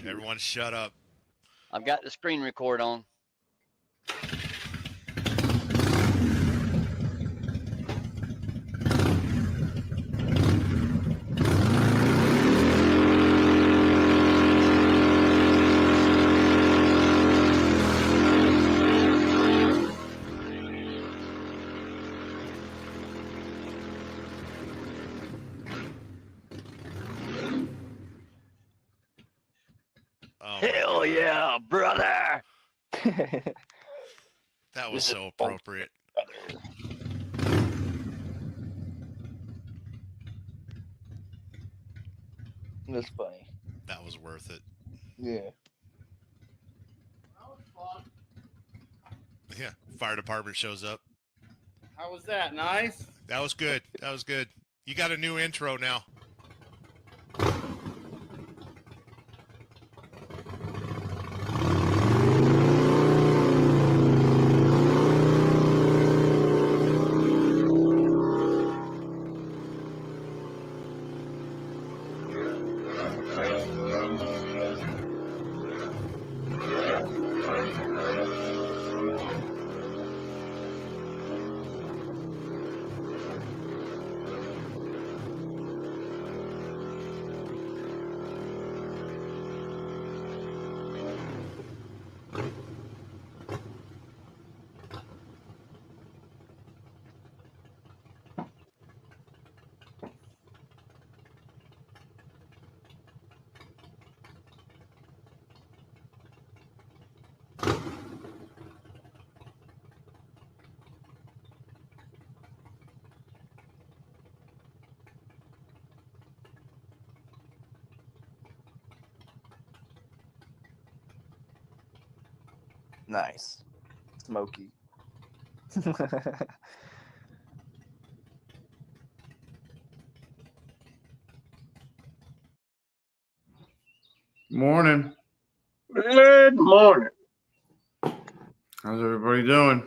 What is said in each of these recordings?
Everyone shut up. I've got the screen record on. Hell yeah, brother. That was so appropriate. That's funny. That was worth it. Yeah. That was fun. Yeah. Fire department shows up. How was that? Nice? That was good. That was good. You got a new intro now. Nice. Smoky. Morning. Good morning. How's everybody doing?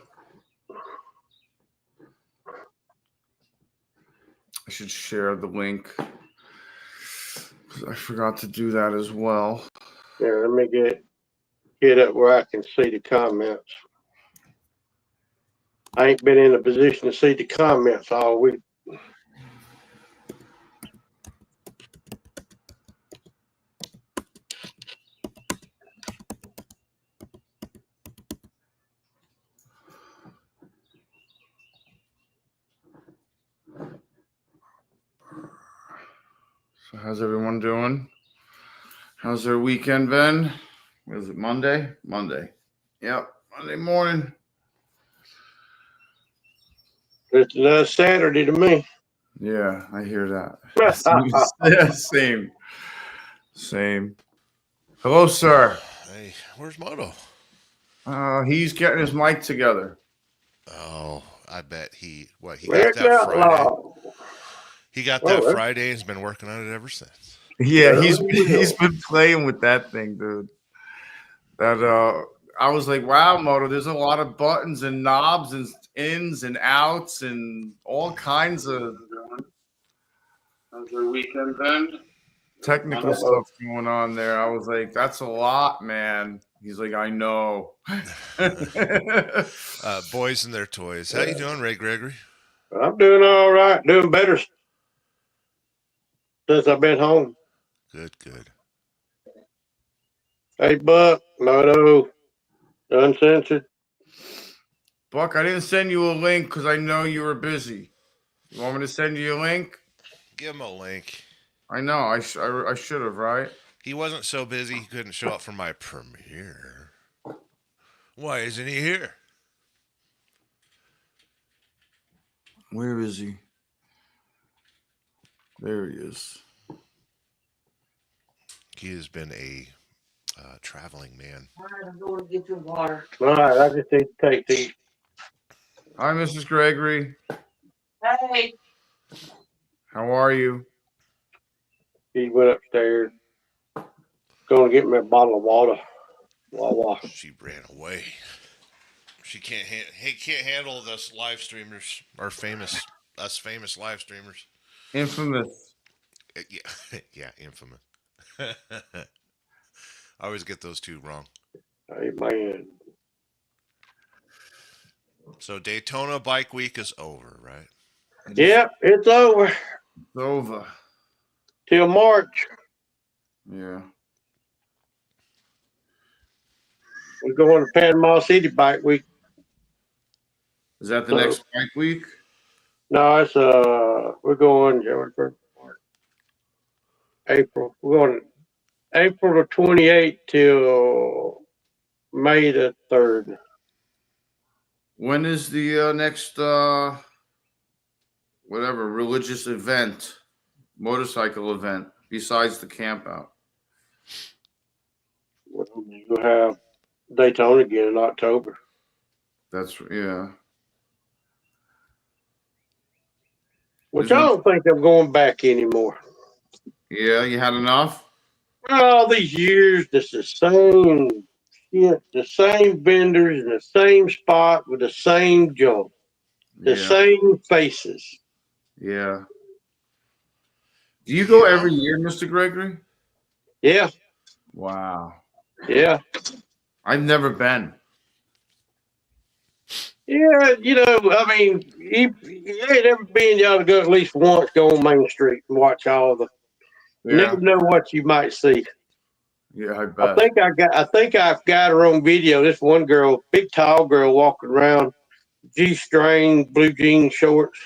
I should share the link. I forgot to do that as well. Yeah, let me get up where I can see the comments. I ain't been in a position to see the comments all week. So how's everyone doing? How's their weekend been? Was it Monday? Monday. Yep, Monday morning. It's another Saturday to me. Yeah, I hear that. Yeah, same. Hello, sir. Hey, where's Moto? He's getting his mic together. Oh, I bet he got Rick that Friday. Outlaw. He got that Friday and has been working on it ever since. Yeah, he's been playing with that thing, dude. That I was like, wow, Moto, there's a lot of buttons and knobs and ins and outs and all kinds of how's your weekend been? Technical stuff going on there. I was like, that's a lot, man. He's like, I know. Boys and their toys. How you doing, Ray Gregory? I'm doing all right. Doing better since I've been home. Good. Hey, Buck, Moto, Uncensored. Buck, I didn't send you a link because I know you were busy. You want me to send you a link? Give him a link. I know. I should have, right? He wasn't so busy he couldn't show up for my premiere. Why isn't he here? Where is he? There he is. He has been a traveling man. All right, I'm going to get your water. All right, I just need to take these. Hi, Mrs. Gregory. Hey. How are you? He went upstairs. Going to get me a bottle of water. Wawa. She ran away. She can't handle us live streamers, our famous live streamers. Infamous. Yeah, infamous. I always get those two wrong. Hey, man. So Daytona Bike Week is over, right? Yep, it's over It's over. till March. Yeah. We're going to Panama City Bike Week. Is that the So- next bike week? No, it's we're going January, February, March, April. We're going April the 28th till May the 3rd. When is the next whatever religious event, motorcycle event besides the camp out? We'll have Daytona again in October. That's yeah. Which I don't think I'm going back anymore. Yeah, you had enough? All these years, it's the same shit, the same vendors in the same spot with the same junk, the Yeah. same faces. Yeah. Do you go every year, Mr. Gregory? Yeah, Wow. yeah. I've never been. Yeah, I mean, you ain't ever been, you ought to go at least once, go on Main Street and watch all the, you Yeah. never know what you might see. Yeah, I I bet. think I've got her on video. This one girl, big tall girl walking around, G-string, blue jean shorts.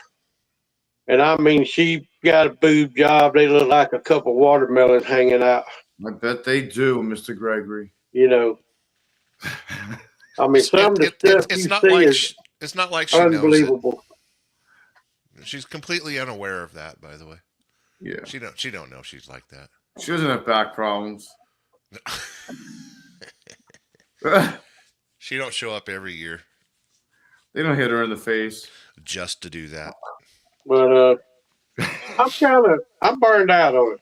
And I mean, she got a boob job. They look like a couple watermelons hanging out, I bet they do, Mr. Gregory. I mean, some of the stuff It's you not see like is it's not like she knows it. unbelievable. She's completely unaware of that, by the way. Yeah. She don't know she's like that. She doesn't have back problems. She don't show up every year They don't hit her in the face. just to do that. But I'm burned out on it.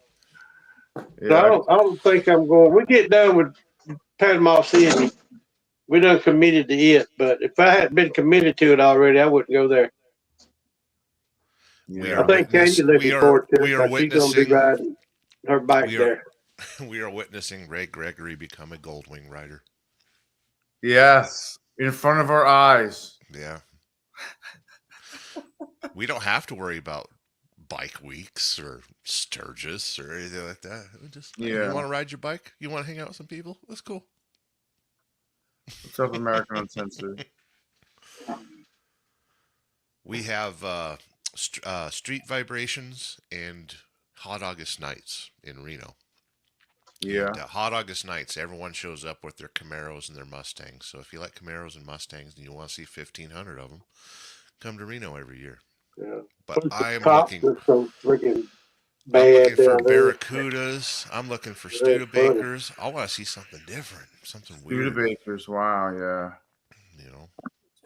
So Yeah. I don't think I'm going. We get done with Panama City. We done committed to it, but if I hadn't been committed to it already, I wouldn't go there. We Yeah. are I think Katie's looking forward to it. we are She's going to be witnessing riding her bike we are there. we are witnessing Ray Gregory become a Goldwing rider. Yes. In front of our eyes. Yeah. We don't have to worry about bike weeks or Sturgis or anything like that. We just you Yeah. want to ride your bike? You want to hang out with some people? That's cool. What's up, American Uncensored? We have Street Vibrations and Hot August Nights in Reno. Yeah. And, Hot August Nights, everyone shows up with their Camaros and their Mustangs. So if you like Camaros and Mustangs and you want to see 1,500 of them, come to Reno every year. Yeah. But Plus the I'm cops looking, are so freaking I'm bad looking for down there. Barracudas. I'm looking for That's funny. Studebakers. I want to see something different, something weird. Studebakers. Wow. Yeah. You know,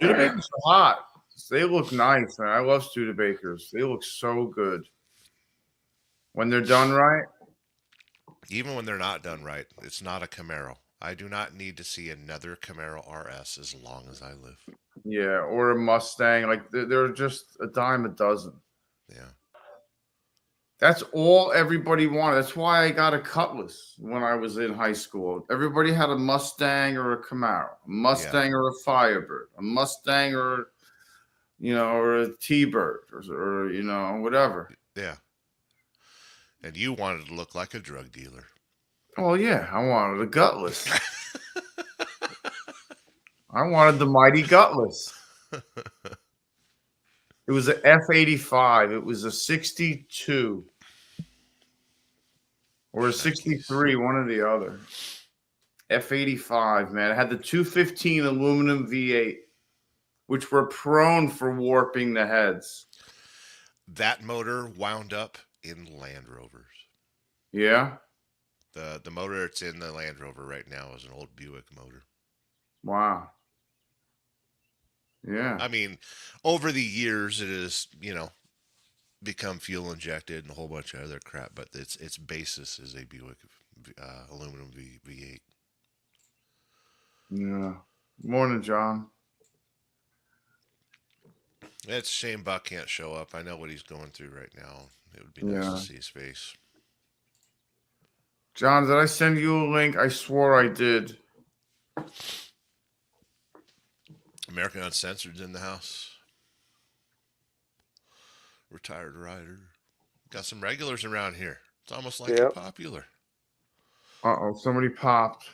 Studebakers are hot. They look nice, man. I love Studebakers. They look so good. When they're done right. even when they're not done right, it's not a Camaro. I do not need to see another Camaro RS as long as I live. Yeah. Or a Mustang. Like they're just a dime a dozen. Yeah. That's all everybody wanted. That's why I got a Cutlass when I was in high school. Everybody had a Mustang or a Camaro, a Mustang or a Firebird, a Mustang or or a T-Bird or whatever. Yeah. And you wanted to look like a drug dealer. Oh yeah, I wanted a Gutless. I wanted the mighty Gutless. It was an F-85. It was a 62 or a 63, one or the other. F-85, man. It had the 215 aluminum V8, which were prone for warping the heads. That motor wound up in Land Rovers. Yeah? The motor that's in the Land Rover right now is an old Buick motor. Wow. Yeah. I mean, over the years, it has, become fuel injected and a whole bunch of other crap, but its basis is a Buick aluminum V8. Yeah. Morning, John. It's a shame Buck can't show up. I know what he's going through right now. It would be nice to see his face. John, did I send you a link? I swore I did. American Uncensored's in the house. Retired rider. Got some regulars around here. It's almost like you're popular. Uh-oh, somebody popped.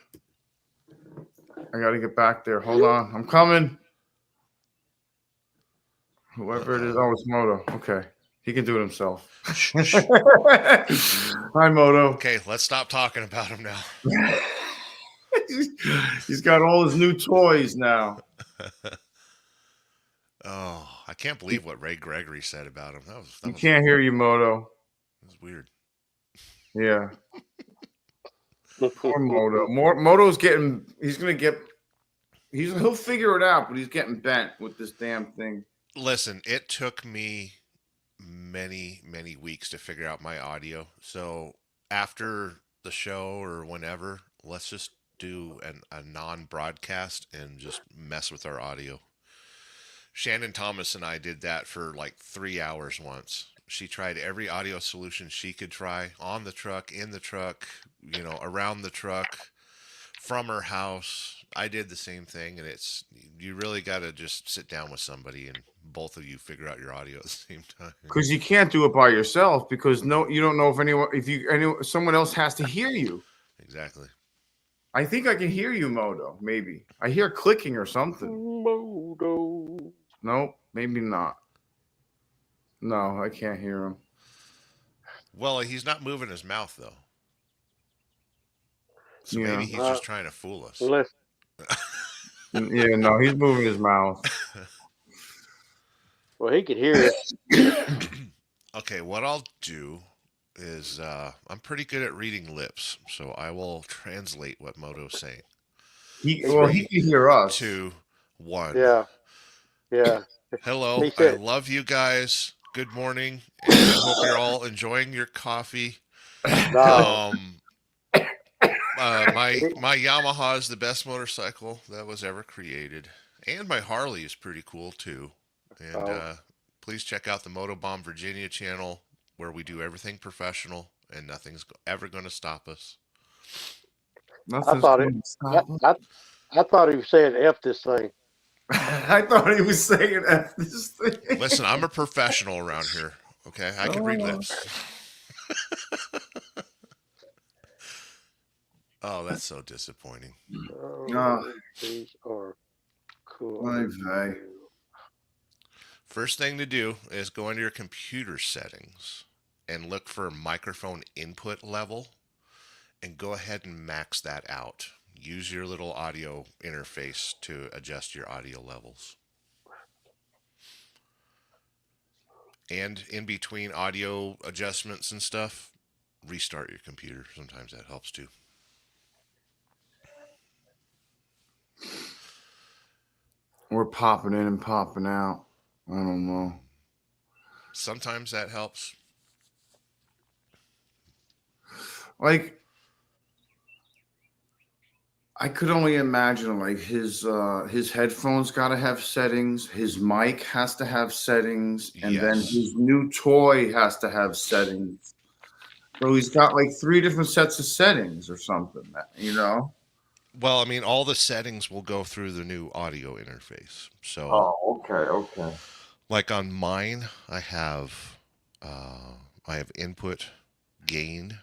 I got to get back there. Hold on. I'm coming. Whoever it is. Oh, it's Moto. Okay. He can do it himself. Hi, Moto. Okay, let's stop talking about him now. He's got all his new toys now. Oh, I can't believe what Ray Gregory said about him. That was Can't hear you, Moto. That was weird. Yeah. Poor Moto. Moto's getting. He'll figure it out, but he's getting bent with this damn thing. Listen, it took me many weeks to figure out my audio. So after the show or whenever, let's just do a non-broadcast and just mess with our audio. Shannon Thomas and I did that for like 3 hours once. She tried every audio solution she could try on the truck, in the truck, around the truck, from her house. I did the same thing, and you really got to just sit down with somebody and both of you figure out your audio at the same time. Because you can't do it by yourself because you don't know if someone else has to hear you. Exactly. I think I can hear you, Moto. Maybe I hear clicking or something. Moto. Nope, maybe not. No, I can't hear him. Well, he's not moving his mouth though, so maybe he's just trying to fool us. Yeah, no, he's moving his mouth. Well, he could hear it. Okay, what I'll do is I'm pretty good at reading lips, so I will translate what Moto's saying. He can hear us. 2, 1. Yeah. Hello, I love you guys. Good morning, and I hope you're all enjoying your coffee. My Yamaha is the best motorcycle that was ever created, and my Harley is pretty cool too. And please check out the Motobomb Virginia channel where we do everything professional and nothing's ever going to stop us. I thought he was saying F this thing. I thought he was saying F this thing. Listen, I'm a professional around here. Okay, I can read lips. Oh, that's so disappointing. These are cool. First thing to do is go into your computer settings and look for microphone input level and go ahead and max that out. Use your little audio interface to adjust your audio levels. And in between audio adjustments and stuff, restart your computer. Sometimes that helps too. We're popping in and popping out. I don't know. Sometimes that helps. Like, I could only imagine, like, his headphones got to have settings. His mic has to have settings. And then his new toy has to have settings. So he's got, like, 3 different sets of settings or something, Well, I mean, all the settings will go through the new audio interface. So. Oh, okay. Like on mine, I have input gain,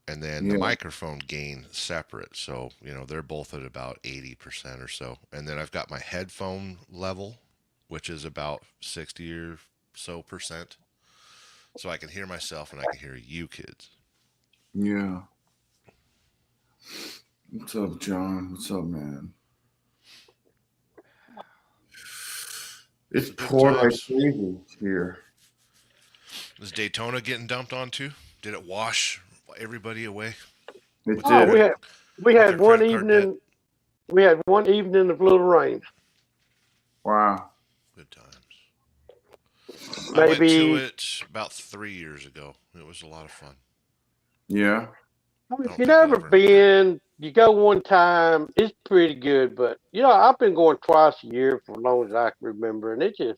and then the microphone gain separate. So they're both at about 80% or so. And then I've got my headphone level, which is about 60 or so percent. So I can hear myself and I can hear you kids. Yeah. What's up, John? What's up, man? It's pouring like crazy here. Is Daytona getting dumped on too? Did it wash everybody away? It did. We had one evening. We had one evening of little rain. Wow. Good times. Maybe I went to it about 3 years ago. It was a lot of fun. Yeah. If you've never been, you go one time. It's pretty good, but I've been going twice a year for as long as I can remember, and it just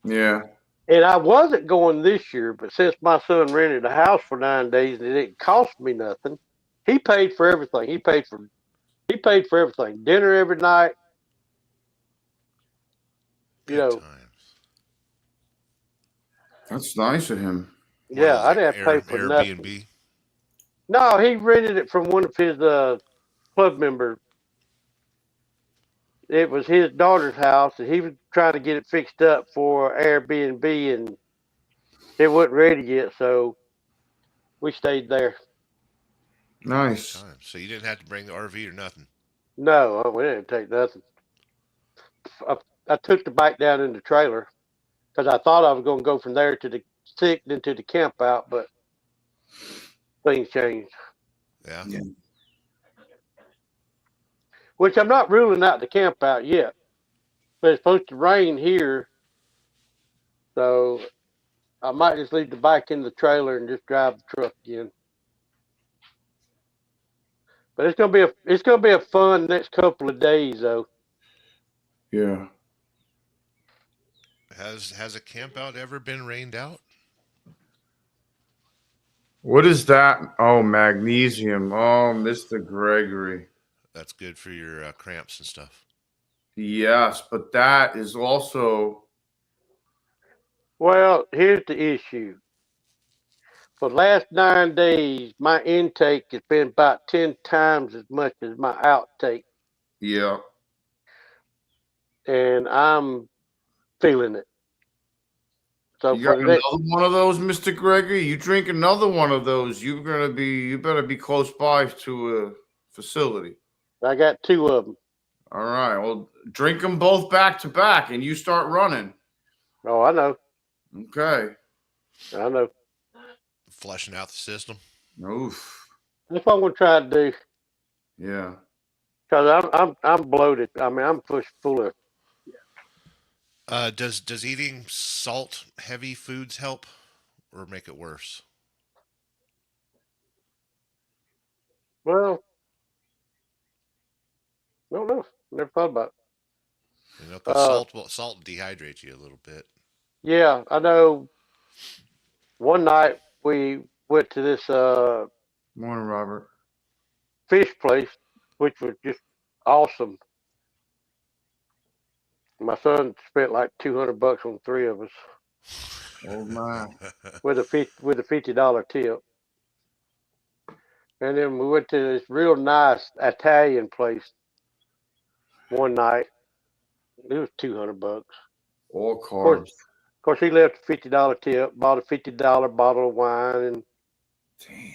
Yeah. And I wasn't going this year, but since my son rented a house for 9 days and it didn't cost me nothing, he paid for everything. He paid for everything. Dinner every night. You Good know, times. That's nice of him. One of yeah, those I like didn't have to pay for nothing. Airbnb. No, he rented it from one of his club members. It was his daughter's house, and he was trying to get it fixed up for Airbnb, and it wasn't ready yet, so we stayed there. Nice. Time. So you didn't have to bring the RV or nothing. No, we didn't take nothing. I took the bike down in the trailer because I thought I was going to go from there to the sick, then to the camp out, but things changed. Yeah. Yeah. Which I'm not ruling out the camp out yet, but it's supposed to rain here, so I might just leave the bike in the trailer and just drive the truck again. But it's gonna be a fun next couple of days though. Yeah. Has a camp out ever been rained out? What is that? Oh, magnesium. Oh, Mr. Gregory. That's good for your cramps and stuff. Yes, but that is also. Well, here's the issue. For the last 9 days, my intake has been about 10 times as much as my outtake, Yeah. and I'm feeling it. So You for got the another next, one of those, Mr. Gregory? You drink another one of those, you better be close by to a facility. I got 2 of them. All right. Well, drink them both back to back and you start running. Oh, I know. Okay. I know. Flushing out the system. Oof. That's what I'm gonna try to do. Yeah. Cause I'm bloated. I mean, I'm pushed full of. Does eating salt heavy foods help or make it worse? Well, I don't know. Never thought about it. You know, because salt dehydrates you a little bit. Yeah, I know. One night we went to this Morning, Robert. fish place, which was just awesome. My son spent like $200 on 3 of us Oh my. with a $50 tip. And then we went to this real nice Italian place one night. It was $200. All Of course, carbs. he left a $50 tip, bought a $50 bottle of wine, and Damn.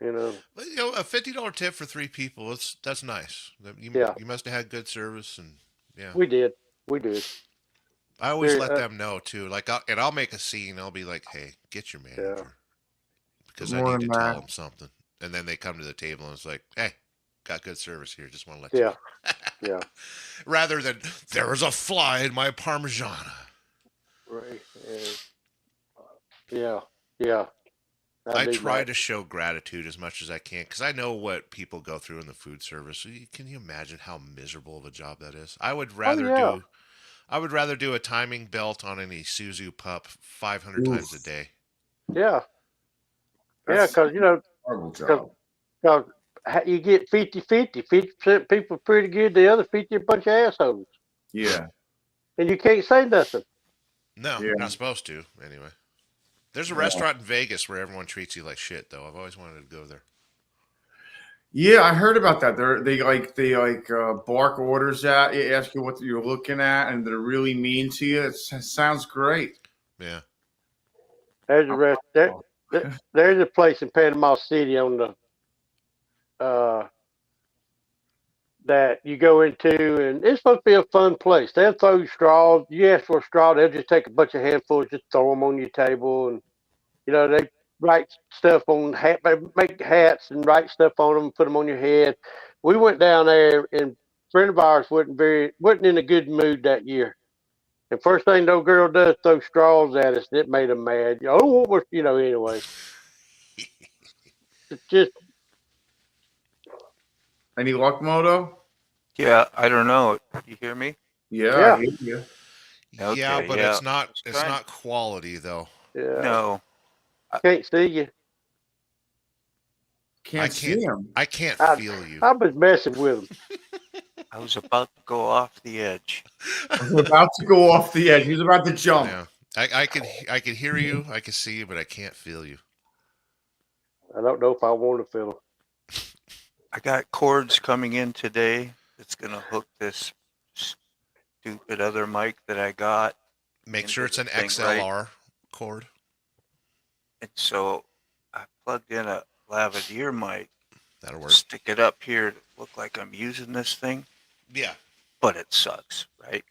you know, But, you know, a $50 tip for 3 people. That's nice. Yeah. You must have had good service, and yeah. we did. I always There, let them know too. Like, I'll make a scene. I'll be like, "Hey, get your manager," because Good I need morning, to tell Matt. them something. And then they come to the table and it's like, "Hey, got good service here. Just want to let Yeah, you know." yeah, Rather than there was a fly in my Parmigiana. right. Yeah, yeah. I do try that. to show gratitude as much as I can because I know what people go through in the food service. Can you imagine how miserable of a job that is? I would rather yeah. do a timing belt on an Isuzu pup 500 Oof. times a day. Yeah, That's because a horrible job. cause you get 50-50. 50% people pretty good, the other 50 a bunch of assholes, Yeah. and you can't say nothing. No, Yeah. you're not supposed to. Anyway, there's a restaurant in Vegas where everyone treats you like shit. Though I've always wanted to go there. Yeah, I heard about that. They bark orders at you, ask you what you're looking at, and they're really mean to you. It sounds great. Yeah. There's a there's a place in Panama City on the that you go into, and it's supposed to be a fun place. They'll throw you straws. You ask for a straw, they'll just take a bunch of handfuls, just throw them on your table, and they write stuff on make hats and write stuff on them, put them on your head. We went down there, and a friend of ours wasn't in a good mood that year. And first thing no girl does throw straws at us, and it made them mad. Oh, anyway. It's just Any luck, Moto? Yeah, I don't know. You hear me? Yeah, Yeah. I hear you. Yeah, Okay, but yeah. it's not was it's trying- not quality though. Yeah. No, Can't see you. Can't see him. I can't I- feel you. I was messing with him. I was about to go off the edge. I was about to go off the edge. He was about to jump. Yeah. I could hear you, I could see you, but I can't feel you. I don't know if I want to feel him. I got cords coming in today that's going to hook this stupid other mic that I got. Make into sure it's the an thing, XLR cord. And so I plugged in a lavalier mic, That'll work. stick it up here to look like I'm using this thing, Yeah. but it sucks, right?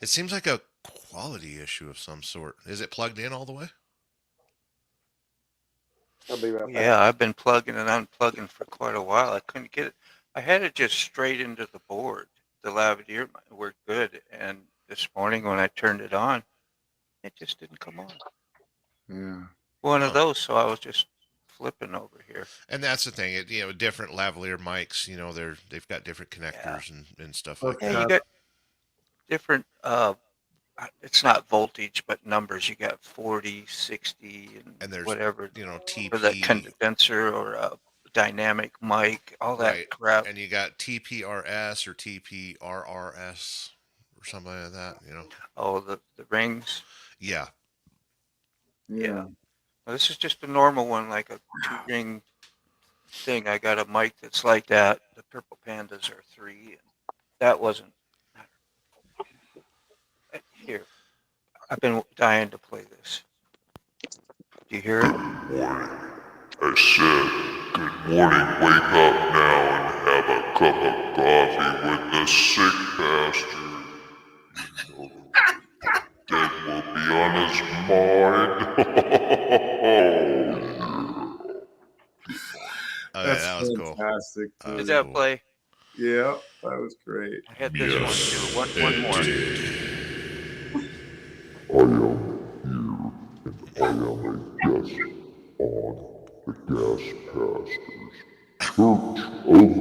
It seems like a quality issue of some sort. Is it plugged in all the way? I'll be right back. Yeah, I've been plugging and unplugging for quite a while. I couldn't get it. I had it just straight into the board. The lavalier mic worked good, and this morning when I turned it on, it just didn't come on. Yeah. One of Huh. those, so I was just flipping over here. And that's the thing. Different lavalier mics, they've got different connectors and stuff like Okay. Yeah, that. you got different it's not voltage but numbers. You got 40, 60 And there's whatever TP. for the condenser or a dynamic mic, all that Right. crap. And you got TPRS or TPRRS or something like that, Oh, the rings. Yeah. Yeah. Well, this is just a normal one, like a 2-ring thing. I got a mic that's like that. The Purple Pandas are 3, and that wasn't. Here, I've been dying to play this. Do you hear it? I said, good morning, wake up now and have a cup of coffee with the sick bastard. Dead will be on his mind. Oh, That's yeah, that was cool. fantastic. That Did was that cool. play? Yeah, that was great. I had this one too. One more. I am here, and I am a guest on the Gas Pastors Church of Wheel.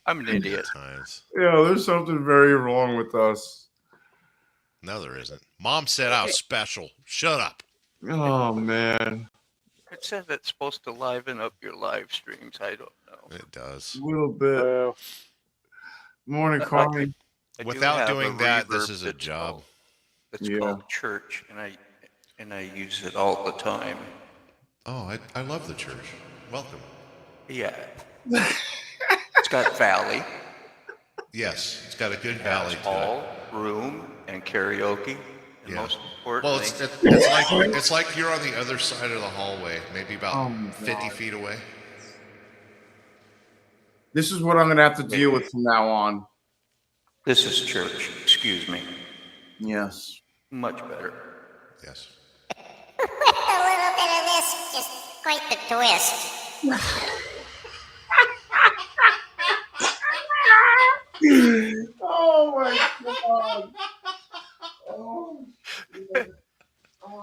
I'm an idiot. Times. Yeah, there's something very wrong with us. No, there isn't. Mom said I was special. Shut up. Oh man, It says it's supposed to liven up your live streams. I don't know. It does. a little bit. Well, Morning, I- Carly. I do Without have doing a that, this reverb is a that's job. called- It's Yeah. called Church, and I use it all the time. Oh, I love the church. Welcome. Yeah. It's got Valley, Yes, it's got a good has valley to it. hall, room, and karaoke. And Yeah. most Well, importantly, it's like you're on the other side of the hallway, maybe about Oh, my 50 God. feet away. This is what I'm gonna have to deal with from now on. this is church. Excuse me. Yes. Much better. Yes. A little bit of this, just quite the twist. Oh my god. Oh,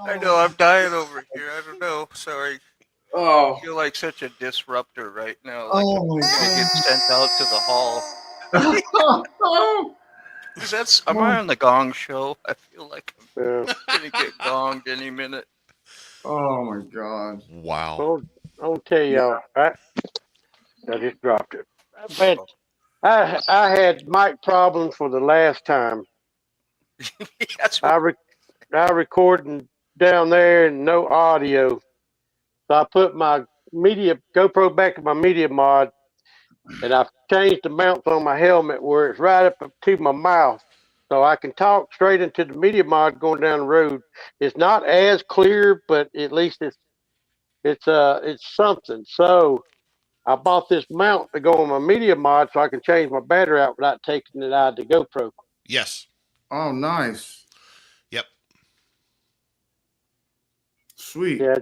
I know I'm dying over here. I don't know. Sorry. Oh. I feel like such a disruptor right now. Like Oh I'm my gonna get sent out to the hall. god. Am I on the Gong Show? I feel like yeah. I'm gonna get gonged any minute. Oh my god. Wow. Well, I'll tell y'all. I just dropped it. I had mic problems for the last time. That's I recording down there and no audio. So I put my GoPro back in my media mod, and I've changed the mounts on my helmet where it's right up to my mouth, so I can talk straight into the media mod going down the road. It's not as clear, but at least it's something. So I bought this mount to go on my media mod so I can change my battery out without taking it out of the GoPro. Yes. Oh, nice. Yep. Sweet. Yeah,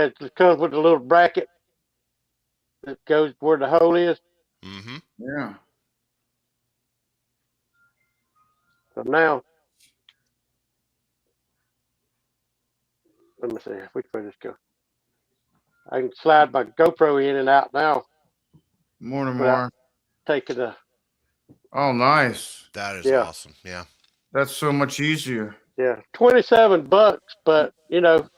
it just comes with a little bracket that goes where the hole is. Mm-hmm. Yeah. So now, let me see, which way this go? I can slide my GoPro in and out now. Morning, without Mark. taking a. Oh, nice. That is Yeah. awesome. Yeah. That's so much easier. Yeah, $27, but Now,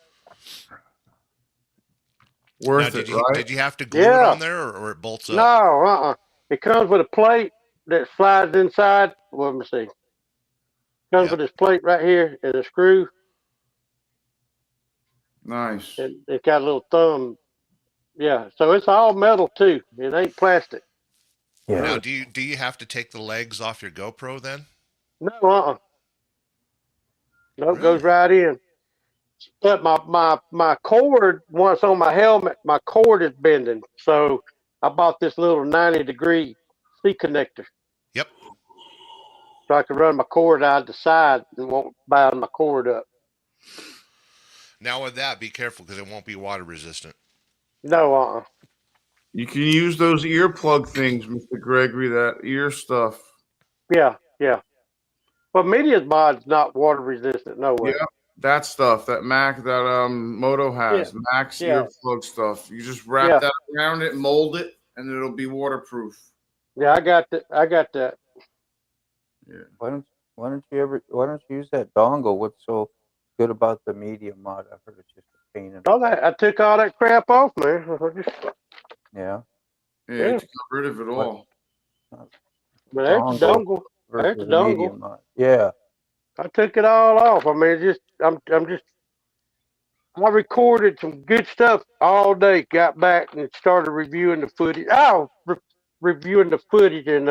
Worth it, right? did you have to glue it yeah. on there, or it bolts No, up? It comes with a plate that slides inside. Well, let me see. Comes Yeah. with this plate right here and a screw, Nice. and it got a little thumb. Yeah, so it's all metal too. It ain't plastic. Now, Yeah. do you have to take the legs off your GoPro then? No, no, it goes Really? right in. But my cord, once on my helmet, my cord is bending. So I bought this little 90-degree C connector, Yep. so I can run my cord out the side and won't bind my cord up. Now with that, be careful because it won't be water resistant. No, You can use those earplug things, Mr. Gregory, that ear stuff. Yeah, yeah. But Media's mod's not water resistant, no way. Yeah, that stuff, that Moto has, Yeah, Max yeah, earplug stuff. You just wrap yeah, that around it, mold it, and it'll be waterproof. yeah. I got that. Yeah. Why don't you use that dongle? What's so good about the media mod? I've heard it's just a pain in the All butt. that I took all that crap off, man. Yeah. Yeah, Yeah, you got rid of it What all. but there's the dongle dongle. There's the versus a media dongle. mod? Yeah. I took it all off. I mean, I'm just. I recorded some good stuff all day. Got back and started reviewing the footage. Reviewing the footage and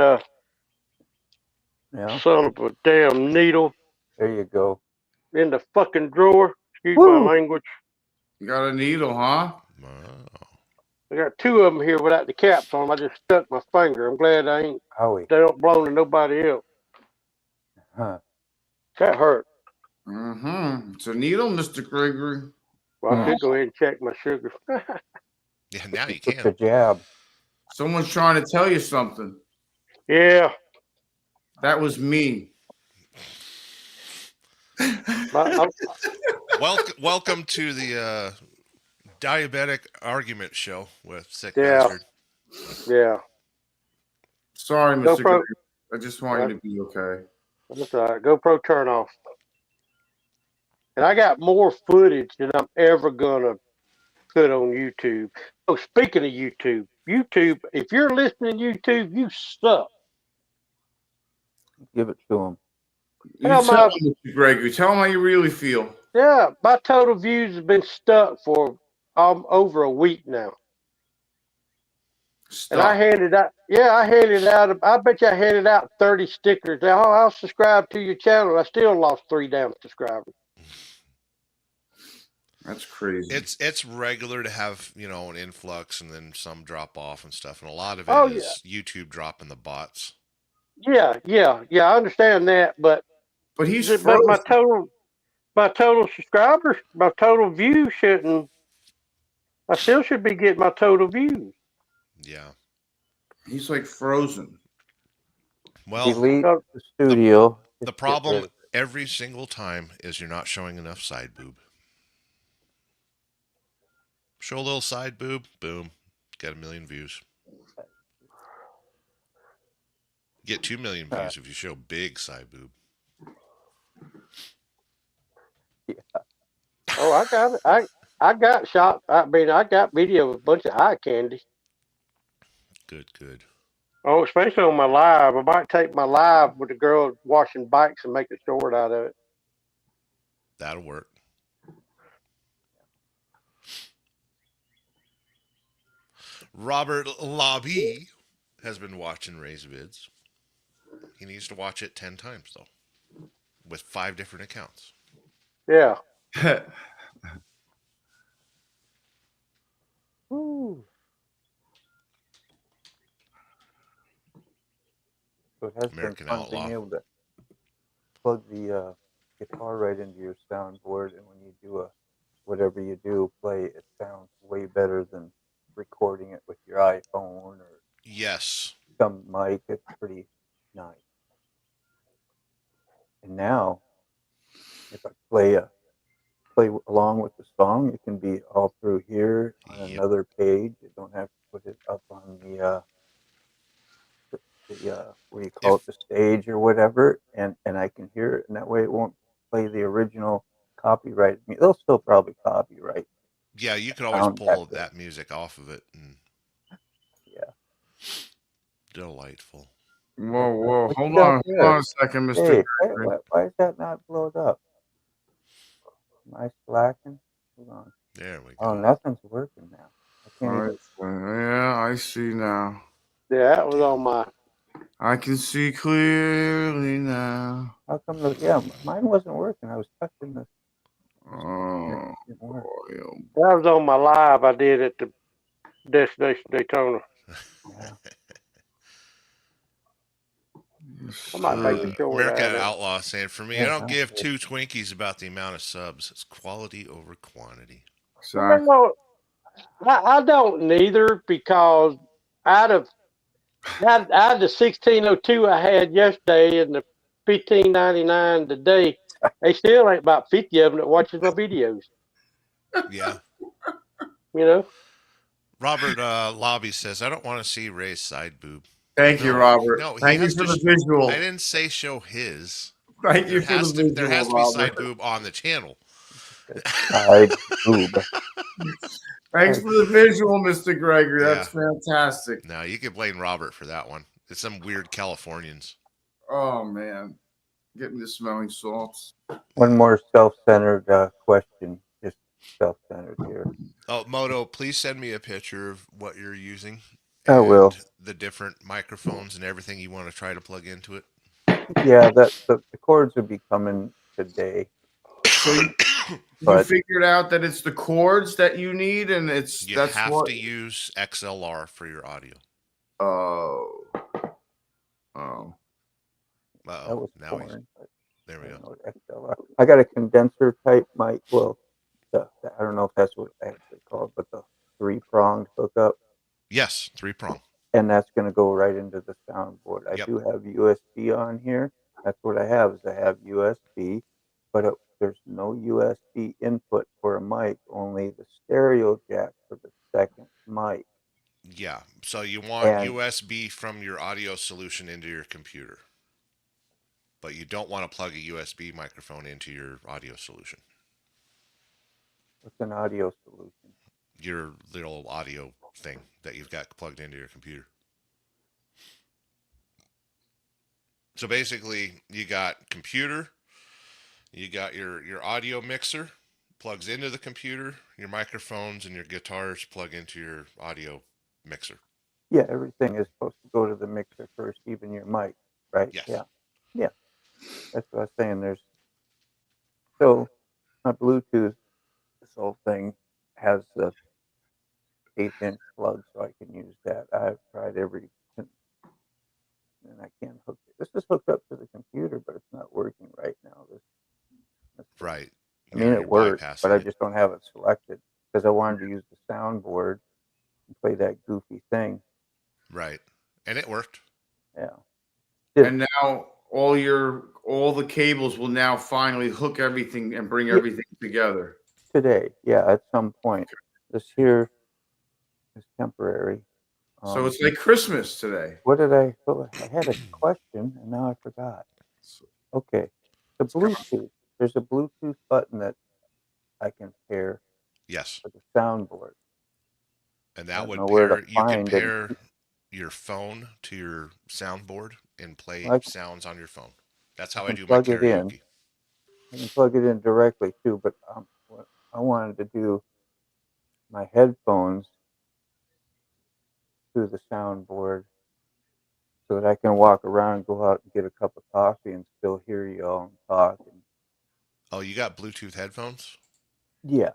Yeah. son of a damn needle There you go. in the fucking drawer. Excuse my Woo! language. You got a needle, huh? Wow. I got two of them here without the caps on 'em. I just stuck my finger. I'm glad Howie. they don't belong to nobody else. Huh. That hurt. Mm-hmm. It's a needle, Mr. Gregory. Well, I could go ahead and check my sugar. Yeah, now you It's a can. jab. Someone's trying to tell you something. Yeah. That was me. Welcome to the diabetic argument show with Sick Yeah. Bastard. Yeah. Sorry, Mr. GoPro. Gregory. I just want you to be okay. That's all right. GoPro turn off. And I got more footage than I'm ever gonna put on YouTube. Oh, speaking of YouTube, if you're listening to YouTube, you suck. Give it to him. You Hell, tell him, Mr. Gregory. Tell him how you really feel. Yeah, my total views have been stuck for over a week now. Stuck. And I handed out, I bet you I handed out 30 stickers. Oh, I'll subscribe to your channel. I still lost 3 damn subscribers. That's crazy. It's regular to have, an influx and then some drop off and stuff, and a lot of Oh, it is YouTube dropping the bots. Yeah, I understand that, but he's but my frozen. total subscribers, my total views shouldn't. I still should be getting my total views. Yeah. He's like frozen. Well, Delete the studio. the problem every single time is you're not showing enough side boob. Show a little side boob, boom, get 1 million views. Get 2 million views if you show big side boob. Yeah. Oh, I got it. I got shot. I mean, I got video of a bunch of eye candy. Good. Oh, especially on my live. I might take my live with the girl washing bikes and make a short out of it. That'll work. Robert Lobby has been watching Ray's vids. He needs to watch it 10 times, though, with 5 different accounts. Yeah. Woo. So it has American been fun Outlaw. being able to plug the guitar right into your soundboard, and when you do whatever you do, play, it sounds way better than recording it with your iPhone or Yes. some mic. It's pretty nice. And now, if I play along with the song, it can be all through here on another page. You don't have to put it up on the the what do you call it, the stage or whatever, and I can hear it, and that way it won't play the original copyright. I mean, they'll still probably copyright. Yeah, you could always pull that music off of it. And yeah. Delightful. Whoa. Hold on a second, Mr. Hey, why is that not blowed up? Am I slacking? Hold on. There we go. Oh, nothing's working now. I can't Yeah, I see now. Yeah, that was on my. I can see clearly now. How come mine wasn't working. I was touching this. Oh, that was on my live I did at the Destination Daytona. Yeah. I might take the short American out Outlaw saying, for me, I don't give two Twinkies about the amount of subs. It's quality over quantity. Sorry. Well, I don't neither, because out of the 1602 I had yesterday and the 1599 today, they still ain't about 50 of them that watches my videos. Yeah. You know? Robert Lobby says, I don't want to see Ray's side boob. Thank you, Robert. No, Thank you for the visual. I didn't say show his. Thank you for the visual, there has to be Robert. side boob on the channel. Side boob. Thanks for the visual, Mr. Gregory. That's fantastic. No, you can blame Robert for that one. It's some weird Californians. Oh, man. Get me the smelling salts. One more self-centered question. Just self-centered here. Oh, Moto, please send me a picture of what you're using. I will. The different microphones and everything you want to try to plug into it. Yeah, the cords will be coming today. So you figured out that it's the cords that you need, and You that's have what to use XLR for your audio. Oh. That was Now foreign, there we go. XLR. I got a condenser type mic. Well, I don't know if that's what it's actually called, but the 3-pronged hookup. Yes, 3-prong. And that's going to go right into the soundboard. I do have USB on here. That's what I have. I have USB, but there's no USB input for a mic. Only the stereo jack for the second mic. Yeah. So you want USB from your audio solution into your computer, but you don't want to plug a USB microphone into your audio solution. What's an audio solution? Your little audio thing that you've got plugged into your computer. So basically, you got computer, you got your audio mixer, plugs into the computer, your microphones and your guitars plug into your audio mixer. Yeah, everything is supposed to go to the mixer first, even your mic, right? Yes. Yeah. That's what I was saying. So my Bluetooth, this whole thing has the 8-inch plug, so I can use that. I've tried and I can't hook it. This is hooked up to the computer, but it's not working right now. Right. I mean, it works, but I just don't have it selected because I wanted to use the soundboard and play that goofy thing. Right. And it worked. Yeah. And now all the cables will now finally hook everything and bring everything together. Today, at some point. This here is temporary. So it's like Christmas today. What did I had a question and now I forgot. Okay. The Bluetooth. There's a Bluetooth button that I can pair. Yes. For the soundboard. And that would you can pair your phone to your soundboard and play sounds on your phone. That's how I do my karaoke. I can plug it in directly too, but I wanted to do my headphones through the soundboard so that I can walk around and go out and get a cup of coffee and still hear you all and talk. Oh, you got Bluetooth headphones? Yeah.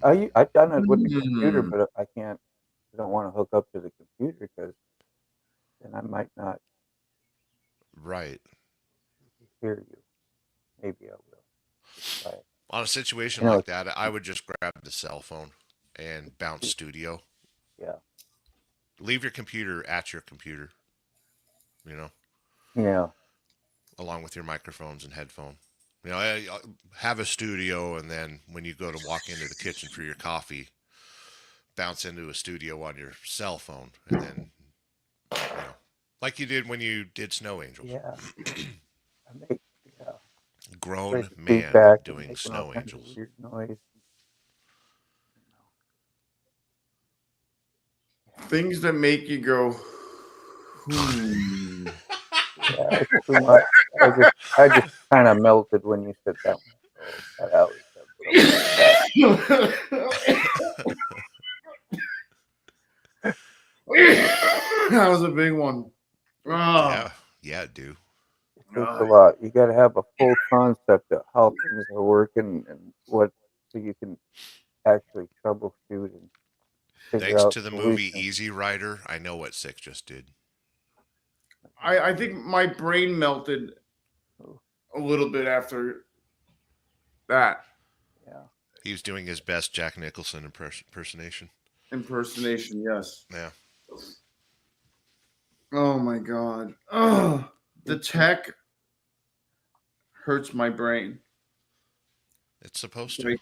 I've done it with the computer, but I don't want to hook up to the computer because then I might not hear you. Maybe I will. On a situation like that, I would just grab the cell phone and bounce studio. Yeah. Leave your computer at your computer. Yeah. Along with your microphones and headphone. Have a studio, and then when you go to walk into the kitchen for your coffee, bounce into a studio on your cell phone, and then, like you did when you did Snow Angels. Yeah. Yeah. Grown man feedback and doing making Snow all kinds of Angels. weird noise. Things that make you go, hmm. Yeah, it's too much. I just kind of melted when you said that one. So I always have trouble with That was a big one. Oh. Yeah, dude. It takes a lot. You got to have a full concept of how things are working and what, so you can actually troubleshoot and figure Thanks out to the movie solutions. Easy Rider, I know what Six just did. I think my brain melted a little bit after that. Yeah. He was doing his best Jack Nicholson impersonation. Impersonation, yes. Yeah. Oh my god. Oh, the tech hurts my brain. It's supposed to.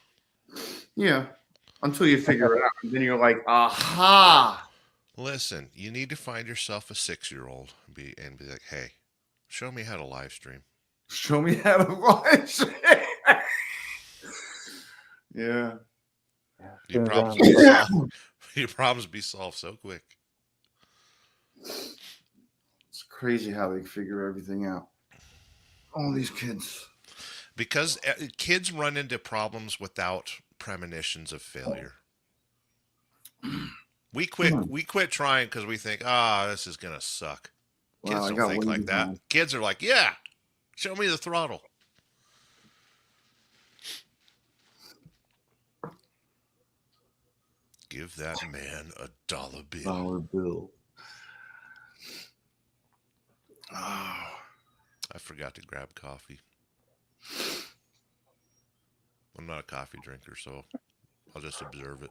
Yeah. Until you figure it out. And then you're like, aha. Listen, you need to find yourself a 6-year-old and be like, hey, show me how to live stream. Show me how to live stream. Yeah. Your problems be solved so quick. It's crazy how they figure everything out. All these kids. Because kids run into problems without premonitions of failure. We quit trying because we think, this is gonna suck. Kids Wow, don't think like that. Kids are like, yeah, show me the throttle. Give that man a $1 bill. $1 bill. Oh. I forgot to grab coffee. I'm not a coffee drinker, so I'll just observe it.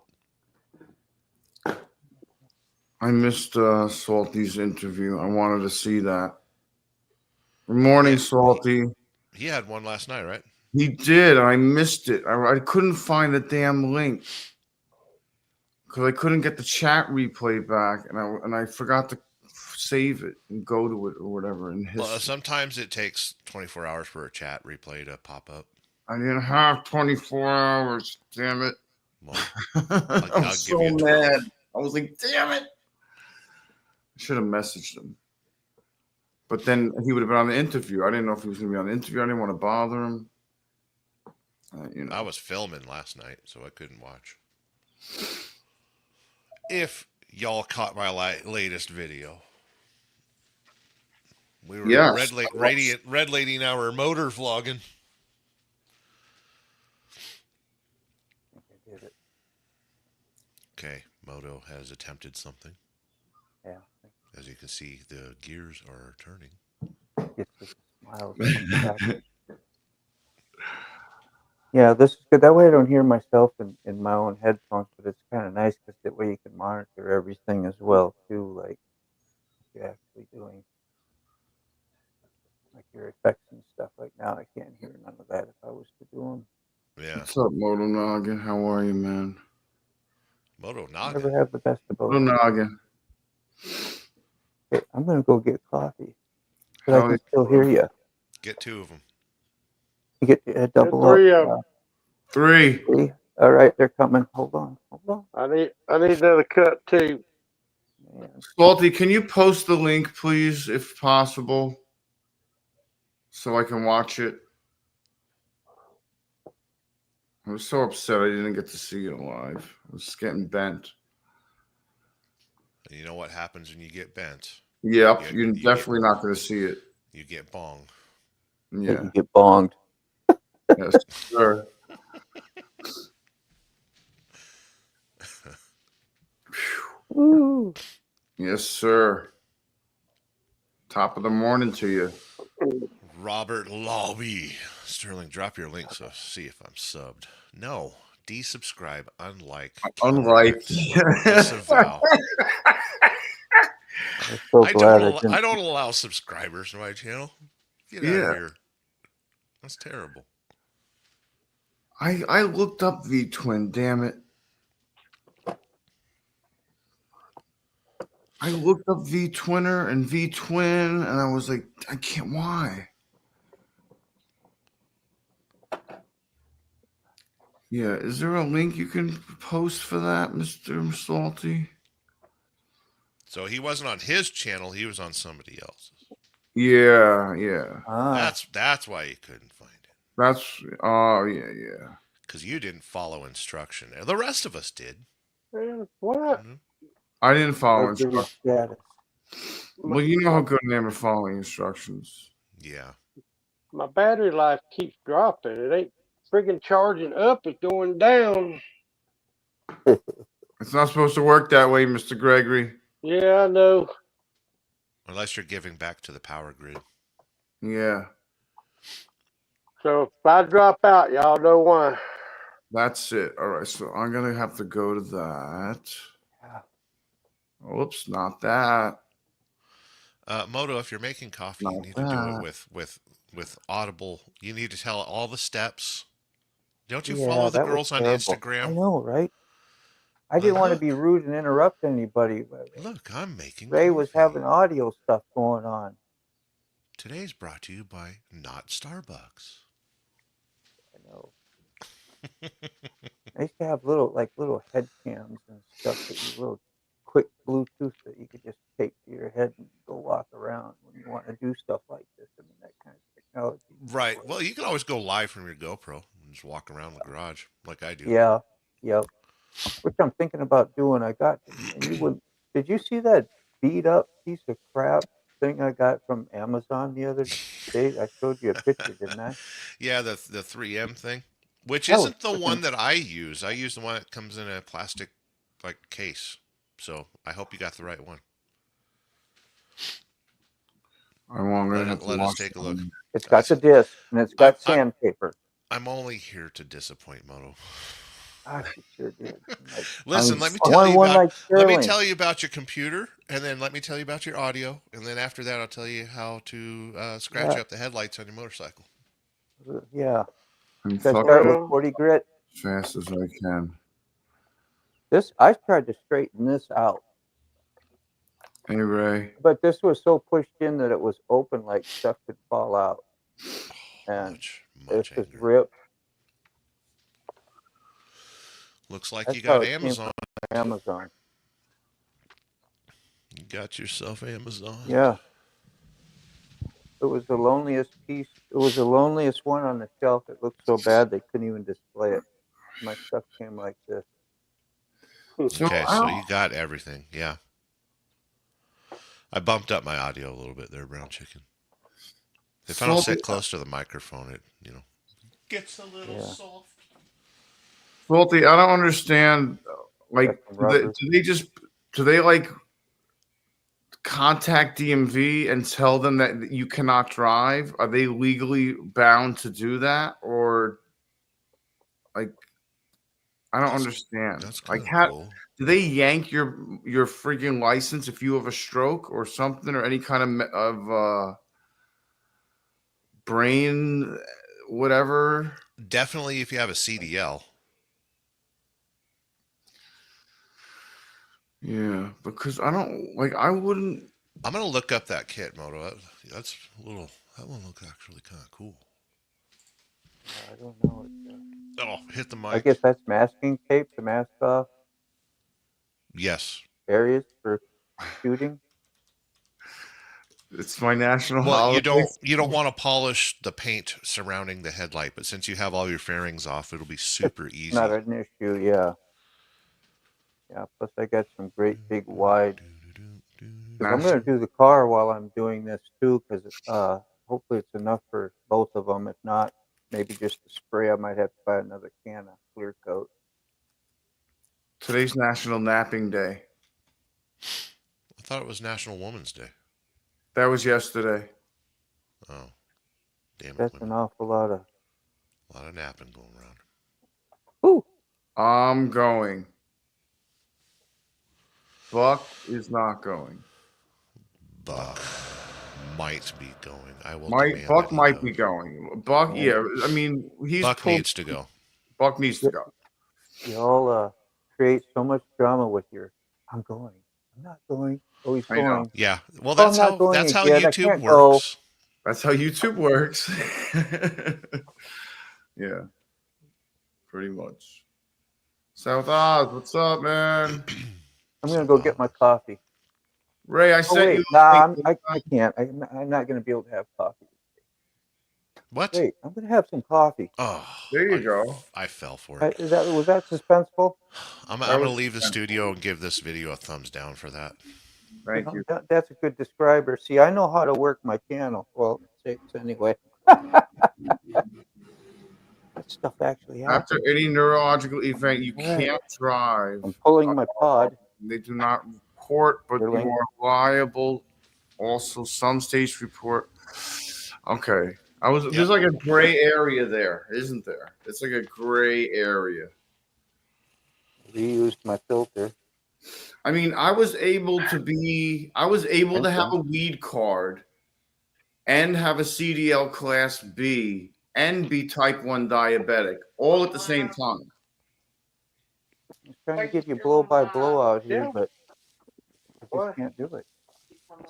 I missed Salty's interview. I wanted to see that. Good morning, Salty. He had one last night, right? He did. I missed it. I couldn't find the damn link because I couldn't get the chat replay back, and I forgot to save it and go to it or whatever in history. Well, sometimes it takes 24 hours for a chat replay to pop up. I didn't have 24 hours. Damn it! Well, I'm so mad. I was like, damn it! I should have messaged him. But then he would have been on the interview. I didn't know if he was going to be on the interview. I didn't want to bother him. I was filming last night, so I couldn't watch. If y'all caught my latest video, we were Red Lady and I were motor vlogging. Okay, Moto has attempted something. Yeah. As you can see, the gears are turning. Yeah, this is good. That way I don't hear myself in my own headphones, but it's kind of nice because that way you can monitor everything as well, too, like you're actually doing. Like your effects and stuff. Like now I can't hear none of that if I was to do them. Yeah. What's up, Moto Noggin? How are you, man? Moto Noggin. Never have the best of both. Moto Noggin. Okay, I'm gonna go get coffee, but I can still hear you. Get 2 of them. You get a double up. 3. All right, they're coming. Hold on. I need another cup too. Man. Salty, can you post the link, please, if possible, so I can watch it? I was so upset I didn't get to see it live. I was getting bent. And you know what happens when you get bent? Yep, you're definitely not going to see it. You get bonged. Yeah. You get bonged. Yes, sir. Woo. Yes, sir. Top of the morning to you. Robert Lobby. Sterling, drop your link so see if I'm subbed. No. Desubscribe, disavow. I don't allow subscribers to my channel. Get out of here. That's terrible. I looked up V-Twin, damn it. I looked up V-Twinner and V-Twin, and I was like, I can't. Why? Yeah, is there a link you can post for that, Mr. Salty? So he wasn't on his channel; he was on somebody else's. Yeah, yeah. That's why you couldn't find it. That's yeah. Because you didn't follow instruction. The rest of us did. What? I didn't follow Go to his instructions. status. Well, you know how good I am at following instructions. Yeah. My battery life keeps dropping. It ain't friggin' charging up. It's going down. It's not supposed to work that way, Mr. Gregory. Yeah, I know. Unless you're giving back to the power grid. Yeah. So if I drop out, y'all know why. That's it. All right, so I'm gonna have to go to that. Oops, not that. Moto, if you're making coffee, Not you need to do it with audible. You need to tell all the steps. Don't you follow the that was girls on terrible. Instagram? I know, right? I didn't want to be rude and interrupt anybody. But Look, I'm making Ray coffee. was having audio stuff going on. Today's brought to you by Not Starbucks. I know. I used to have little head cams and stuff that you little quick Bluetooth that you could just tape to your head and go walk around when you want to do stuff like this. I mean, that kind of technology. Right. Well, you can always go live from your GoPro and just walk around the garage like I do. Yeah. Yep. Which I'm thinking about doing. I got, and you would. Did you see that beat up piece of crap thing I got from Amazon the other day? I showed you a picture, didn't I? Yeah, the 3M thing, which That was isn't the one that I use. I use the one that comes in a plastic case. So I hope you got the right one. Let us take a look. It's got the disc and it's got sandpaper. I'm only here to disappoint Moto. Ah, you sure did. Listen, let me tell you about your computer, and then let me tell you about your audio, and then after that, I'll tell you how to scratch up the headlights on your motorcycle. Yeah. And Start with 40 grit. As fast as I can. I tried to straighten this out. Hey, Ray. But this was so pushed in that it was open, like stuff could fall out. And it's just ripped. Looks like you got Amazon. Amazon. You got yourself Amazon. Yeah. It was the loneliest piece. It was the loneliest one on the shelf. It looked so bad they couldn't even display it. My stuff came like this. Okay, so you got everything. Yeah. I bumped up my audio a little bit there, Brown Chicken. If I don't sit close to the microphone, it gets a little soft. Salty, I don't understand. Like, do they like contact DMV and tell them that you cannot drive? Are they legally bound to do that, or like? I don't understand. That's like, cool. Do they yank your freaking license if you have a stroke or something, or any kind of brain, whatever? Definitely, if you have a CDL. Yeah, because I don't like. I wouldn't. I'm gonna look up that kit, Moto. That's a little. That one looks actually kind of cool. I don't know. Oh, hit the mic. I guess that's masking tape to mask off. Yes. Areas for shooting. It's my national holiday. Well, you don't want to polish the paint surrounding the headlight, but since you have all your fairings off, it'll be super easy. Not an issue, yeah. Yeah, plus I got some great big wide. I'm going to do the car while I'm doing this too, because hopefully it's enough for both of them. If not, maybe just the spray. I might have to buy another can of clear coat. Today's National Napping Day. I thought it was National Women's Day. That was yesterday. Oh, damn it! That's an awful lot of napping going around. Ooh. I'm going. Buck is not going. Buck might be going. I will. Buck might be going. Buck, yeah. I mean, Buck needs to go. Buck needs to go. Y'all create so much drama with your. I'm going. I'm not going. Oh, he's I know. going. Yeah. Well, Oh, I'm not going that's how again. I YouTube can't go. works. That's how YouTube works. Yeah, pretty much. South Oz, what's up, man? I'm gonna go get my coffee. Ray, I Oh sent wait, you. nah, I can't. I'm not gonna be able to have coffee. What? Wait, I'm gonna have some coffee. Oh, There you go. I fell for it. Was that suspenseful? I'm That going to was leave the suspenseful. studio and give this video a thumbs down for that. Thank you. That's a good describer. See, I know how to work my channel. Well, anyway. That stuff actually happens. After any neurological event, you All right. can't drive. I'm pulling my pod. They do not report, but Sterling. you are liable. Also, some states report. Okay. There's like a gray area there, isn't there? It's like a gray area. Reused my filter. I mean, I was able to have a weed card and have a CDL class B and be type 1 diabetic all at the same time. I'm trying to give you blow by blow out here, but I just can't do it.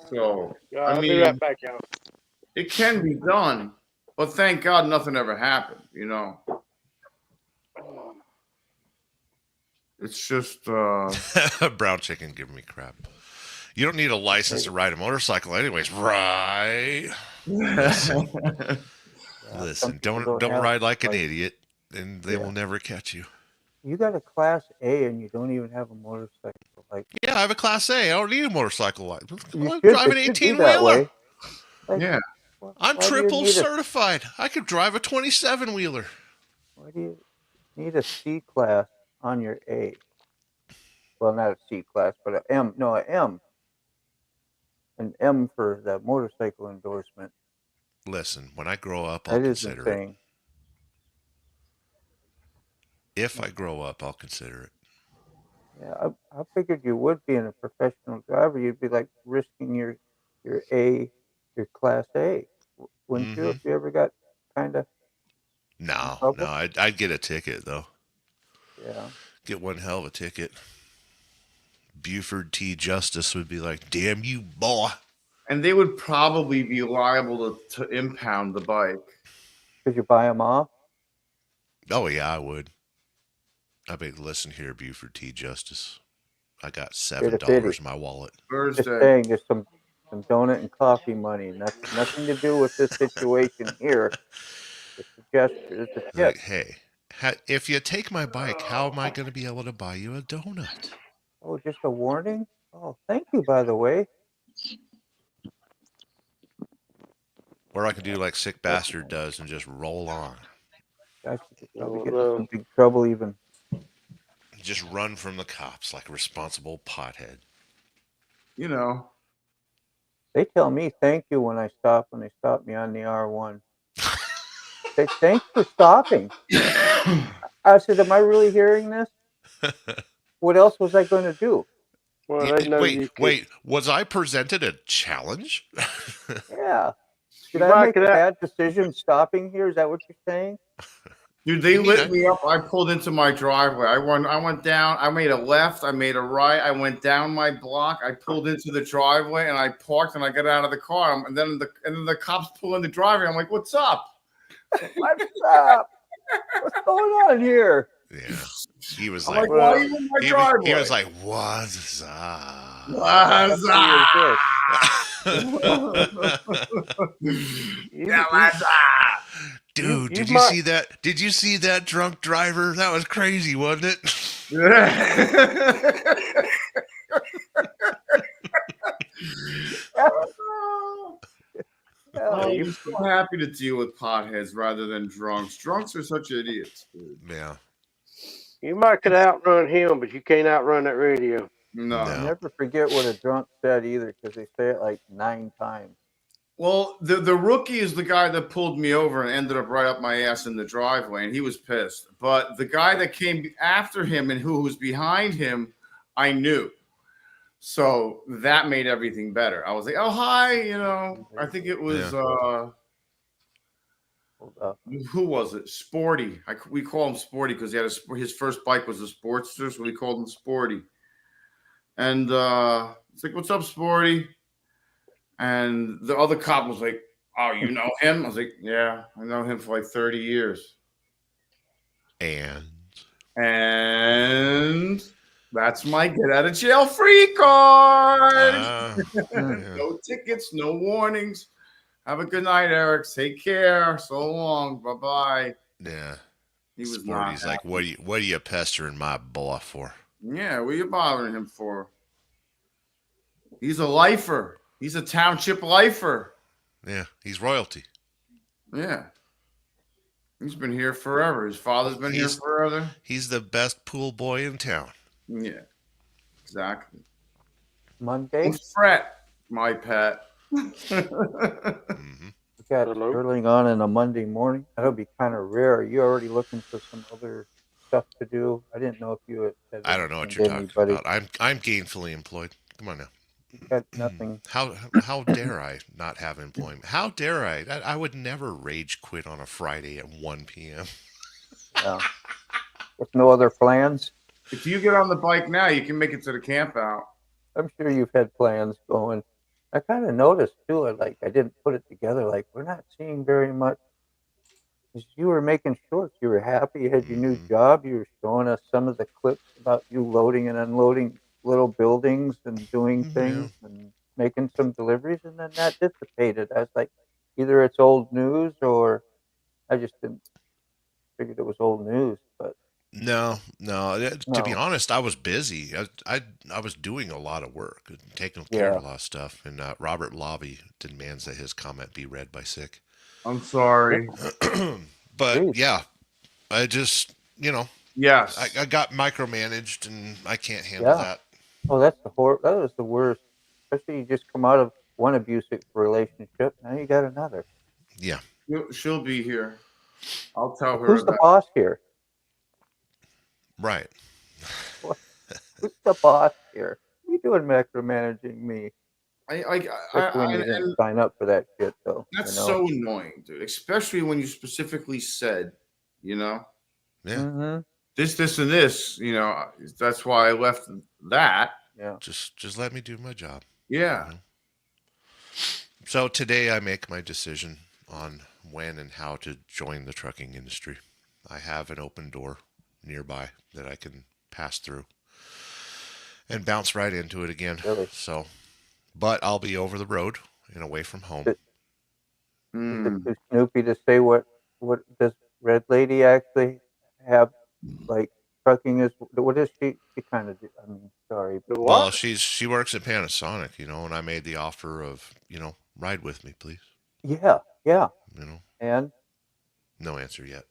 So, I'll be right back, y'all. It can be done, but thank God nothing ever happened, you know. It's just Brown chicken giving me crap. You don't need a license to ride a motorcycle anyways, right? Listen, don't ride like an idiot, and they will never catch you. You got a class A and you don't even have a motorcycle. Like, yeah, I have a class A. I don't need a motorcycle license. I'm should, driving an 18-wheeler. Yeah. I'm triple certified. I could drive a 27-wheeler. Why do you need a C class on your A? Well, not a C class, but an M. No, an M. An M for the motorcycle endorsement. Listen, when I grow up, I'll consider it. If I grow up, I'll consider it. Yeah, I figured you would be in a professional driver. You'd be like risking your class A, wouldn't you? If you ever got kind of. No, I'd get a ticket though. Yeah. Get one hell of a ticket. Buford T. Justice would be like, "Damn you, boy!" And they would probably be liable to impound the bike. Could you buy them off? Oh yeah, I would. I mean, listen here, Buford T. Justice. I got $7 in my wallet. Just saying, there's some donut and coffee money. Nothing to do with this situation here. It's a gesture. It's a tip. Like, hey, if you take my bike, how am I going to be able to buy you a donut? Oh, just a warning? Oh, thank you, by the way. Or I could do like Sick Bastard does and just roll on. Guys, you could probably get in some big trouble even. Just run from the cops like a responsible pothead. You know. They tell me thank you when they stop me on the R1. Say thanks for stopping. I said, am I really hearing this? What else was I going to do? Well, wait, was I presented a challenge? Yeah. Did I make a bad decision stopping here? Is that what you're saying? Dude, they lit me up. I pulled into my driveway. I went down. I made a left. I made a right. I went down my block. I pulled into the driveway and I parked and I got out of the car. And then the cops pull in the driveway. I'm like, "What's up? What's up? What's going on here?" Yeah. He was I'm like, "Why are you in my driveway?" He was like, "What's up? What's up?" Yeah, what's up? Dude, did you see that? Did you see that drunk driver? That was crazy, wasn't it? I'm so happy to deal with potheads rather than drunks. Drunks are such idiots, dude. Yeah. You might could outrun him, but you can't outrun that radio. No. I never forget what a drunk said either, because they say it like 9 times. Well, the rookie is the guy that pulled me over and ended up right up my ass in the driveway, and he was pissed. But the guy that came after him and who was behind him, I knew. So that made everything better. I was like, "Oh, hi," you know. I think it was who was it? Sporty. We call him Sporty because he had his first bike was a Sportster, so we called him Sporty. And It's like, what's up, Sporty? And the other cop was like, oh, you know him? I was like, yeah, I know him for like 30 years. And that's my get out of jail free card. yeah. No tickets, no warnings. Have a good night, Eric. Take care. So long. Bye bye. Yeah. He was Sporty's not like, what are you pestering my boy for? Yeah, what are you bothering him for? He's a lifer. He's a township lifer. Yeah, he's royalty. Yeah. He's been here forever. His father's been here forever. He's the best pool boy in town. Yeah, exactly. Monday. Don't fret, my pet. Mm-hmm. We got Sterling on a Monday morning. That'll be kind of rare. Are you already looking for some other stuff to do? I didn't know if you had. I don't know what you're talking about. I'm gainfully employed. Come on now. Got nothing. How dare I not have employment? How dare I? I would never rage quit on a Friday at 1 p.m. Yeah. With no other plans? If you get on the bike now, you can make it to the camp out. I'm sure you've had plans going. I kind of noticed too. I didn't put it together. Like, we're not seeing very much. You were making shorts. You were happy. You had your new job. You were showing us some of the clips about you loading and unloading little buildings and doing things and making some deliveries, and then that dissipated. I was like, either it's old news or I just didn't figured it was old news. But No. To be honest, I was busy. I was doing a lot of work, taking care of a lot of stuff. And Robert Lobby demands that his comment be read by Sick. I'm sorry. But yeah, I just, yes, I got micromanaged, and I can't handle that. Oh, that was the worst. Especially you just come out of one abusive relationship, now you got another. Yeah. She'll be here. I'll tell her. Who's the boss here? Right. Who's the boss here? What are you doing micromanaging me? Especially when you didn't sign up for that shit, though. That's so annoying, dude. Especially when you specifically said, Yeah. This, and this. That's why I left that. Yeah. Just let me do my job. Yeah. So today I make my decision on when and how to join the trucking industry. I have an open door nearby that I can pass through and bounce right into it again. Really? So, but I'll be over the road and away from home. Is it too Snoopy to say what does Red Lady actually have, like, trucking is? What is she kind of do? I mean, sorry. But well, she works at Panasonic, and I made the offer of, ride with me, please. Yeah. And no answer yet.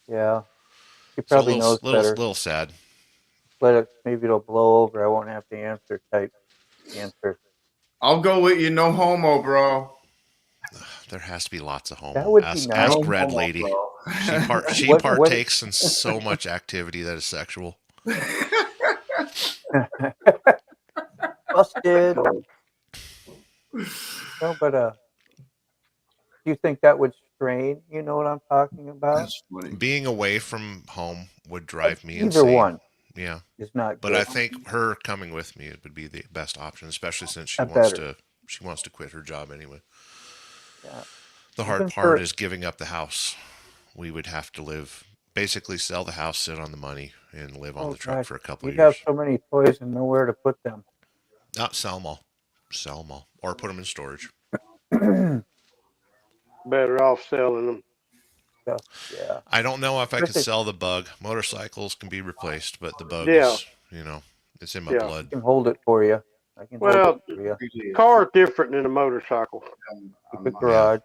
Yeah, she probably knows better. Little sad. Maybe it'll blow over. I won't have to answer. I'll go with you. No homo, bro. There has to be lots of homo. That would be nice. Ask Red Lady. She partakes in so much activity that is sexual. Busted. No, but do you think that would strain? You know what I'm talking about? Being away from home would drive me insane. Either one. Yeah. It's not but good. I think her coming with me would be the best option, especially since she wants to quit her job anyway. Yeah. The hard part is giving up the house. We would have to basically sell the house, sit on the money, and live on the truck for a couple of years. You have so many toys and nowhere to put them. Not sell them all. Sell them all. Or put them in storage. Better off selling them. Yeah. I don't know if I could sell the Bug. Motorcycles can be replaced, but the Bug is, it's in my blood. I can hold it for you. Well, car is different than a motorcycle. The garage.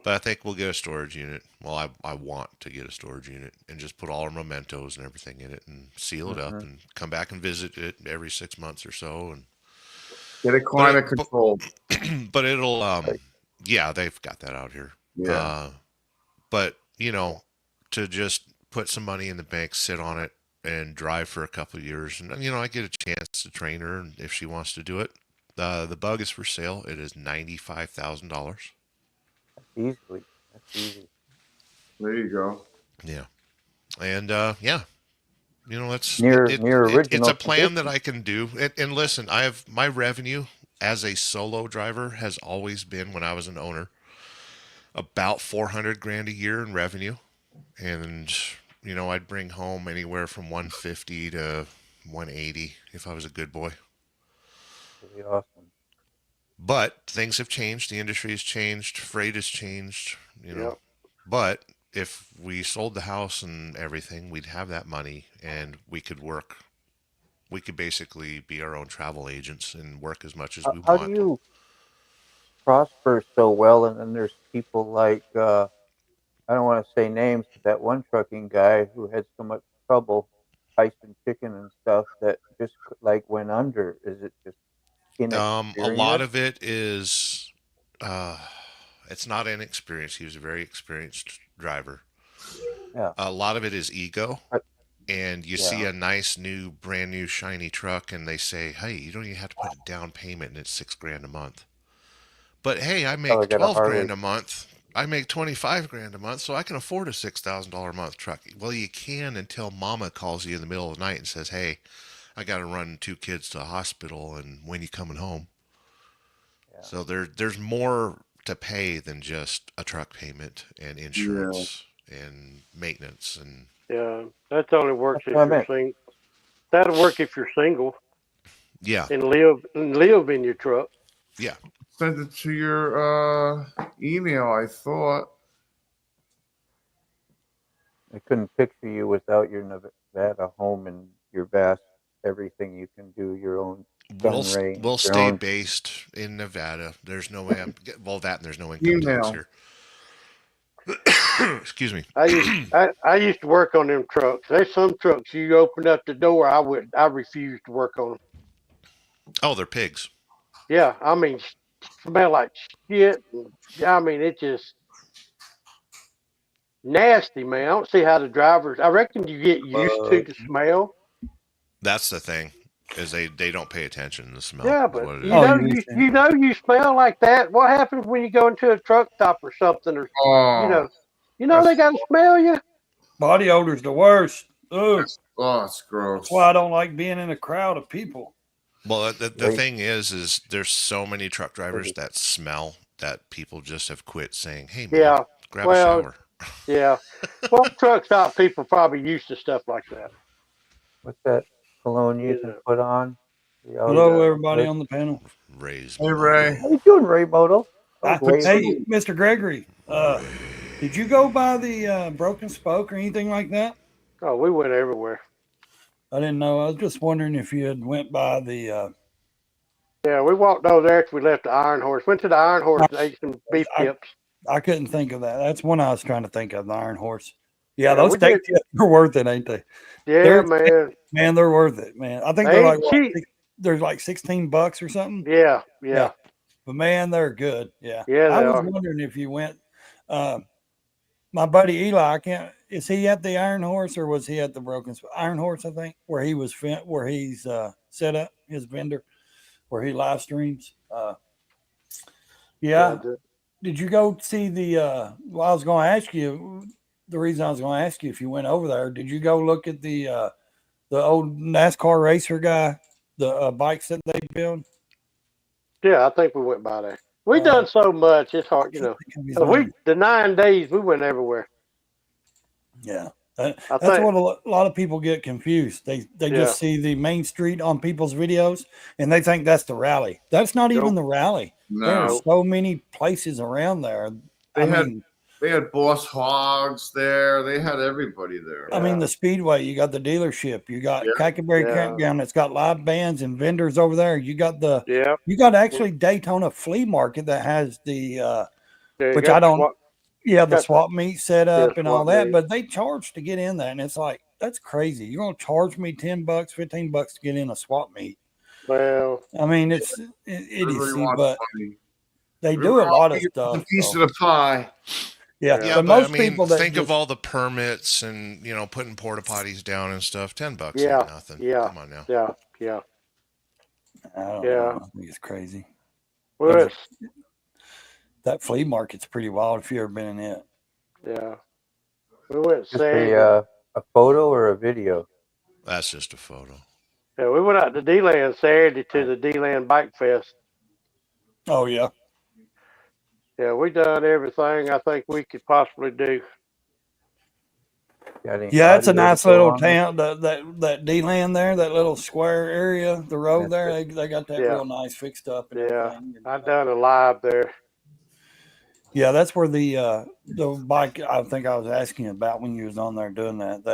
But I think we'll get a storage unit. Well, I want to get a storage unit and just put all our mementos and everything in it and seal it up and come back and visit it every 6 months or so and get it climate controlled. But it'll yeah, they've got that out here. Yeah. But to just put some money in the bank, sit on it, and drive for a couple of years, and I get a chance to train her if she wants to do it. The Bug is for sale. It is $95,000. That's easy. There you go. Yeah, and You know, it's Near it's original a plan that condition. I can do. And listen, I have my revenue as a solo driver has always been when I was an owner about 400 grand a year in revenue, and you know I'd bring home anywhere from 150 to 180 if I was a good boy. Really awesome. But things have changed. The industry has changed. Freight has changed. You know, Yep. but if we sold the house and everything, we'd have that money and we could work. We could basically be our own travel agents and work as much as we How do want. you prosper so well? And then there's people like I don't want to say names, but that one trucking guy who had so much trouble Tyson chicken and stuff that just like went under. Is it just A lot inexperience? of it is, uh, it's not inexperience. He was a very experienced driver. Yeah. A lot of it is ego. And you see Yeah. a nice new, brand new, shiny truck, and they say, "Hey, you don't even have to put a down payment, and it's 6 grand a month." But hey, I Oh, I make got a 12 grand Harley. a month. I make 25 grand a month, so I can afford a $6,000 a month truck. Well, you can until Mama calls you in the middle of the night and says, "Hey, I got to run 2 kids to the hospital, and when you coming home?" Yeah. So there's more to pay than just a truck payment and insurance and maintenance and Yeah, that only works That's if what I you're meant. single. That'll work if you're single yeah, and live in your truck. yeah. Sent it to your email, I thought. I couldn't picture you without your Nevada home and your vast everything you can do, your own gun range, We'll your stay own. based in Nevada. There's no way I'm well that and there's no income tax Email. here. Excuse me. I used to work on them trucks. There's some trucks you open up the door, I refuse to work on them. Oh, they're pigs. Yeah, I mean, smell like shit. I mean, it's just nasty, man. I don't see how the drivers. I reckon you get used to the smell. That's the thing, is they don't pay attention to the smell. Yeah, Is but what it you is. Oh, know you you understand. you know you smell like that. What happens when you go into a truck stop or something, or Oh, you know they that's, got to smell you. Body odor's the worst. Ugh. it's That's why I gross. don't like being in a crowd of people. Well, the Race thing is there's so many truck drivers city. that smell that people just have quit saying, "Hey, man, Yeah. grab a Well, shower." yeah. Well, truck stop people probably used to stuff like that. What's that cologne you You can know. put on? You always Hello, Yeah. everybody on the panel. Ray's Hey, moto. Ray. How you doing, Ray Moto? I was Hey, waiting. Mr. Gregory. Did you go by the broken spoke or anything like that? Oh, we went everywhere. I didn't know. I was just wondering if you had went by the. Yeah, we walked over there after we left the Iron Horse. Went to the Iron Horse and ate some beef I, tips. I couldn't think of that. That's one I was trying to think of. The Iron Horse. Yeah, Yeah, those we did. steak tips are worth it, ain't they? Yeah, They're man. man, they're worth it, man. I think they're They like ain't what? cheap. They're like $16 or something. Yeah, Yeah, yeah, but man, they're good. Yeah, yeah. I They was are. wondering if you went. Uh, my buddy Eli, I can't. Is he at the Iron Horse or was he at the Iron Horse? I think where he was where he's set up his vendor, where he live streams. Yeah, Yeah. Did you go see the? Well, I was going to ask you. The reason I was going to ask you if you went over there, did you go look at the old NASCAR racer guy, the bikes that they build? yeah. I think we went by there. We Uh, done so much. It's I hard, can't think of his We name. the 9 days we went everywhere. Yeah, I that's think. what a lot of people get confused. They Yeah. just see the main street on people's videos and they think that's the rally. That's not even Nope. the rally. There are No, Nope. so many places around there. I they had mean, they had Boss Hogs there. They had everybody there. Yeah. the speedway. You got the dealership. You got Yeah. Cackleberry Yeah. Campground. That's got live bands and vendors over there. You got Yeah. actually Daytona Flea Market that has the Yeah. You which got I the don't. SWAT. Yeah, the Got swap meet set yeah, up and all SWAT that, meet. but they charge to get in there, and it's like that's crazy. You're gonna charge me $10, $15 to get in a swap meet. Well, I mean, it's Everybody idiocy, wants but money. they do Everybody a lot wants of to get a stuff. piece So of the pie. yeah, Yeah. Yeah, but but I most mean, people that think of just all the permits and putting porta potties down and stuff. $10 yeah. ain't nothing. Yeah. Come on now. Yeah. Yeah. I don't Yeah. know. I think it's crazy. Well, But that flea market's pretty wild if you ever been in it. yeah. We went Just Saturday. a photo or a video? That's just a photo. Yeah, we went out to D-Land Saturday to the D-Land Bike Fest. Oh yeah. Yeah, we done everything I think we could possibly do. Yeah, it's a nice little town. That D-Land there, that little square area, the road there, they got that real nice fixed up and everything. I done a live there. Yeah, that's where the bike I think I was asking about when you was on there doing that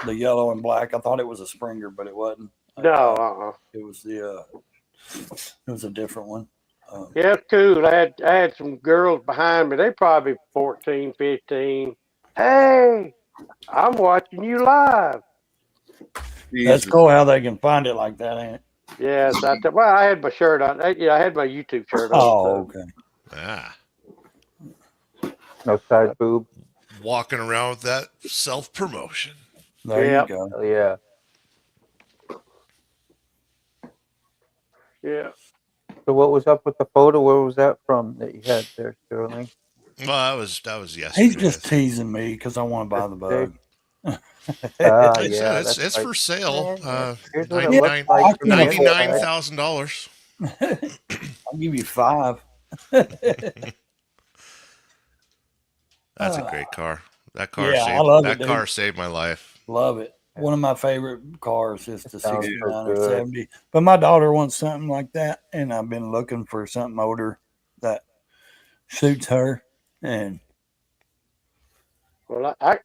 the yellow and black. I thought it was a Springer, but it wasn't. No, it was it was a different one. Yeah, it's cool. I had some girls behind me. They probably 14, 15. Hey, I'm watching you live. That's cool how they can find it like that, ain't it? Yes, I had my shirt on. I had my YouTube shirt on. Oh, okay. Ah. No side boob. Walking around with that self-promotion. There you go. Oh, yeah. Yeah. So what was up with the photo? Where was that from that you had there, Sterling? Well, that was yesterday. He's just teasing me because I want to buy the bug. It's for sale. $99,000. I'll give you 5. That's a great car. That car I love it, car dude. saved my life. Love it. One of my favorite cars is the 69 or 70. But my daughter wants something like that, and I've been looking for something older that suits her. And well, I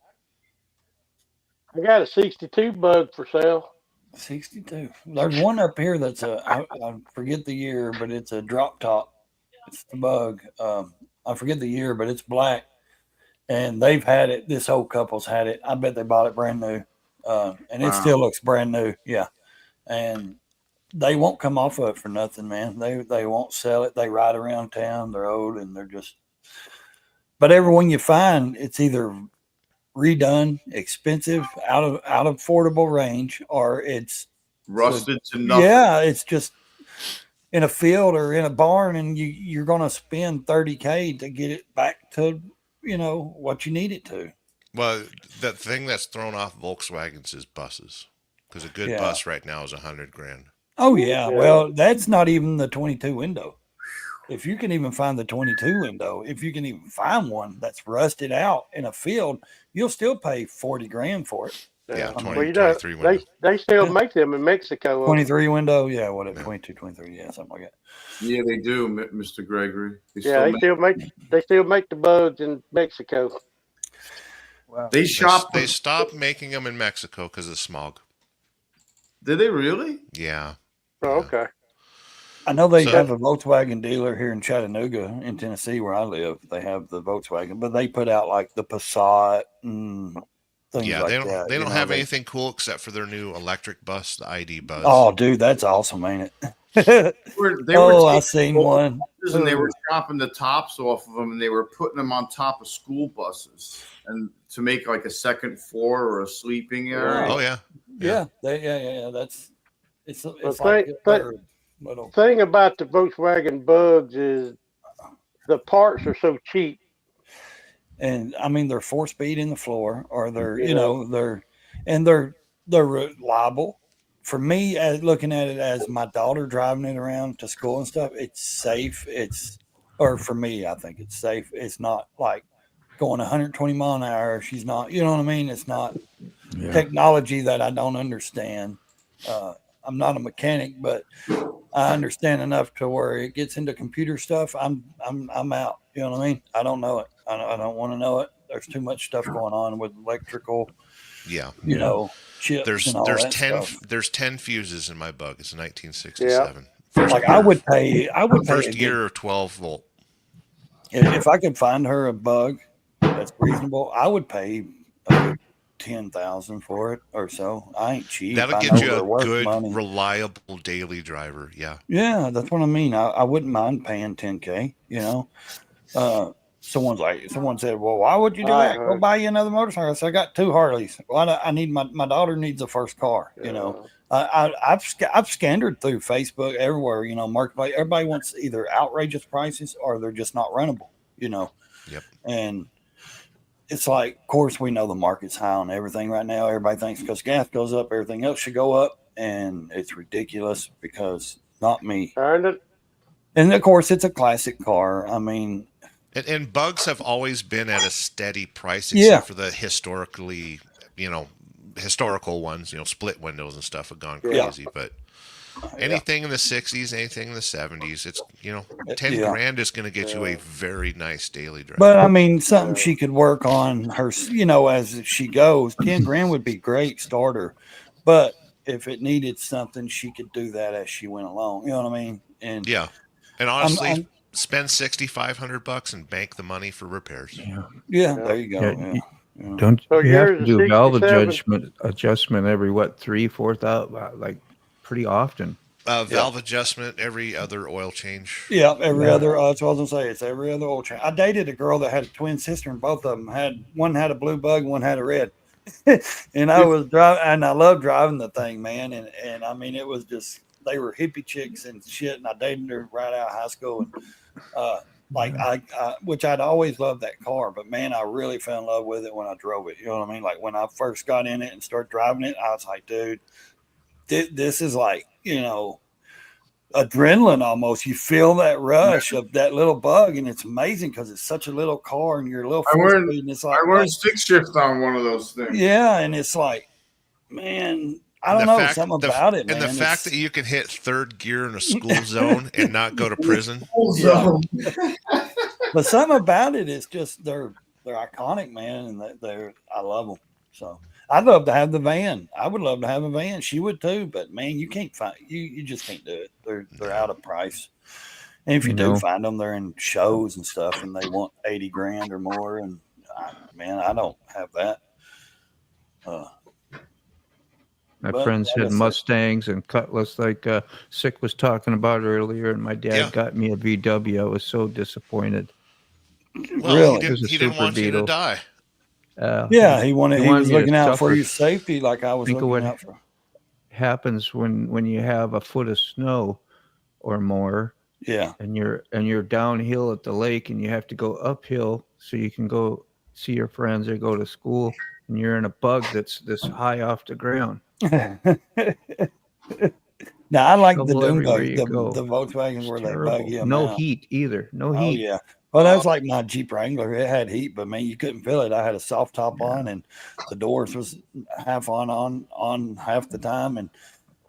got a 62 bug for sale. 62. There's one up here that's I forget the year, but it's a drop top. It's the bug. I forget the year, but it's black. And they've had it. This whole couple's had it. I bet they bought it brand new. And it still looks brand new. Yeah. And they won't come off of it for nothing, man. They won't sell it. They ride around town. They're old and they're just, but every one you find, it's either redone, expensive, out of affordable range, or it's rusted to nothing. Yeah. It's just in a field or in a barn, and you're going to spend $30,000 to get it back to, what you need it to. Well, the thing that's thrown off Volkswagens is buses, because a good bus right now is $100,000. Oh yeah. Well, that's not even the 22 window. If you can even find the 22 window, if you can even find one that's rusted out in a field, you'll still pay $40,000 for it. Yeah, 23 window. They still make them in Mexico. 23 window, yeah, whatever, 22, 23, yeah, something like that. Yeah, they do, Mr. Gregory. They still make the bugs in Mexico. Wow. They stopped making them in Mexico because of smog. Did they really? Yeah. Oh, okay. I know they have a Volkswagen dealer here in Chattanooga, in Tennessee, where I live. They have the Volkswagen, but they put out like the Passat and things like that. They don't have anything cool except for their new electric bus, the ID Buzz. Oh, dude, that's awesome, ain't it? I seen one. And they were chopping the tops off of them, and they were putting them on top of school buses, and to make like a second floor or a sleeping area. Oh yeah, yeah. That's it's thing about the Volkswagen Bugs is the parts are so cheap. And I mean, they're 4-speed in the floor, or they're they're reliable. For me, as looking at it as my daughter driving it around to school and stuff, it's safe. Or for me, I think it's safe. It's not like going 120 mile an hour. She's not, you know what I mean? It's not technology that I don't understand. I'm not a mechanic, but I understand enough to where it gets into computer stuff. I'm out. You know what I mean? I don't know it. I don't want to know it. There's too much stuff going on with electrical. Yeah. Chips. There's 10 fuses in my bug. It's a 1967. I would pay first gear 12 volt. If I could find her a bug that's reasonable, I would pay $10,000 for it or so. I ain't cheap. That'll get you a good, reliable daily driver. Yeah. Yeah, that's what I mean. I wouldn't mind paying $10,000. Someone said, well, why would you do that? Go buy you another motorcycle. So I got 2 Harleys. Well, I need my daughter needs a first car. I've scanned through Facebook everywhere. Marketplace. Everybody wants either outrageous prices or they're just not runnable. Yep. And it's like, of course, we know the market's high on everything right now. Everybody thinks because gas goes up, everything else should go up, and it's ridiculous because not me. And of course, it's a classic car. I mean, and bugs have always been at a steady price, Yeah. except for the historical ones. Split windows and stuff have gone Yeah. crazy. But anything in the 60s, anything in the 70s, it's 10 Yeah. grand is going to get you a very nice daily drive. but I mean, something she could work on her, as she goes. 10 grand would be great starter, but if it needed something, she could do that as she went along. You know what I mean? And yeah, and honestly, spend $6,500 and bank the money for repairs. yeah, there you go. Yeah, Yeah. Don't So you have yours to is do valve 67? adjustment every 3-4,000, like pretty often? Valve adjustment every other oil change. Yeah, every other. That's what I was gonna say. It's every other oil change. I dated a girl that had a twin sister, and both of them one had a blue bug, one had a red. And I was driving, and I love driving the thing, man. And I mean, it was just they were hippie chicks and shit. And I dated her right out of high school, and which I'd always loved that car, but man, I really fell in love with it when I drove it. You know what I mean? Like when I first got in it and started driving it, I was like, dude, this is like, adrenaline almost. You feel that rush of that little bug, and it's amazing because it's such a little car and you're a little speed, and it's like I run stick shift on one of those things. yeah, and it's like, man, I don't know, something about it, man. And the fact that you can hit third gear in a school zone and not go to prison. But something about it is just they're iconic, man, and I love them. So I'd love to have the van. I would love to have a van. She would too, but man, you can't find you just can't do it. They're out of price. And if you do find them, they're in shows and stuff, and they want 80 grand or more. And man, I don't have that. My But friends like I had said- Mustangs and Cutlass, like Sick was talking about earlier, and my dad got me a VW. I was so disappointed. Well, Really? It was a he didn't Super want you to Beetle. die. Yeah, he was me looking to out for suffer. your safety, like I was Think of looking what out for. happens when you have a foot of snow or more, Yeah, and you're downhill at the lake, and you have to go uphill so you can go see your friends or go to school, and you're in a bug that's this high off the ground. now I like the Trouble Doom everywhere bug, you the go. Volkswagens where they bug you. No out. heat either. No Oh heat. yeah. Well, that's like my Jeep Wrangler. It had heat, but man, you couldn't feel it. I had a soft top on, and the doors was half on half the time,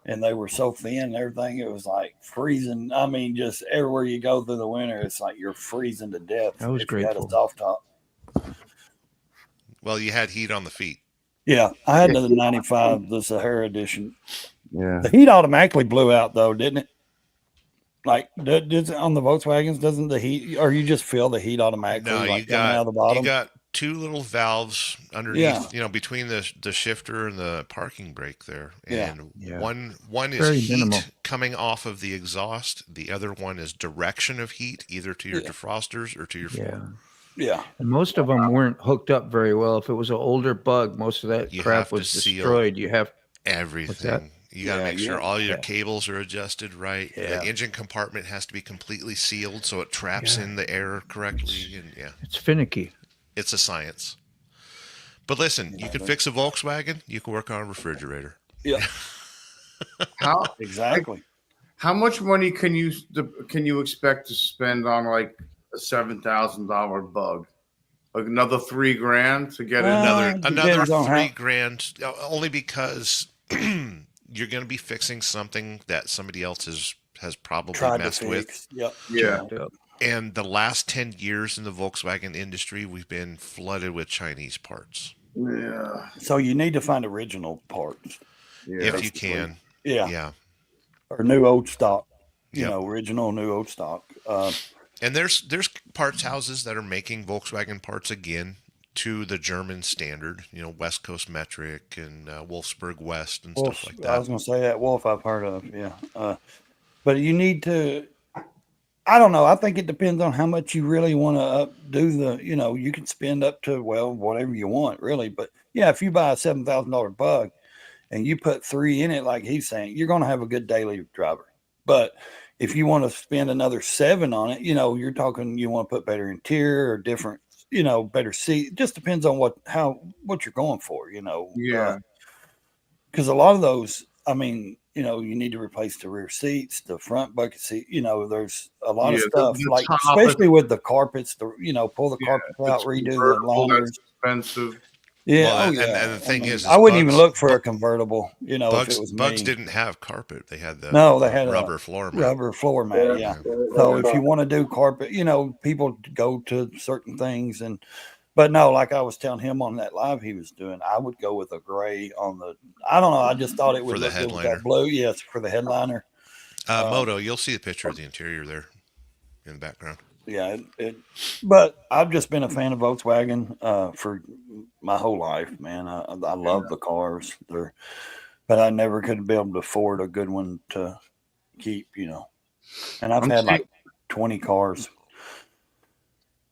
and they were so thin and everything. It was like freezing. I mean, just everywhere you go through the winter, it's like you're freezing to death. I was if you had a grateful. soft top. Well, you had heat on the feet. Yeah, I had the 95, the Sahara edition. Yeah. The heat automatically blew out though, didn't it? Like on the Volkswagens, doesn't the heat, or you just feel the heat automatically? No, like you coming out of the bottom. you got two little valves underneath, Yeah. between the shifter and the parking brake there. Yeah. And Yeah. one is Very heat minimal. coming off of the exhaust. The other one is direction of heat, either to your defrosters or to your Yeah. floor. Yeah. And most of them weren't hooked up very well. If it was an older bug, most of that You crap have to was seal destroyed. You have Everything. You got to Yeah, make sure yeah. all your Yeah. cables are adjusted right. Yeah. The engine compartment has to be completely sealed so it traps in the air correctly. And it's finicky. it's a science. But listen, you can fix a Volkswagen, you can work on a refrigerator. Yeah. How Exactly. how much money can you expect to spend on like a $7,000 bug? Like another $3,000 to get Another depends on how- $3,000, only because you're going to be fixing something that somebody else has probably Tried to messed with. fix. Yep. Yeah. And the last 10 years in the Volkswagen industry, we've been flooded with Chinese parts. Yeah. So you need to find original parts. If you can. Yeah. Yeah. Or new old stock. You Yep. know, original new old stock. And there's parts houses that are making Volkswagen parts again to the German standard, West Coast Metric and Wolfsburg West and stuff like I was that. going to say that Wolf I've heard of. Yeah. But you need to, I don't know. I think it depends on how much you really want to do you can spend up to, whatever you want really. But yeah, if you buy a $7,000 bug and you put 3 in it, like he's saying, you're going to have a good daily driver. But if you want to spend another 7 on it, you're talking, you want to put better interior or different better seat. It just depends on what you're going for, Yeah. because a lot of those, I mean, you need to replace the rear seats, the front bucket seat. There's a lot of Yeah, stuff, the like top is- especially with the carpets. Pull the Yeah, carpets if out, it's redo the convertible, liners. that's expensive. Yeah. Well, Oh and, yeah. and the thing is I wouldn't even Bugs, look for a convertible. If Bugs, it was Bugs me. didn't have carpet. They had the No, they had rubber a floor mat. rubber floor mat. Yeah. So if you want to do carpet, people go to certain things, but no, like I was telling him on that live he was doing, I would go with a gray on the. I don't know. I just thought it would For the look good with headliner. that blue. Yes, for the headliner. Moto, you'll see a picture of the interior there in the background. Yeah, but I've just been a fan of Volkswagen for my whole life, man. I love the cars. But I never could be able to afford a good one to keep, And I've had like 20 cars.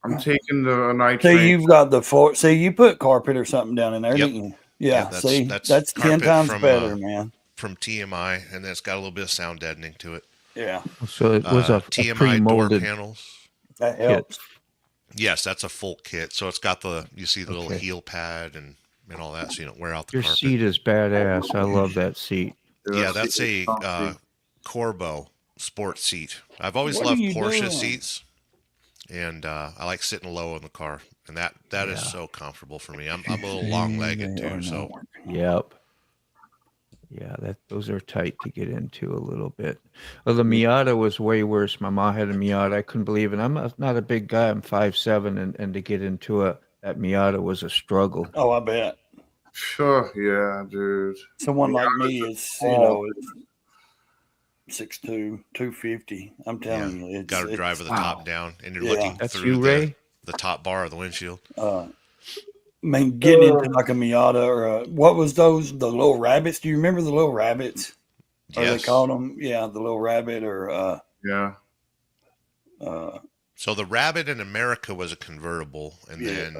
I'm taking the night See, train. you've got the floor. See, you put carpet or something down in there, Yep. didn't you? Yeah. That's That's 10 carpet times from, better, man. From TMI, and then it's got a little bit of sound deadening to it. Yeah. So it was a TMI door pre-molded panels. That kit. helps. Yes, that's a full kit. So it's got you see the little heel pad and all that, so you don't wear out the Your carpet. seat is badass. I love that seat. Yeah, that's a Corbeau sports seat. I've always What are loved you Porsche doing? seats, and I like sitting low in the car, and that is so comfortable for me. I'm a little long-legged too, so Yep. Yeah, those are tight to get into a little bit. Well, the Miata was way worse. My mom had a Miata. I couldn't believe it. I'm not a big guy. I'm 5'7", and to get into that Miata was a struggle. Oh, I bet. Sure, yeah, dude. Someone like me is, is 6'2", 250. I'm telling you, it's got to drive with the top down, and you're Yeah. looking That's through you, Ray? the top bar of the windshield. I mean, getting into like a Miata or what was those? The little rabbits? Do you remember the little rabbits? Or they Yes. called them? Yeah, the little rabbit or Yeah. So the Rabbit in America was a convertible, and yeah, then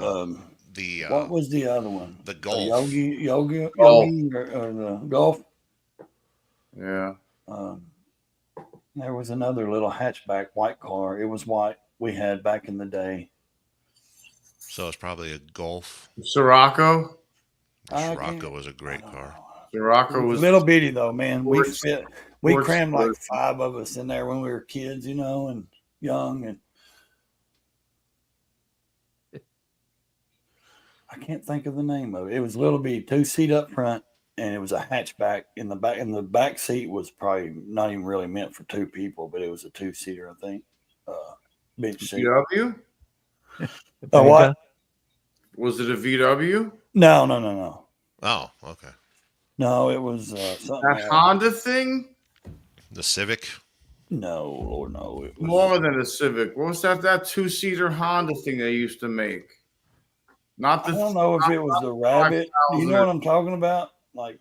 the what was the other one? the The Golf. Yogi Golf. or the Golf? Yeah. There was another little hatchback white car. It was white we had back in the day. So it's probably a Golf. Sirocco. Scirocco was a great car. Sirocco was Little bitty though, man. We sports crammed like car. 5 of us in there when we were kids, and young, and I can't think of the name of it. It was little bitty, 2-seat up front, and it was a hatchback in the back. And the back seat was probably not even really meant for 2 people, but it was a 2-seater, I think. Bench seat. VW? Oh, what? Was it a VW? No. Oh, okay. No, it was something. That Honda thing? The Civic. No, Lord, no. It was More than a Civic. What was that 2-seater Honda thing they used to make? Not I the. don't know if it was the Rabbit. Do you 5,000 know what I'm talking about? Like,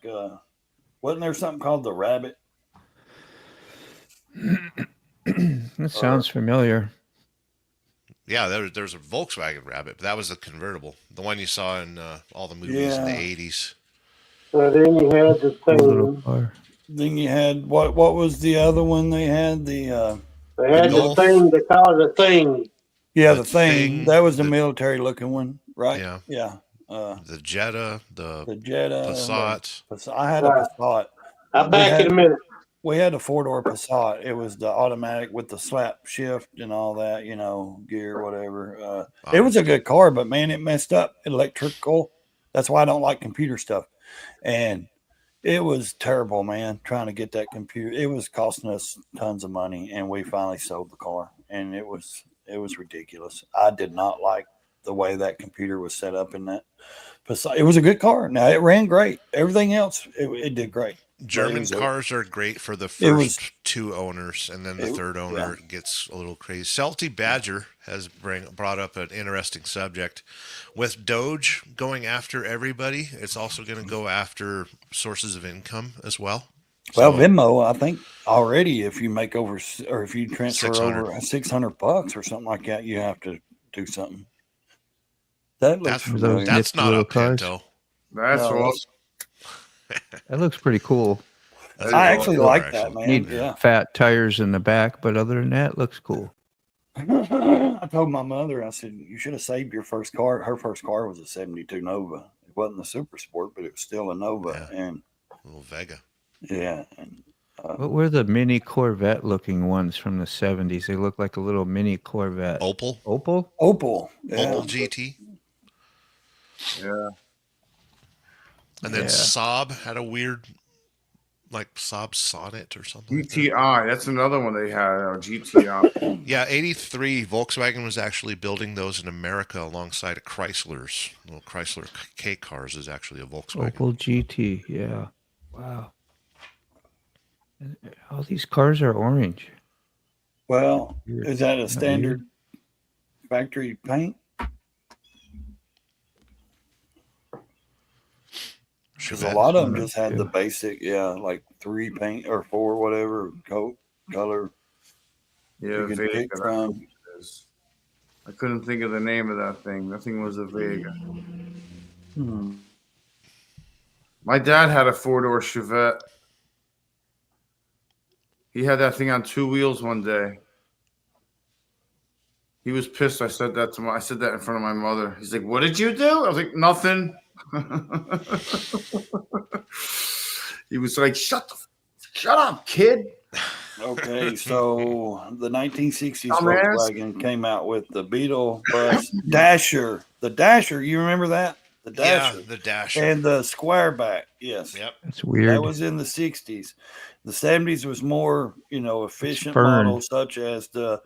wasn't there something called the Rabbit? That sounds familiar. Yeah, there's a Volkswagen Rabbit, but that was the convertible, the one you saw in all the movies in the Yeah. 80s. Then you had the Little thing. car. Then you had what was the other one they had? They had The the Golf. thing. They call it a thing. Yeah, The the thing. Thing, That was the the- military looking one, right? Yeah. Yeah. The Jetta, the The Jetta. Passat. I had a Right. Passat. I'll back in a minute. We had a 4-door Passat. It was the automatic with the slap shift and all that, gear, whatever. It was a good car, but man, it messed up electrical. That's why I don't like computer stuff. And it was terrible, man, trying to get that computer. It was costing us tons of money, and we finally sold the car. And it was ridiculous. I did not like the way that computer was set up in that Passat. It was a good car. Now, it ran great. Everything else, it did great. German was a- cars are great for the It was- first 2 owners, and then the It- third owner gets a little crazy. Salty Badger has brought up an interesting subject. With Doge going after everybody, it's also going to go after sources of income as well. Well, So, Venmo, I think already, if you make over or if you transfer 600. over $600 or something like that, you have to do something. That looks that's familiar. that's not a little cars. Pinto. That's No, awesome. That looks pretty cool. That's I a actually cool like car, that, actually. man. Need Yeah. fat tires in the back, but other than that, looks cool. I told my mother, I said, you should have saved your first car. Her first car was a 72 Nova. It wasn't a Super Sport, but it was still a Nova. Yeah. And A little Vega. yeah. And, What were the mini Corvette looking ones from the 70s? They look like a little mini Corvette. Opal. Opal. Yeah. Opal GT. Yeah. And then Yeah. Saab had a weird, like Saab Sonnet or something. GTI. That's another one they had. GTI. Yeah, 83. Volkswagen was actually building those in America alongside of Chrysler's. Little Chrysler K cars is actually a Volkswagen. Opel GT. Yeah. Wow. And all these cars are orange. Well, Weird. is that a Isn't that standard factory paint? Because a lot of them just had the basic, like 3 paint or 4, whatever coat color. Yeah, you could Vega. pick from. I couldn't think of the name of that thing. Nothing was a Vega. My dad had a 4-door Chevette. He had that thing on 2 wheels one day. He was pissed. I said that in front of my mother. He's like, "What did you do?" I was like, "Nothing." He was like, "Shut up, kid." Okay, so the 1960s Volkswagen came out with the Beetle bus Dasher. The Dasher, you remember that? The Dasher. Yeah, the Dasher. And the Squareback, yes. Yep. That's weird. That was in the 60s. The 70s was more, efficient Fern. models such as the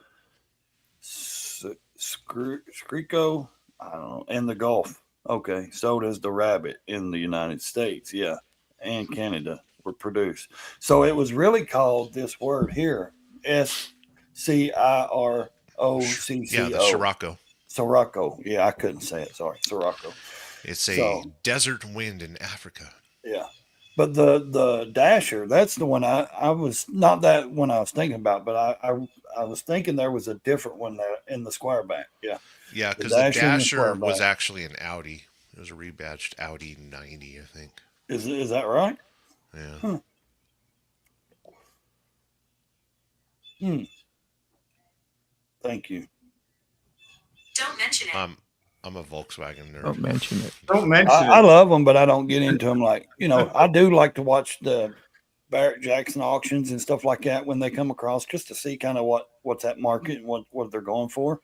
Scrico, I don't know, and the Golf. Okay, so does the Rabbit in the United States, yeah, and Canada were produced. So it was really called this word here, SCIROCCO. Yeah, the Scirocco. Scirocco. Yeah, I couldn't say it. Sorry, Scirocco. It's a desert wind in Africa. Yeah. But the Dasher, that's the one I was not that one I was thinking about, but I was thinking there was a different one there in the Squareback. Yeah. Yeah, because the Dasher was actually an Audi. It was a rebadged Audi 90, I think. Is that right? Yeah. Thank you. Don't mention it. I'm a Volkswagen nerd. Don't mention it. Don't mention it. I love them, but I don't get into them. Like, I do like to watch the Barrett Jackson auctions and stuff like that when they come across, just to see kind of what's that market and what they're going for.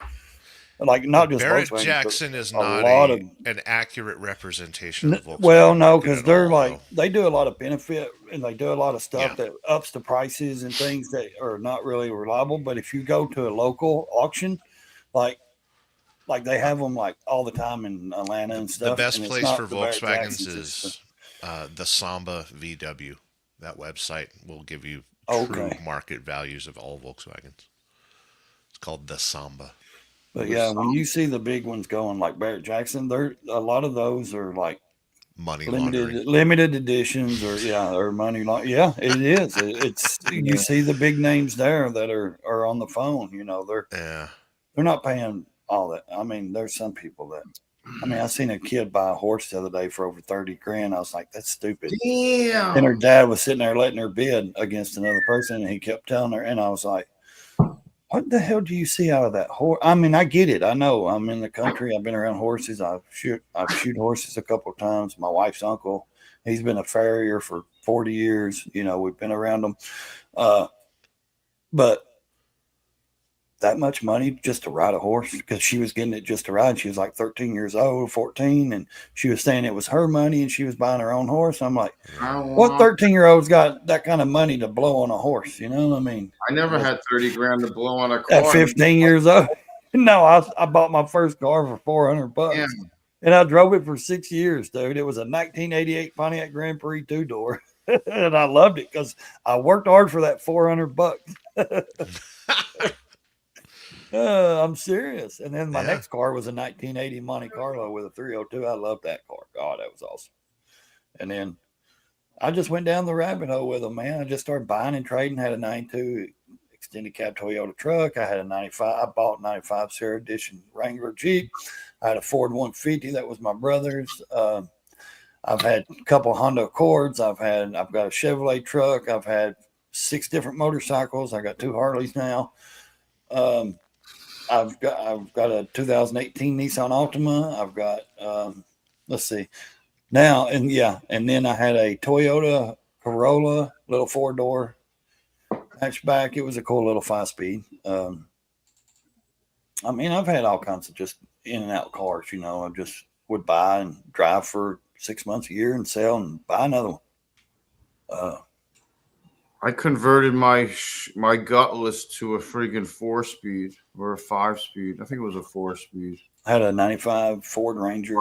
Like, not just Barrett Volkswagen, Jackson is not an accurate representation of Volkswagen. Well, no, because they're they do a lot of benefit and they do a lot of stuff that ups the prices and things that are not really reliable. But if you go to a local auction, like they have them like all the time in Atlanta and stuff. The best place for Volkswagens is is the Samba VW. That website will give you true market values of all Volkswagens. It's called the Samba. But yeah, when you see the big ones going like Barrett Jackson, a lot of those are like money limited editions, or money laundering. Yeah, it is. It's you see the big names there that are on the phone. They're not paying all that. I mean, there's some people that. I mean, I seen a kid buy a horse the other day for over 30 grand. I was like, that's stupid. Damn. And her dad was sitting there letting her bid against another person, and he kept telling her, and I was like, what the hell do you see out of that horse? I mean, I get it. I know I'm in the country. I've been around horses. I've shoot horses a couple of times. My wife's uncle, he's been a farrier for 40 years. We've been around them. But that much money just to ride a horse, because she was getting it just to ride. She was like 13 years old, 14, and she was saying it was her money and she was buying her own horse. I'm like, what 13-year-old's got that kind of money to blow on a horse? You know what I mean? I never had 30 grand to blow on a car. At 15 years old. No, I bought my first car for $400. Yeah. And I drove it for 6 years, dude. It was a 1988 Pontiac Grand Prix 2-door. And I loved it because I worked hard for that $400. I'm serious. And then my next car was a 1980 Monte Carlo with a 302. I love that car. God, that was awesome. And then I just went down the rabbit hole with them, man. I just started buying and trading. Had a 92 extended cab Toyota truck. I had a 95. I bought 95 Sierra Edition Wrangler Jeep. I had a Ford 150 that was my brother's. I've had a couple Honda Accords. I've got a Chevrolet truck. I've had 6 different motorcycles. I got 2 Harleys now. I've got a 2018 Nissan Altima. I've got let's see now, and then I had a Toyota Corolla, little 4-door hatchback. It was a cool little 5-speed. I mean, I've had all kinds of just in and out cars. I just would buy and drive for 6 months, a year, and sell and buy another one. I converted my gutless to a freaking 4-speed or a 5-speed. I think it was a 4-speed. I had a 95 Ford Ranger,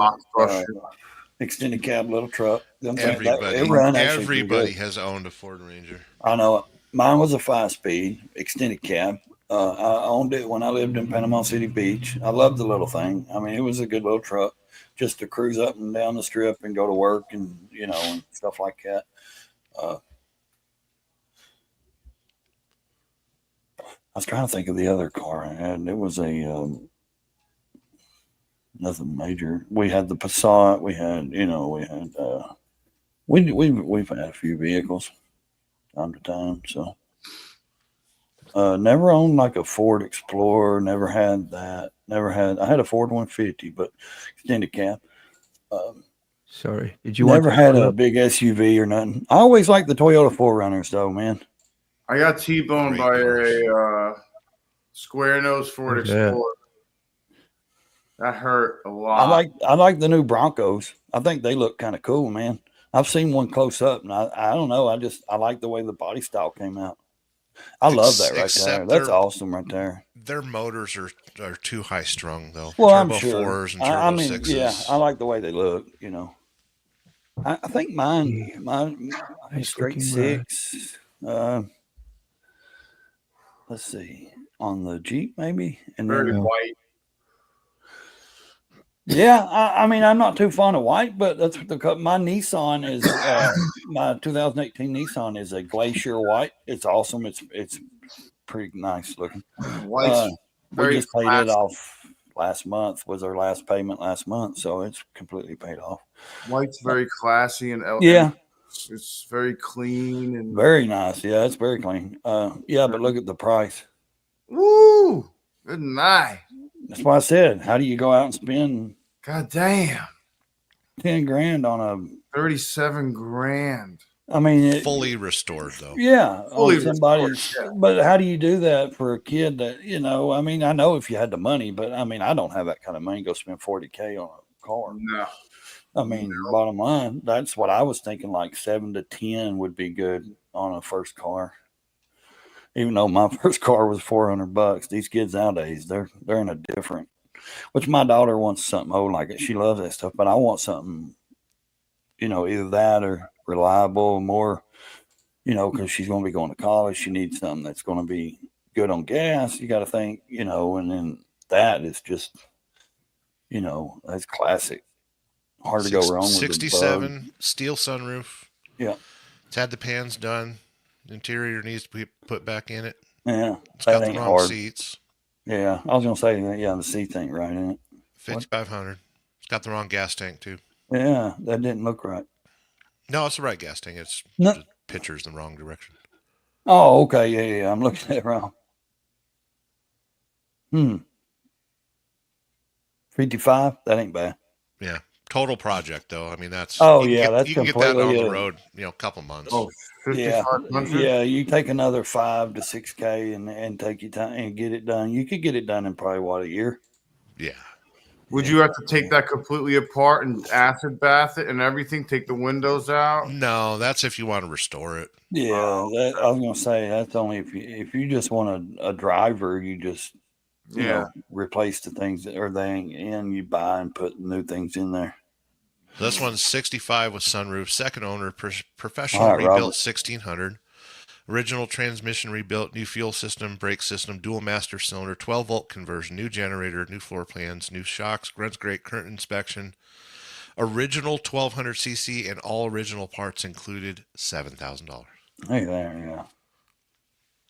extended cab little truck. Everybody has owned a Ford Ranger. I know. Mine was a 5-speed extended cab. I owned it when I lived in Panama City Beach. I loved the little thing. I mean, it was a good little truck just to cruise up and down the strip and go to work and, and stuff like that. I was trying to think of the other car I had. It was a nothing major. We had the Passat. We had, we've had a few vehicles time to time. So never owned like a Ford Explorer. Never had that. I had a Ford 150, but extended cab. Sorry, did you never had a big SUV or nothing? I always liked the Toyota 4Runners though, man. I got T-boned by a square nose Ford Explorer. That hurt a lot. I like the new Broncos. I think they look kind of cool, man. I've seen one close up, and I don't know. I like the way the body style came out. I love that right there. That's awesome right there. Their motors are too high strung though. Well, Turbo I'm sure. 4s and Turbo 6s. Yeah, I like the way they look. I think mine straight 6. Let's see, on the Jeep maybe, and very then white. Yeah, I mean, I'm not too fond of white, but that's my Nissan is my 2018 Nissan is a glacier white. It's awesome. It's pretty nice looking. White's we just paid it off last month. Was our last payment last month, so it's completely paid off. White's very classy and yeah, it's very clean and very nice. Yeah, it's very clean. Yeah, but look at the price. Woo! Good night. That's why I said, how do you go out and spend? God damn. 10 grand on a 37 grand. I mean, fully restored though. Yeah, fully somebody. restored, yeah. But how do you do that for a kid that I mean, I know if you had the money, but I mean, I don't have that kind of money to go spend $40K on a car. No. I mean, bottom line, that's what I was thinking. Like 7 to 10 would be good on a first car. Even though my first car was $400, these kids nowadays they're in a different. Which my daughter wants something old like it. She loves that stuff, but I want something, either that or reliable, more, because she's going to be going to college. She needs something that's going to be good on gas. You got to think, and then that is just, that's classic. Hard to go wrong with 67 steel sunroof. Yeah. It's had the pans done. The interior needs to be put back in it. Yeah. It's got the wrong seats. Yeah. I was going to say that. Yeah. The seat ain't right in it. 5,500. It's got the wrong gas tank too. Yeah. That didn't look right. No, it's the right gas tank. It's no. The picture's the wrong direction. Oh, okay. Yeah. I'm looking at it wrong. 55. That ain't bad. Yeah. Total project though. I mean, that's that's you can get that on the road, a couple months. Oh, 5,500? Yeah, you take another 5 to 6K and take your time and get it done. You could get it done in probably a year. Yeah. Would you have to take that completely apart and acid bath it and everything? Take the windows out? No, that's if you want to restore it. Yeah, I was gonna say that's only if you just want a driver, you just replace the things that are there and you buy and put new things in there. This one's 65 with sunroof, second owner, professional rebuilt 1600, original transmission rebuilt, new fuel system, brake system, dual master cylinder, 12-volt conversion, new generator, new floor plans, new shocks, runs great, current inspection, original 1200cc, and all original parts included, $7,000. Hey there, yeah.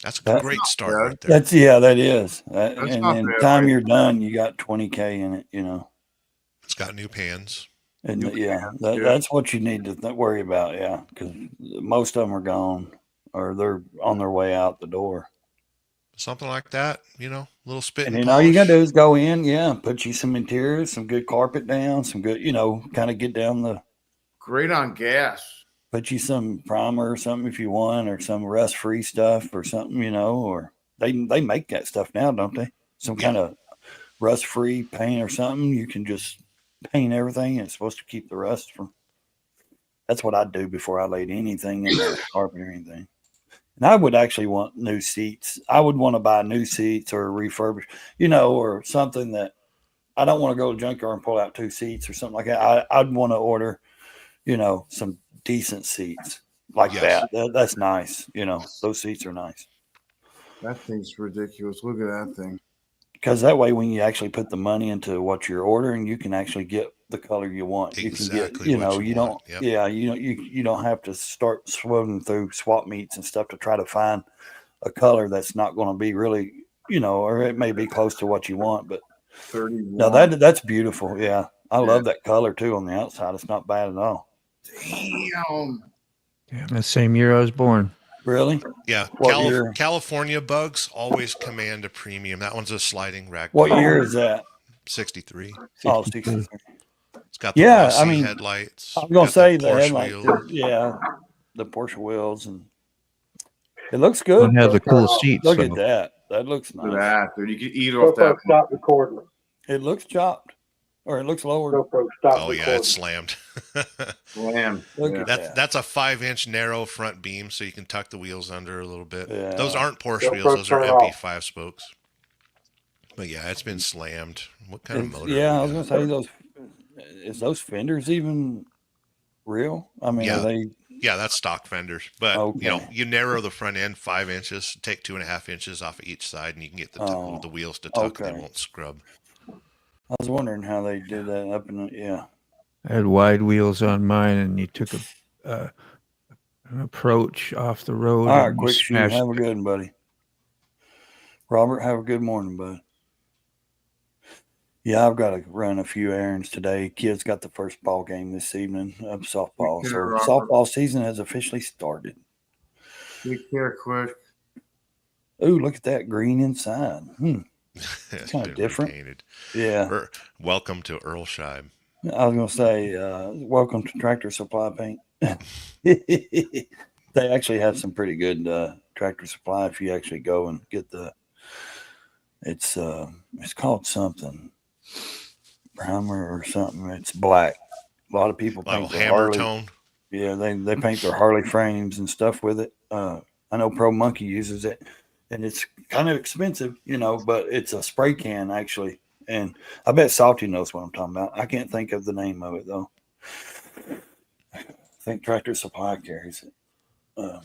That's a great start right there. That is. And then time you're done, you got 20K in it, It's got new pans. And that's what you need to worry about, because most of them are gone or they're on their way out the door. something like that. Little spit And and then all you gotta polish. do is go in, put you some interiors, some good carpet down, some good, kind of get down the. Great on gas. Put you some primer or something if you want, or some rust-free stuff or something, or they make that stuff now, don't they? Some kind of rust-free paint or something. You can just paint everything. And it's supposed to keep the rust from. That's what I'd do before I laid anything in the carpet or anything. And I would actually want new seats. I would want to buy new seats or refurbish, or something that I don't want to go to the junkyard and pull out 2 seats or something like that. I'd want to order, some decent seats like that. That's nice. Those seats are nice. That thing's ridiculous. Look at that thing. Because that way, when you actually put the money into what you're ordering, you can actually get the color you want. Exactly. You can get, you don't. Yep. Yeah, you don't have to start swimming through swap meets and stuff to try to find a color that's not going to be really, or it may be close to what you want. But 31. no, that's beautiful. Yeah, I love that color too on the outside. It's not bad at all. Damn. Yeah, the same year I was born. Really? Yeah. What year? California bugs always command a premium. That one's a sliding rack. What year is that? 63. Oh, 63. It's got the I Rossi mean, headlights. I was gonna say the Porsche headlights. wheels. Yeah, the Porsche wheels, and it looks good. Don't have the cool seats. Look so. at that. That looks nice. Look at that, dude. You can eat off that. Stop recording. It looks chopped, or it looks lowered. Stop Oh yeah, it's slammed. Slam. Look at that. That's a 5-inch narrow front beam, so you can tuck the wheels under a little bit. Yeah. Those aren't Porsche Don't wheels; those are turn off. MP5 spokes. But yeah, it's been slammed. What kind of motor? Yeah, I was gonna say those fenders even real? I mean, Yeah. are they? Yeah, that's stock fenders. But Okay. you narrow the front end 5 inches, take 2.5 inches off of each side, and you can get the wheels to tuck. They okay. won't scrub. I was wondering how they did that up in the, yeah. I had wide wheels on mine, and you took an approach off the road. All right, and quick shoot. smashed Have a good one, buddy. Robert, have a good morning, bud. Yeah, I've got to run a few errands today. Kids got the first ball game this evening of softball. Take So care, Robert. softball season has officially started. Take care, quick. Ooh, look at that green inside. It's kinda been different. repainted. Yeah. Welcome to Earlsheim. I was going to say, welcome to Tractor Supply Paint. They actually have some pretty good Tractor Supply if you actually go and get it's called something. Primer or something. It's black. A lot of people paint Like their hammer Harley. tone. Yeah, they paint their Harley frames and stuff with it. I know Pro Monkey uses it, and it's kind of expensive, but it's a spray can actually. And I bet Salty knows what I'm talking about. I can't think of the name of it though. I think Tractor Supply carries it.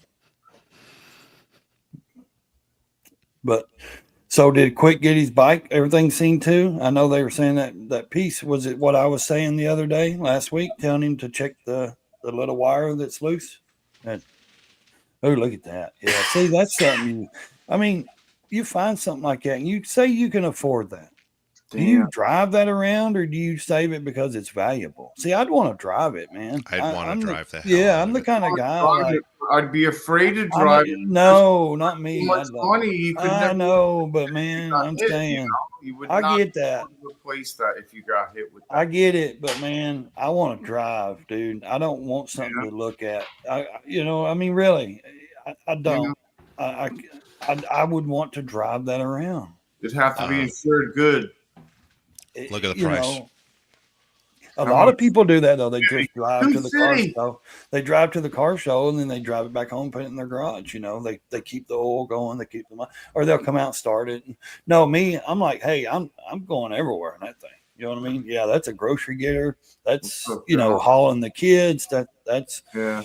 But so did Quick get his bike? Everything seen too? I know they were saying that piece, was it what I was saying the other day, last week, telling him to check the little wire that's loose? Oh, look at that. Yeah, see, that's something you find something like that and you say you can afford that. Do you drive that around or do you save it because it's valuable? See, I'd want to drive it, man. I'd want to drive that. Yeah, I'm the kind of guy. I'd be afraid to drive it. No, not me. Too much money. You could I never know, but man, I'm saying you would I not get that. replace that if you got hit with that. I get it, but man, I want to drive, dude. I don't want something to look at. Really, I don't. I would want to drive that around. It'd have to be insured good. Look at the price. A lot of people do that though. They just drive to the car show. They drive to the car show and then they drive it back home, put it in their garage. They keep the oil going, they keep the money, or they'll come out and start it. No, me, I'm like, hey, I'm going everywhere in that thing. You know what I mean? Yeah, that's a grocery getter. That's hauling the kids. That's yeah.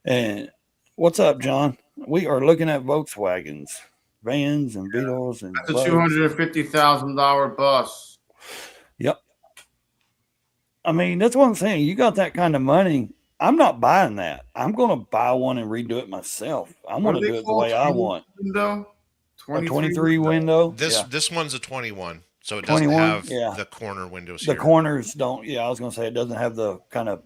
And what's up, John? We are looking at Volkswagens, vans, and Beetles, and that's a $250,000 bus. Yep. I mean, that's what I'm saying. You got that kind of money. I'm not buying that. I'm going to buy one and redo it myself. I'm going to do it the way I want. Window? 23 window. This one's a 21, so it doesn't 21? have Yeah. the corner windows. The here. corners don't. Yeah, I was going to say it doesn't have the kind of.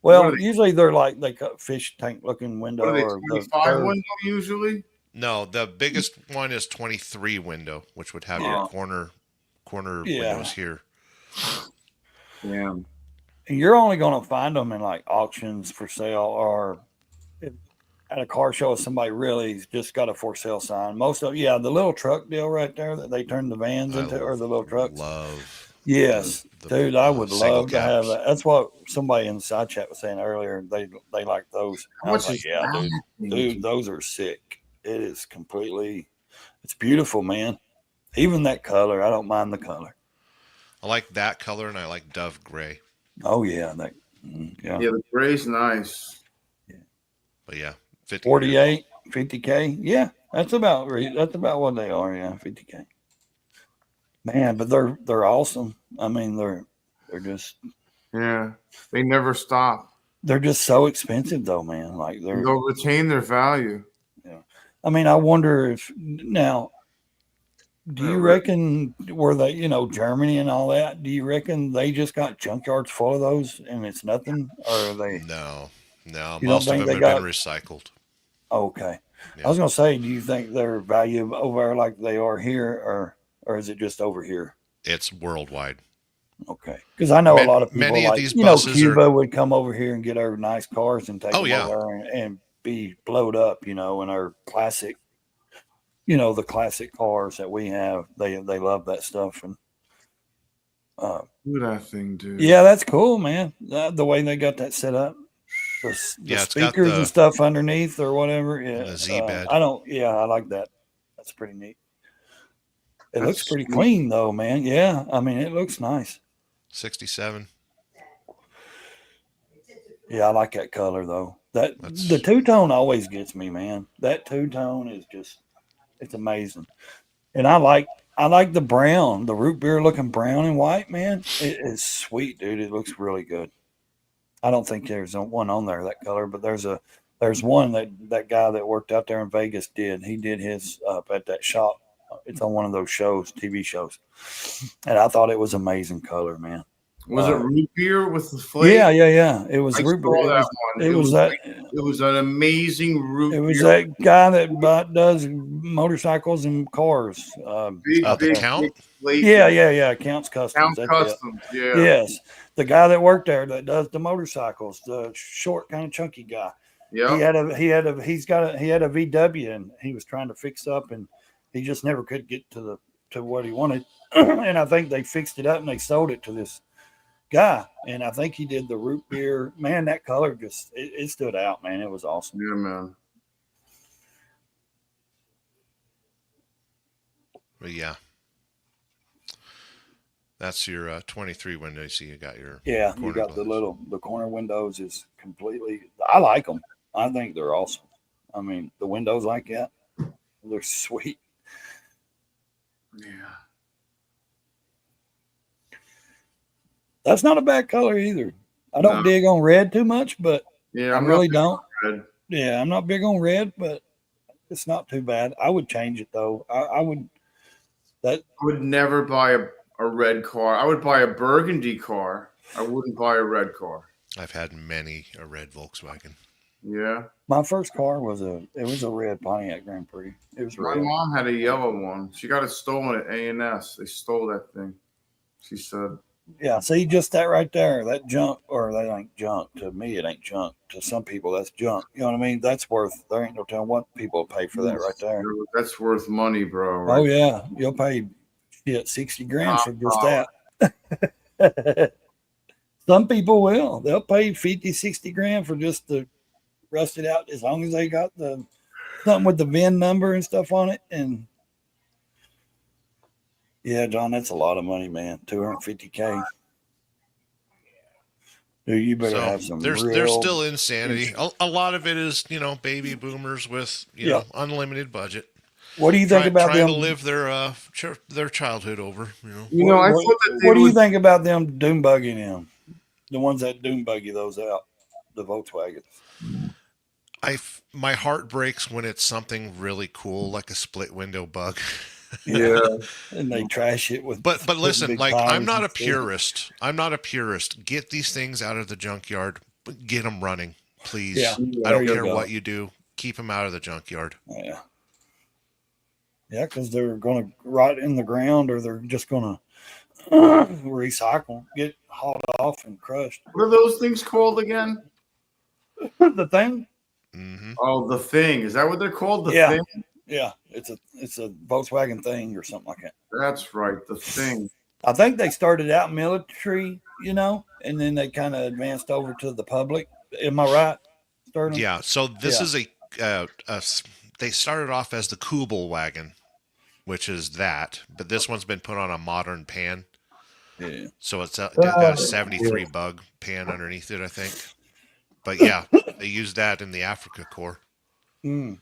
Well, usually they're like fish tank looking window. What are they, or 25 window usually? No, the biggest one is 23 window, which would have your corner windows here. Yeah. And you're only going to find them in like auctions for sale, or at a car show if somebody really's just got a for sale sign. Most of the little truck deal right there that they turn the vans into, or the little trucks. Yes, dude, I would love to have that. That's what somebody in the side chat was saying earlier. They like those. How much is yeah, dude, those are sick. It is it's beautiful, man. Even that color, I don't mind the color. I like that color, and I like dove gray. Oh yeah, yeah, the gray's nice. Yeah, but yeah, 48, 50K. Yeah, that's about what they are. Yeah, 50K. Man, but they're awesome. I mean, they're just they never stop. They're just so expensive though, man. Like they'll retain their value. Yeah, I mean, I wonder if now. Do you reckon were they, Germany and all that? Do you reckon they just got junkyards full of those and it's nothing, or are they? No. Most of them have been recycled. Okay, yeah. I was gonna say, do you think their value over there like they are here, or is it just over here? It's worldwide. Okay, because I know a lot of people many like of these buses Cuba would come over here and get our nice cars and take them yeah. over and be blowed up, in our classic. The classic cars that we have, they love that stuff. And look at that thing, dude. Yeah, that's cool, man. The way they got that set up, the speakers and stuff underneath or whatever. Yeah, the Z bed. I like that. That's pretty neat. It looks pretty clean though, man. Yeah, I mean, it looks nice. 67. Yeah, I like that color though. The two-tone always gets me, man. That two-tone is just. It's amazing. And I like the brown, the root beer looking brown and white, man. It is sweet, dude. It looks really good. I don't think there's one on there that color, but there's one that guy that worked out there in Vegas did. He did his up at that shop. It's on one of those shows, TV shows. And I thought it was amazing color, man. Was it root beer with the flake? Yeah. It was root beer. It was an amazing root beer. It was that guy that does motorcycles and cars. The Count? Yeah. Counts Customs. Count Customs, yeah. Yes. The guy that worked there that does the motorcycles, the short, kind of chunky guy. Yeah. He had a VW and he was trying to fix up and he just never could get to what he wanted. And I think they fixed it up and they sold it to this guy, and I think he did the root beer. Man, that color just it stood out, man. It was awesome. Yeah, man. But yeah, that's your 23 window. You see, you got your you got glass. The corner windows is completely. I like them. I think they're awesome. I mean, the windows like that, they're sweet. Yeah. That's not a bad color either. I don't dig on red too much, but I really don't. Yeah, I'm not big on red, but it's not too bad. I would change it though. I would. I would never buy a red car. I would buy a burgundy car. I wouldn't buy a red car. I've had many a red Volkswagen. Yeah. My first car was a red Pontiac Grand Prix. It was red. My mom had a yellow one. She got it stolen at A&S. They stole that thing. She said. Yeah, see, just that right there, that junk, or that ain't junk. To me, it ain't junk. To some people, that's junk. You know what I mean? That's worth, there ain't no telling what people pay for that right there. That's worth money, bro. Right? Oh, yeah. You'll pay 60 grand for just that. Some people will. They'll pay 50, 60 grand for just to rust it out as long as they got something with the VIN number and stuff on it. And yeah, John, that's a lot of money, man. $250K. Dude, you better have some. There's still insanity. A lot of it is, baby boomers with unlimited budget. What do you think about trying them? To live their childhood over? What do you think about them doom bugging them? The ones that doom buggy those out, the Volkswagens. My heart breaks when it's something really cool like a split window bug. Yeah, and they trash it with. But listen, like I'm not a purist. Get these things out of the junkyard. Get them running, please. Yeah, I don't care what you do. Keep them out of the junkyard. Yeah. Yeah, because they're going to rot in the ground, or they're just going to recycle, get hauled off and crushed. What are those things called again? The thing? Mm-hmm. Oh, the thing. Is that what they're called? The Yeah. thing? Yeah, it's a Volkswagen thing or something like that. That's right, the thing. I think they started out military, and then they kind of advanced over to the public. Am I right, Sterling? Yeah. So this is they started off as the Kubel wagon, which is that, but this one's been put on a modern pan. Yeah. So it's got a 73 bug pan underneath it, I think. But yeah, they used that in the Africa Corps. Mm.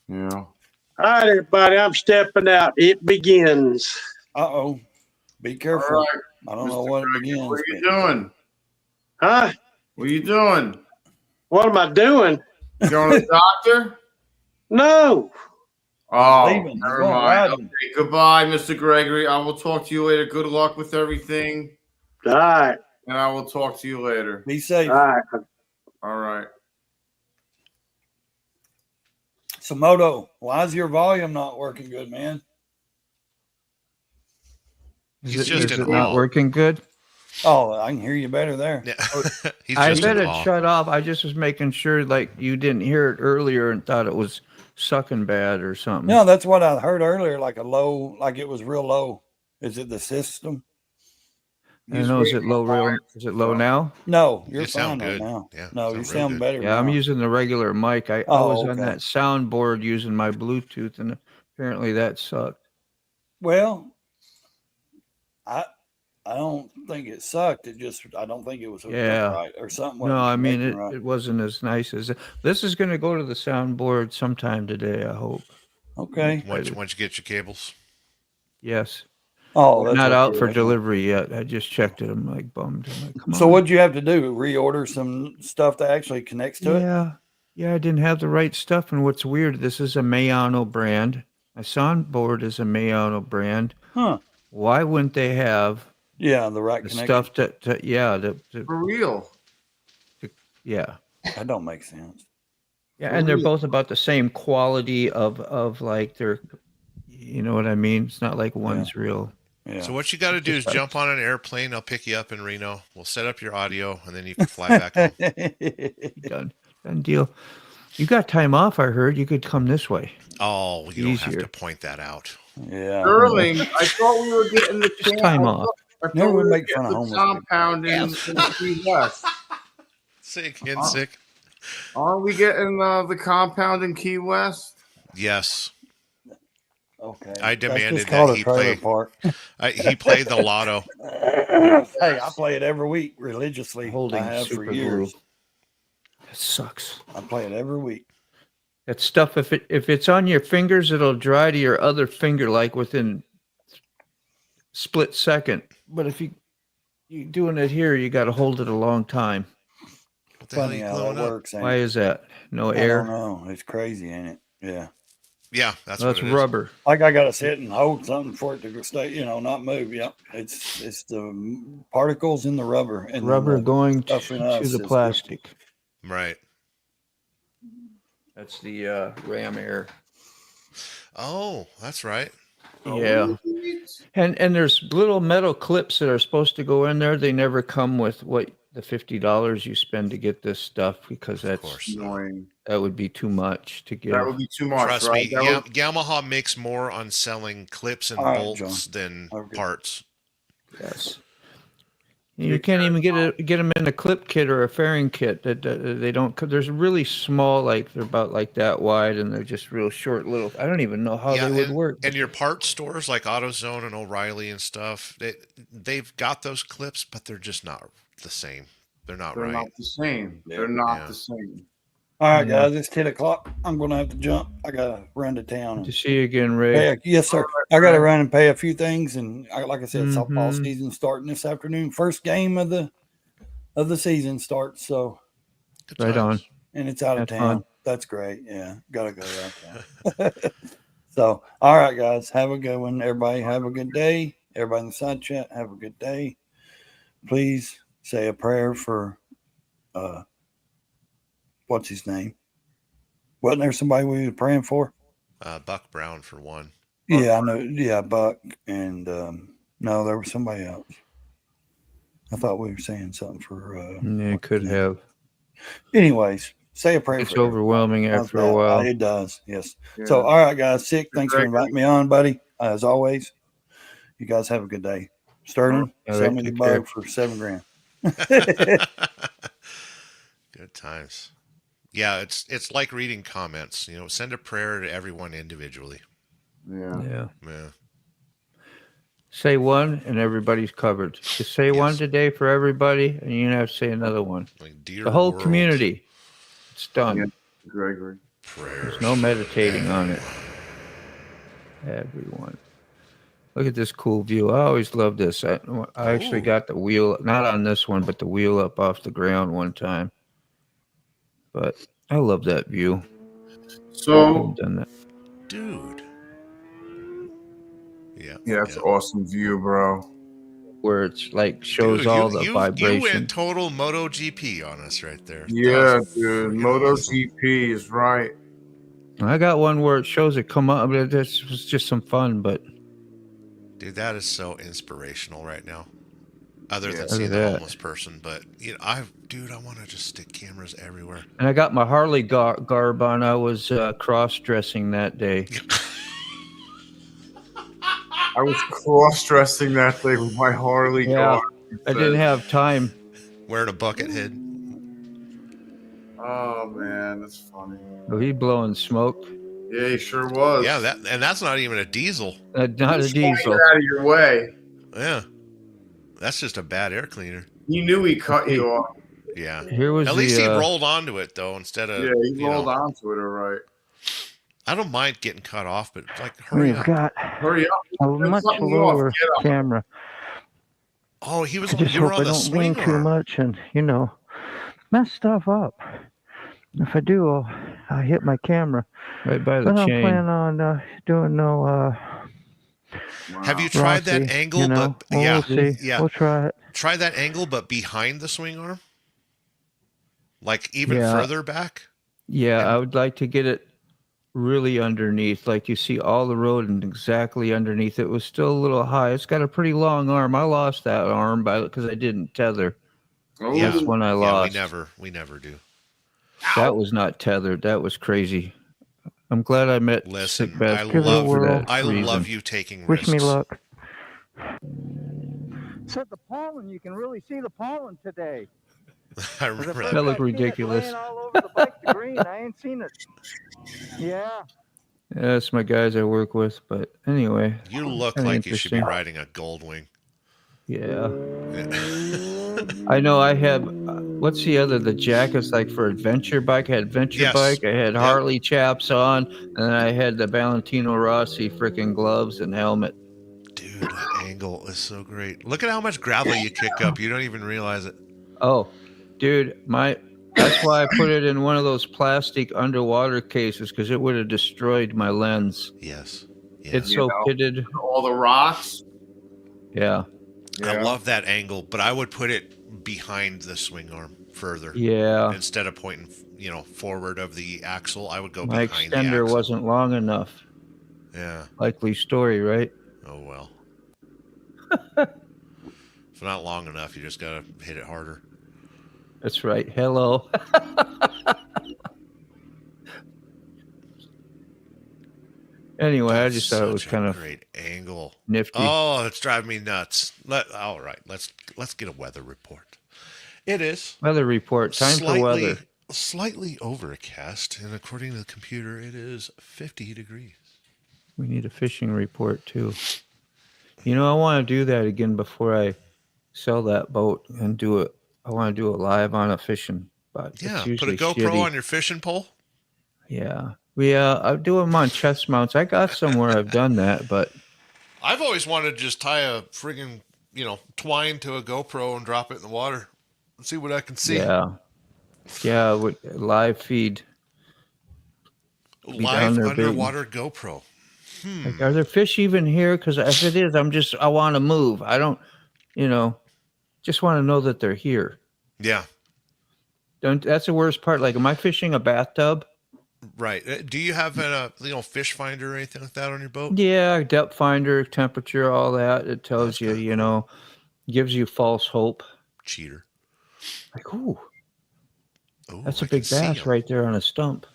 Yeah. All right, everybody, I'm stepping out. It begins. Uh-oh. Be careful. All right, I don't know Mr. what it Craig, begins. what are you doing? Huh? What are you doing? What am I doing? You going to the doctor? No. Oh, leaving. He's never going mind. riding. Okay, goodbye, Mr. Gregory. I will talk to you later. Good luck with everything. All right. And I will talk to you later. Be safe. All right. All right. So, Moto, why is your volume not working good, man? He's just in it not awe. working good? Oh, I can hear you better there. Yeah. He's I just bet in it awe. shut off. I just was making sure, like, you didn't hear it earlier and thought it was sucking bad or something. No, that's what I heard earlier, like it was real low. Is it the system? I know. Is it low now? No, you're You sound fine right good. now. Yeah, No, sound you real sound good. better Yeah, now. I'm using the regular mic. I Oh, was on okay. that soundboard using my Bluetooth, and apparently that sucked. Well, I don't think it sucked. I don't think it was hooked Yeah. up right or something. No, wasn't I mean, connecting right. it wasn't as nice as this is going to go to the soundboard sometime today, I hope. Okay. Once you get your cables. Yes. Oh, They're that's not out okay. for delivery yet. I just checked it. I'm like bummed. I'm like, come So on. what'd you have to do? Reorder some stuff that actually connects to it? Yeah, I didn't have the right stuff. And what's weird, this is a Mayano brand. My soundboard is a Mayano brand. Huh. Why wouldn't they have Yeah, the right the connection. stuff to For real. yeah. That don't make sense. Yeah, and they're both about the same quality of like they're, you know what I mean? It's not like one's real. Yeah. So what you got to do is jump on an airplane. I'll pick you up in Reno. We'll set up your audio, and then you can fly back home. Done deal. You got time off, I heard. You could come this way. Oh, you don't have Easier. to point that out. Yeah. Sterling, I thought we were getting the Just time off. I thought Never we were make getting fun of the homeless compound in Key West. Sick and sick. Aren't we getting the compound in Key West? Yes. Okay. I That's demanded just called that a he trailer play. park. He played the lotto. Hey, I play it every week religiously. Holding I have for super years. glue. That sucks. I play it every week. That stuff, if it's on your fingers, it'll dry to your other finger like within split second. But if you doing it here, you got to hold it a long time. What the hell are Funny you how that gluing up? works. Ain't Why it? is that? No I air. don't know. It's crazy, ain't it? Yeah. Yeah, that's That's what it is. rubber. Like I gotta sit and hold something for it to stay, not move. Yep. It's the particles in the rubber and then Rubber the going stuff in to us the is different. plastic. Right. That's the ram air. Oh, that's right. Yeah. And there's little metal clips that are supposed to go in there. They never come with what the $50 you spend to get this stuff because Of course. that would be too much to get. That would be too much, Trust right? me, Yamaha makes more on selling clips and All right, bolts than Okay. parts. Yes. You can't even get them in a clip kit or a fairing kit. That they don't. There's really small, like they're about like that wide, and they're just real short little. I don't even know how they would work. And your parts stores like AutoZone and O'Reilly and stuff, they've got those clips, but they're just not the same. They're not They're right. not the same. They're not the same. All right, guys, it's 10:00. I'm gonna have to jump. I gotta run to town. To see you again, Ray. Yes, sir. I gotta run and pay a few things, and like I said, softball Mhm. season starting this afternoon. First game of the season starts. So, Good Right on. times. and it's out of Have town. fun. That's great. Yeah, gotta go out of town. So, all right, guys, have a good one. Everybody, have a good day. Everybody in the side chat, have a good day. Please say a prayer for what's his name? Wasn't there somebody we were praying for? Buck Brown for one. Yeah, I know. Yeah, Buck and no, there was somebody else. I thought we were saying something for. Yeah, it could have. Anyways, say a prayer. It's for overwhelming everybody. How's after a that? while. It does. Yes. Yeah. So, all right, guys. Sick. Thanks for Gregory. inviting me on, buddy. As always, you guys have a good day. Sterling, All sell right, me the take care. bug for $7,000. Good times. Yeah, it's like reading comments. Send a prayer to everyone individually. Yeah. Yeah. Say one and everybody's covered. Just say one today for everybody, and you don't have to say another one. Like dear the whole world. community. It's done. Yeah, Gregory. There's no meditating on it. Everyone. Look at this cool view. I always love this. I actually got the wheel, not on this one, but the wheel up off the ground one time. But I love that view. So, done that. Dude. Yeah, that's an awesome view, bro. Where it's like shows all the vibration. You went total MotoGP on us right there. Yeah, dude. MotoGP is right. I got one where it shows it come up, but this was just some fun. But dude, that is so inspirational right now. Other than Look seeing at the that. homeless person, but I want to just stick cameras everywhere. And I got my Harley garb on. I was cross-dressing that day. I was cross-dressing that thing with my Harley car. I didn't have time. Wearing a bucket head. Oh man, that's funny. Oh, he blowing smoke. Yeah, he sure was. Yeah, that's not even a diesel. Not a He's trying to diesel. get out of your way. Yeah, that's just a bad air cleaner. He knew he cut you off. Yeah. Here was At least he the, rolled onto it though, instead of Yeah, he rolled onto it, all right. I don't mind getting cut off, but like, hurry We've up. got Hurry up. a Turn much something off. lower Get up. camera. Oh, he was. I just You were hope on I the don't swing lean too arm. much and, mess stuff up. If I do, I'll hit my camera. right by the But I'm chain. planning on doing no Have you tried that Rossi, angle? Well, But yeah, we'll see. yeah. We'll try it. Try that angle, but behind the swing arm, like even Yeah. further back. Yeah, I would like to get it really underneath, like you see all the road and exactly underneath. It was still a little high. It's got a pretty long arm. I lost that arm because I didn't tether. Oh, That's when I lost. Yeah, we never do. That was not tethered. That was crazy. I'm glad I met Listen, Sick Beth I for love that reason. you taking Wish risks. me luck. Said the pollen. You can really see the pollen today. I remember That that. looked ridiculous. Laying all over the bike, the green. I ain't seen it. Yeah. Yeah, that's my guys I work with. But anyway, You look kinda like you should be interesting. riding a Goldwing. Yeah. I know I have, what's the other, the jackets like for adventure bike? I had adventure Yes. bike. I had Harley chaps on, and then I had the Valentino Rossi freaking gloves and helmet. Dude, that angle is so great. Look at how much gravel you kick up. You don't even realize it. Oh, dude, that's why I put it in one of those plastic underwater cases, because it would have destroyed my lens. Yes. It's so pitted. All the rocks. Yeah. I love that angle, but I would put it behind the swing arm further. Yeah. Instead of pointing, forward of the axle, I would go My behind the extender axle. wasn't long enough. Yeah. Likely story, right? Oh well. If not long enough, you just gotta hit it harder. That's right. Hello. Anyway, I just thought it was kind of great angle. nifty. Oh, it's driving me nuts. All right, let's get a weather report. It is Weather report. Time for weather. Slightly overcast, and according to the computer, it is 50 degrees. We need a fishing report too. I want to do that again before I sell that boat and do it. I want to do it live on a fishing boat. Yeah, It's put a usually GoPro shitty. on your fishing pole. Yeah. I do them on chest mounts. I got somewhere I've done that, but I've always wanted to just tie a friggin', twine to a GoPro and drop it in the water and see what I can see. yeah, with live feed. Be down Live there baiting. underwater GoPro. Like, are there fish even here? Because if it is, I want to move. I don't, just want to know that they're here. Yeah. That's the worst part. Like, am I fishing a bathtub? Right. Do you have a fish finder or anything like that on your boat? Yeah, depth finder, temperature, all that. It tells you, kinda cool. gives you false hope. Cheater. Like, ooh, Ooh, that's a I can big see bass him. right there on a stump.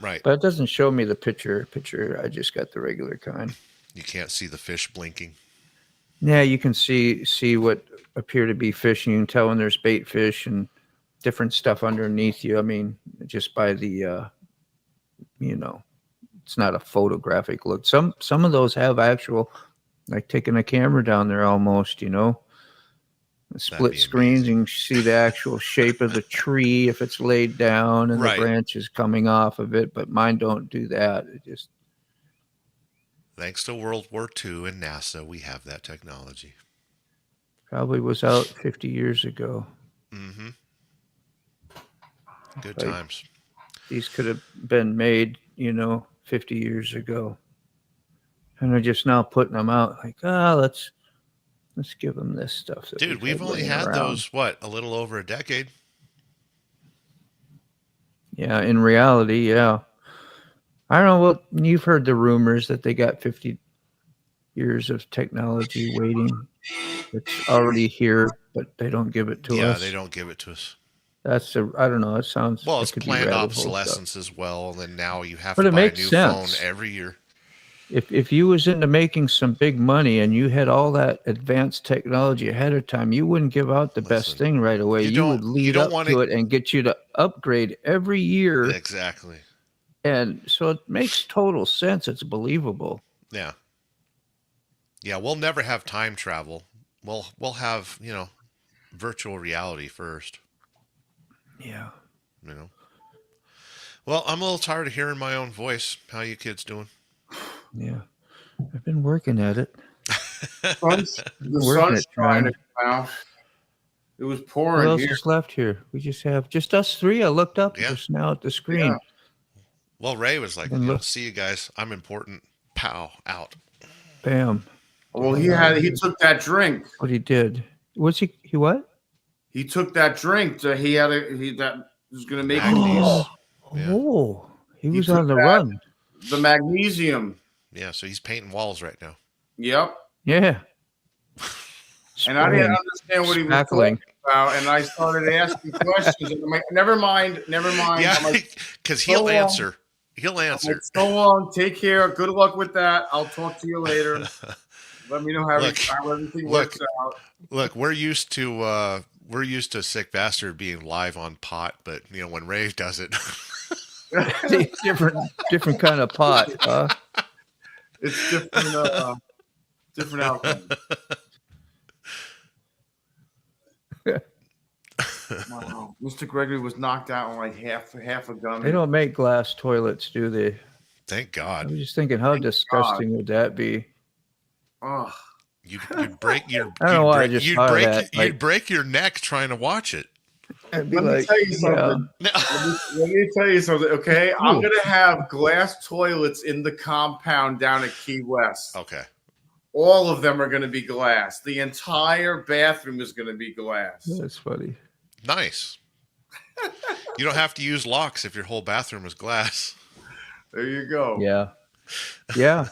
Right. But it doesn't show me the picture. I just got the regular kind. You can't see the fish blinking. Yeah, you can see what appear to be fish. And you can tell when there's bait fish and different stuff underneath you. I mean, just by the, it's not a photographic look. Some of those have actual, like taking a camera down there almost, split screens. You can see the actual shape of the tree if it's laid down and Right. the branches coming off of it. But mine don't do that. It just. Thanks to World War II and NASA, we have that technology. Probably was out 50 years ago. Mm-hmm. Good times. These could have been made, 50 years ago. And they're just now putting them out like, let's give them this stuff. Dude, we've only had those, a little over a decade? Yeah, in reality, yeah. I don't know. Well, you've heard the rumors that they got 50 years of technology waiting. It's already here, but they don't give it to us. Yeah, they don't give it to us. I don't know. It sounds well. it It's could be planned rabbit hole obsolescence stuff. as well, and then now you have But to it buy a makes new sense. phone every year. If you was into making some big money and you had all that advanced technology ahead of time, you wouldn't give out the best thing right away. You would lead up to it and get you to upgrade every year. Exactly. And so it makes total sense. It's believable. Yeah. Yeah, we'll never have time travel. We'll have, virtual reality first. Yeah. Well, I'm a little tired of hearing my own voice. How you kids doing? Yeah. I've been working at it. The sun's shining now. It was pouring What else here. is left here? We just have just us three. I looked up just now at the screen. Yeah. Well, Ray was like, And look- see you guys. I'm important. Pow, out. Bam. Well, he took that drink. What he did. Was he what? He took that drink. That was going to make Oh, he was on the run. The magnesium. Yeah, so he's painting walls right now. Yep. Yeah. And I didn't understand what he was talking about, and I started asking questions. And I'm like, never mind. Yeah, because he'll answer. He'll answer. Like, so long. Take care. Good luck with that. I'll talk to you later. Let me know how everything works out. Look, we're used to Sick Bastard being live on pot, but when Ray does it, different kind of pot. Huh? It's different outcome. Wow. Mr. Gregory was knocked out on like half a gummy. They don't make glass toilets, do they? Thank God. I was just thinking, how disgusting would that be? Oh, you'd break your. I don't know why I just thought of that. You'd break your neck trying to watch it. Let me tell you something. Let me tell you something. Okay, I'm gonna have glass toilets in the compound down at Key West. Okay. All of them are going to be glass. The entire bathroom is going to be glass. That's funny. Nice. You don't have to use locks if your whole bathroom is glass. There you go. Yeah.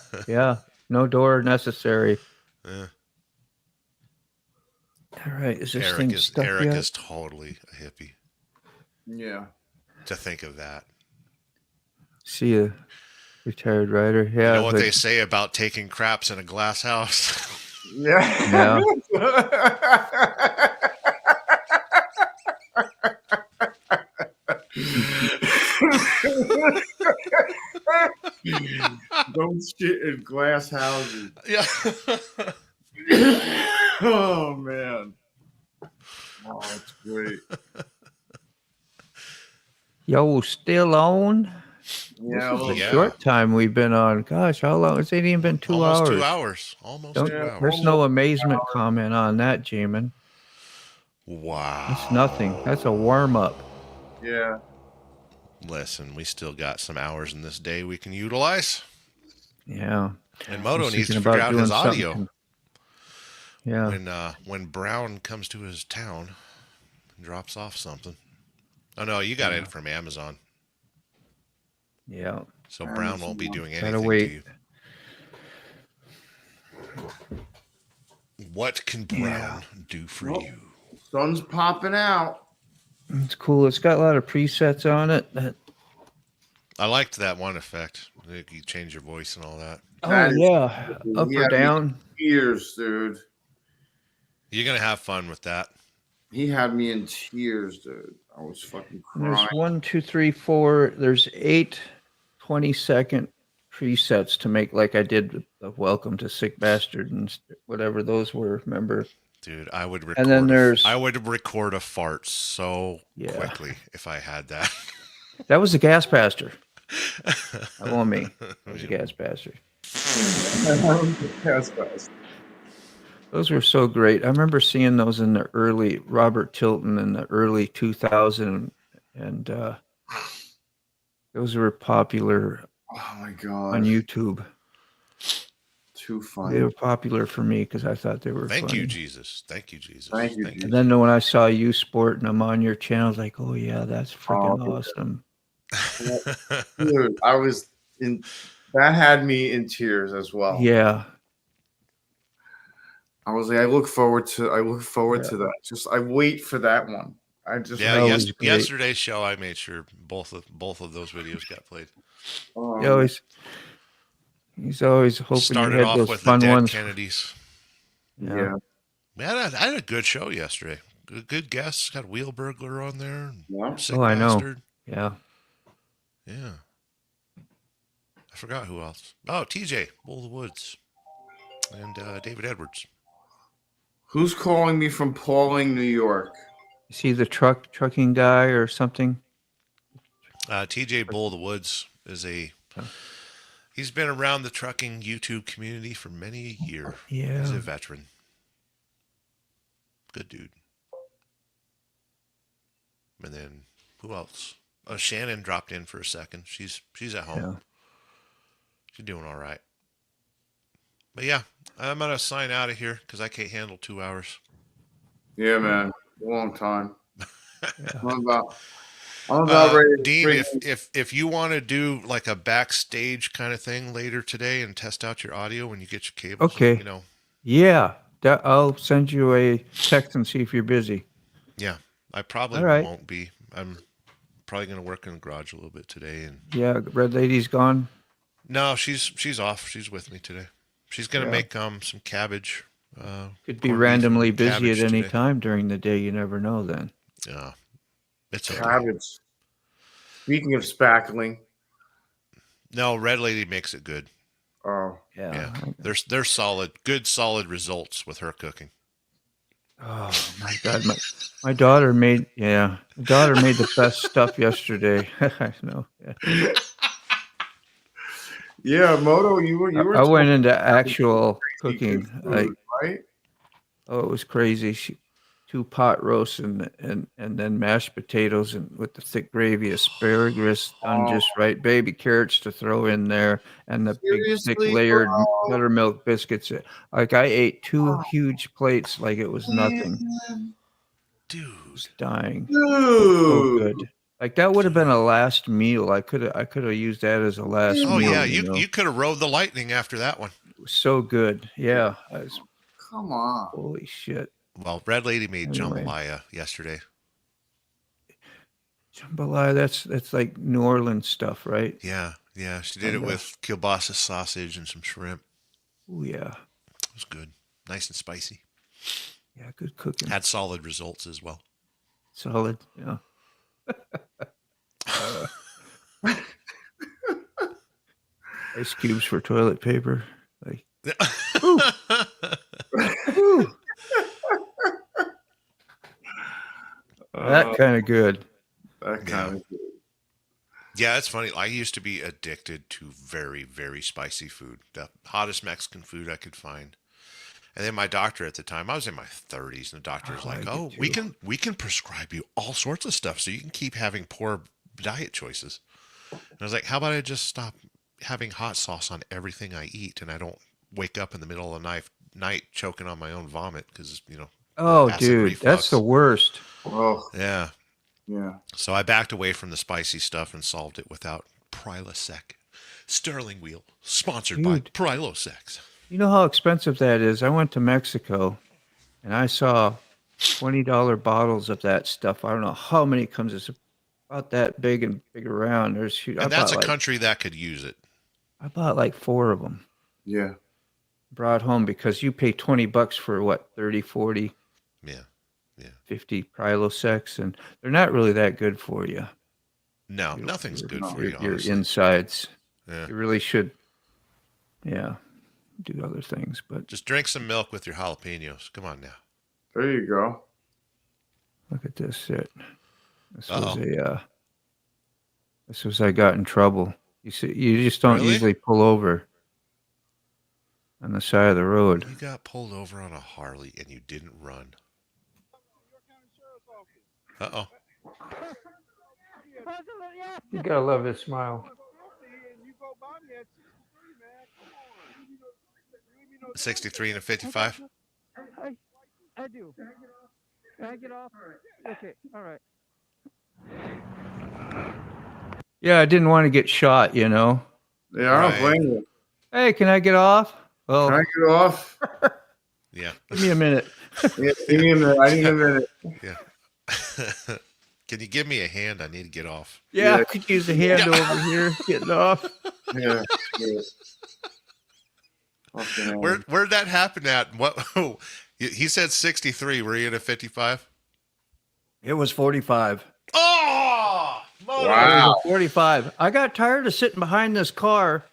No door necessary. Yeah. All right. Is this thing stuck Eric yet? is totally a hippie. Yeah. To think of that. See ya, retired writer. Yeah. You know what they say about taking craps in a glass house? Yeah. Don't shit in glass houses. Yeah. Oh man. Oh, that's great. Yo, still on? Yeah. This is a short time we've been on. Gosh, how long? It's ain't even been 2 hours. Almost 2 hours. Almost 2 hours. There's no amazement comment on that, Jamin. Wow. That's nothing. That's a warm up. Yeah. Listen, we still got some hours in this day we can utilize. Yeah. And Moto Just needs to thinking figure about out his doing audio. something. Yeah. When Brown comes to his town and drops off something. Oh no, you got it from Amazon. Yeah. So Brown won't be doing Gotta anything to wait. you. What can Brown do for you? Sun's popping out. It's cool. It's got a lot of presets on it. I liked that one effect. You change your voice and all that. Oh yeah, up He or had me in down. tears, dude. You're gonna have fun with that. He had me in tears, dude. I was fucking And there's crying. 1, 2, 3, 4. There's 8 20-second presets to make, like I did the Welcome to Sick Bastard and whatever those were. Remember? Dude, I would record. And then there's I would record a fart so quickly if I had that. That was the Gas Bastard. That wasn't me. That was the Gas Bastard. Those were so great. I remember seeing those in the early Robert Tilton in the early 2000, and those were popular. Oh my god! On YouTube. Too funny. They were popular for me because I thought they were. Thank funny. you, Jesus. Thank you, Jesus. Thank you, Jesus. And then when I saw you sport and I'm on your channel, I was like, oh yeah, that's freaking awesome. Dude, I was in. That had me in tears as well. Yeah. I was like, I look forward to that. Just I wait for that one. I just yesterday's show I made sure both of those videos got played. He's always hoping started you had off those with fun the dead ones. Kennedys. Yeah. Man, I had a good show yesterday. Good guests. Got Wheel Burglar on there. Yeah. Sick Oh, I know. Bastard. Yeah. Yeah. I forgot who else. Oh, TJ, Bull of the Woods. And David Edwards. Who's calling me from Pauling, New York? Is he the trucking guy or something? TJ Bull of the Woods is he's been around the trucking YouTube community for many a year. Yeah. He's a veteran. Good dude. And then who else? Oh, Shannon dropped in for a second. She's at home. Yeah. She's doing all right. But yeah, I'm gonna sign out of here because I can't handle 2 hours. Yeah, man, long time. I'm about ready to Dean, if you want to do like a backstage kind of thing later today and test out your audio when you get your cables, Okay. you know. Yeah. I'll send you a text and see if you're busy. Yeah, I probably All right. won't be. I'm probably gonna work in the garage a little bit today. And Yeah, Red Lady's gone. no, she's off. She's with me today. She's gonna make some cabbage. Could be corned beef randomly and busy cabbage at any today. time during the day. You never know then. Yeah, it's okay. Cabbage. Speaking of spackling. No, Red Lady makes it good. Oh. Yeah. There's good solid results with her cooking. Oh my God, my daughter made the best stuff yesterday. I know. Yeah. Yeah, Moto, you were. I went into actual cooking, food, right? Oh, it was crazy. 2 pot roasts and then mashed potatoes and with the thick gravy, asparagus done just right, baby carrots to throw in there, and the big thick Seriously, layered bro? buttermilk biscuits. Like I ate 2 huge plates like it was nothing. Dude, I was dying. Dude. So good. Like that would have been a last meal. I could have used that as a last meal. Oh yeah, you know? you could have rode the lightning after that one. It was so good. Yeah. Come on. Holy shit. Well, Red Lady made Anyway. jambalaya yesterday. Jambalaya, that's like New Orleans stuff, right? Yeah. She did it with kielbasa sausage and some shrimp. Oh yeah. It was good. Nice and spicy. Yeah, good cooking. Had solid results as well. Solid, yeah. Ice cubes for toilet paper. Like, ooh. Ooh. That kind of good. That kind of good. Yeah, it's funny. I used to be addicted to very, very spicy food. The hottest Mexican food I could find. And then my doctor at the time, I was in my 30s, and the doctor was like, "Oh, we can prescribe you all sorts of stuff so you can keep having poor diet choices." And I was like, "How about I just stop having hot sauce on everything I eat, and I don't wake up in the middle of the night choking on my own vomit because Oh, acid dude, reflux." that's the worst. Oh, yeah. yeah. So I backed away from the spicy stuff and solved it without Prilosec. Sterling wheel. Sponsored by Dude. Prilosec. You know how expensive that is? I went to Mexico and I saw $20 bottles of that stuff. I don't know how many comes. It's about that big and big around. There's huge. And that's a country that could use it. I bought like 4 of them. Yeah. Brought home because you pay $20 for what, 30, 40, yeah, 50 Prilosec, and they're not really that good for you. No, nothing's good for your, you. Your Honestly. insides. Yeah. You really should. Yeah, do other things, but just drink some milk with your jalapenos. Come on now. There you go. Look at this shit. This was a. This was I got in trouble. You see, you just don't usually pull over on the side of the road. You got pulled over on a Harley and you didn't run. Uh-oh. You gotta love his smile. 63 and a 55? I do. Can I get off? Okay, all right. Yeah, I didn't want to get shot, you know. Yeah, I don't blame you. Hey, can I get off? Well, can I get off? Yeah. Give me a minute. Yeah, give me a minute. I need a minute. Yeah. Can you give me a hand? I need to get off. Yeah, I could use a hand over here getting off. Yeah. Where'd that happen at? What? Oh, he said 63. Were you at a 55? It was 45. Oh, wow. 45. I got tired of sitting behind this car,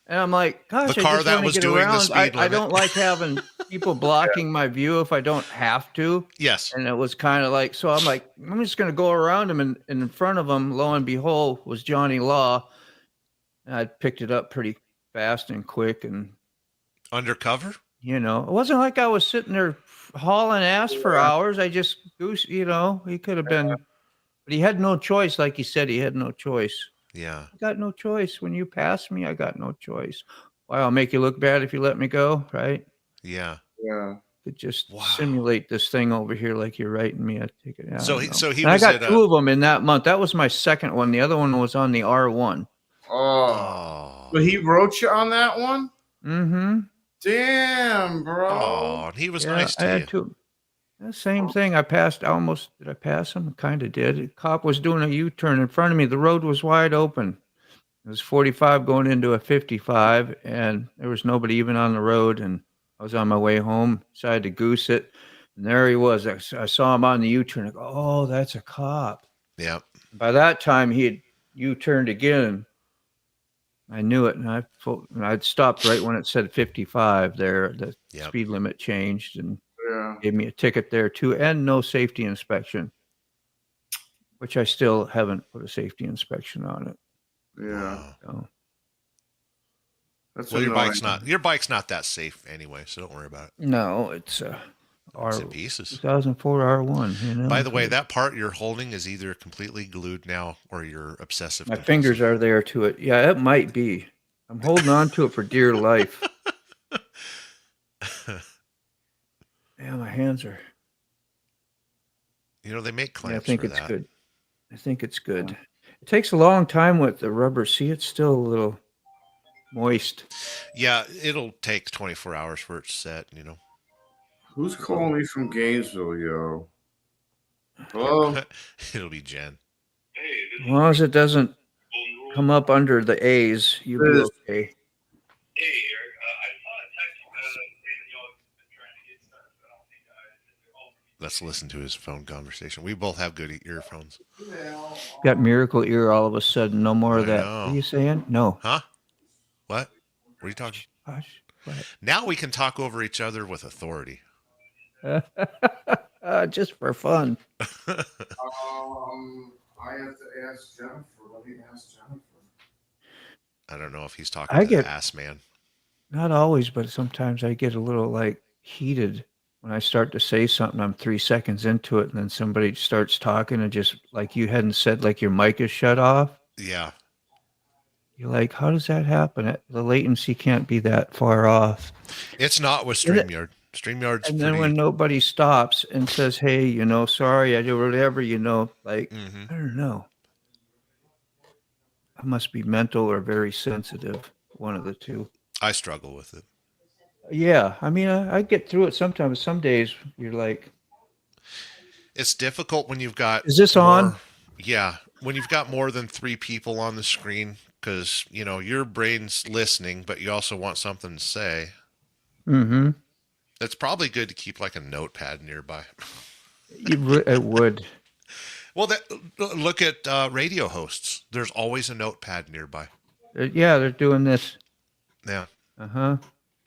and I'm like, gosh, the car I just that want was to get doing around. the speed limit. I don't like having people blocking my view if I don't have to. Yes. And it was kind of like, so I'm like, I'm just going to go around him, and in front of him, lo and behold, was Johnny Law. And I picked it up pretty fast and quick, and undercover. You know, it wasn't like I was sitting there hauling ass for hours. I just he could have been, but he had no choice. Like he said, he had no choice. Yeah. I got no choice. When you pass me, I got no choice. Why, I'll make you look bad if you let me go, right? Yeah. Yeah. Could just simulate this thing over here like you're writing me. I'd take it out. So he and was I got at 2 of them in that month. That was my second one. The other one was on the R1. Oh. But he wrote you on that one? Mm-hmm. Damn, bro. Oh, he was nice to I you. had to. The same thing. I passed almost. Did I pass him? Kind of did. The cop was doing a U-turn in front of me. The road was wide open. It was 45 going into a 55, and there was nobody even on the road. And I was on my way home. Decided to goose it, and there he was. I saw him on the U-turn. I go, oh, that's a cop. Yeah. By that time, he had U-turned again. I knew it, and I'd stopped right when it said 55 there. The speed limit changed and gave me a ticket there too, and no safety inspection, which I still haven't put a safety inspection on it. Yeah. So. That's well, your bike's not that safe anyway, so don't worry about it. No, it's in pieces. 2004 R1. You know. By the way, that part you're holding is either completely glued now or you're obsessive. My fingers are there to it. Yeah, it might be. I'm holding on to it for dear life. Yeah, my hands are. You know, they make clamps. I think for it's that. good. I think it's good. It takes a long time with the rubber. See, it's still a little moist. Yeah, it'll take 24 hours for it to set, you know. Who's calling me from Gainesville, yo? Hello? It'll be Jen. As long as it doesn't come up under the A's, you'll be okay. Let's listen to his phone conversation. We both have good earphones. Got miracle ear all of a sudden. No more of that. What are you saying? No. Huh? What? What are you talking? Hush. Now we can talk over each other with authority. Just for fun. I have to ask Jennifer. Let me ask Jennifer. I don't know if he's talking to the ass man. Not always, but sometimes I get a little like heated when I start to say something. I'm 3 seconds into it, and then somebody starts talking, and just like you hadn't said, like your mic is shut off. Yeah. You're like, how does that happen? The latency can't be that far off. It's not with StreamYard. StreamYard's and then when nobody stops and says, hey, you know, sorry, I do whatever, you know, like, I don't know. I must be mental or very sensitive. One of the two. I struggle with it. Yeah, I mean, I get through it sometimes. Some days you're like, It's difficult when you've got is this more, on? Yeah, when you've got more than 3 people on the screen, because your brain's listening, but you also want something to say. Mm-hmm. It's probably good to keep like a notepad nearby. It would. Well, look at radio hosts. There's always a notepad nearby. Yeah, they're doing this. Yeah. Uh-huh.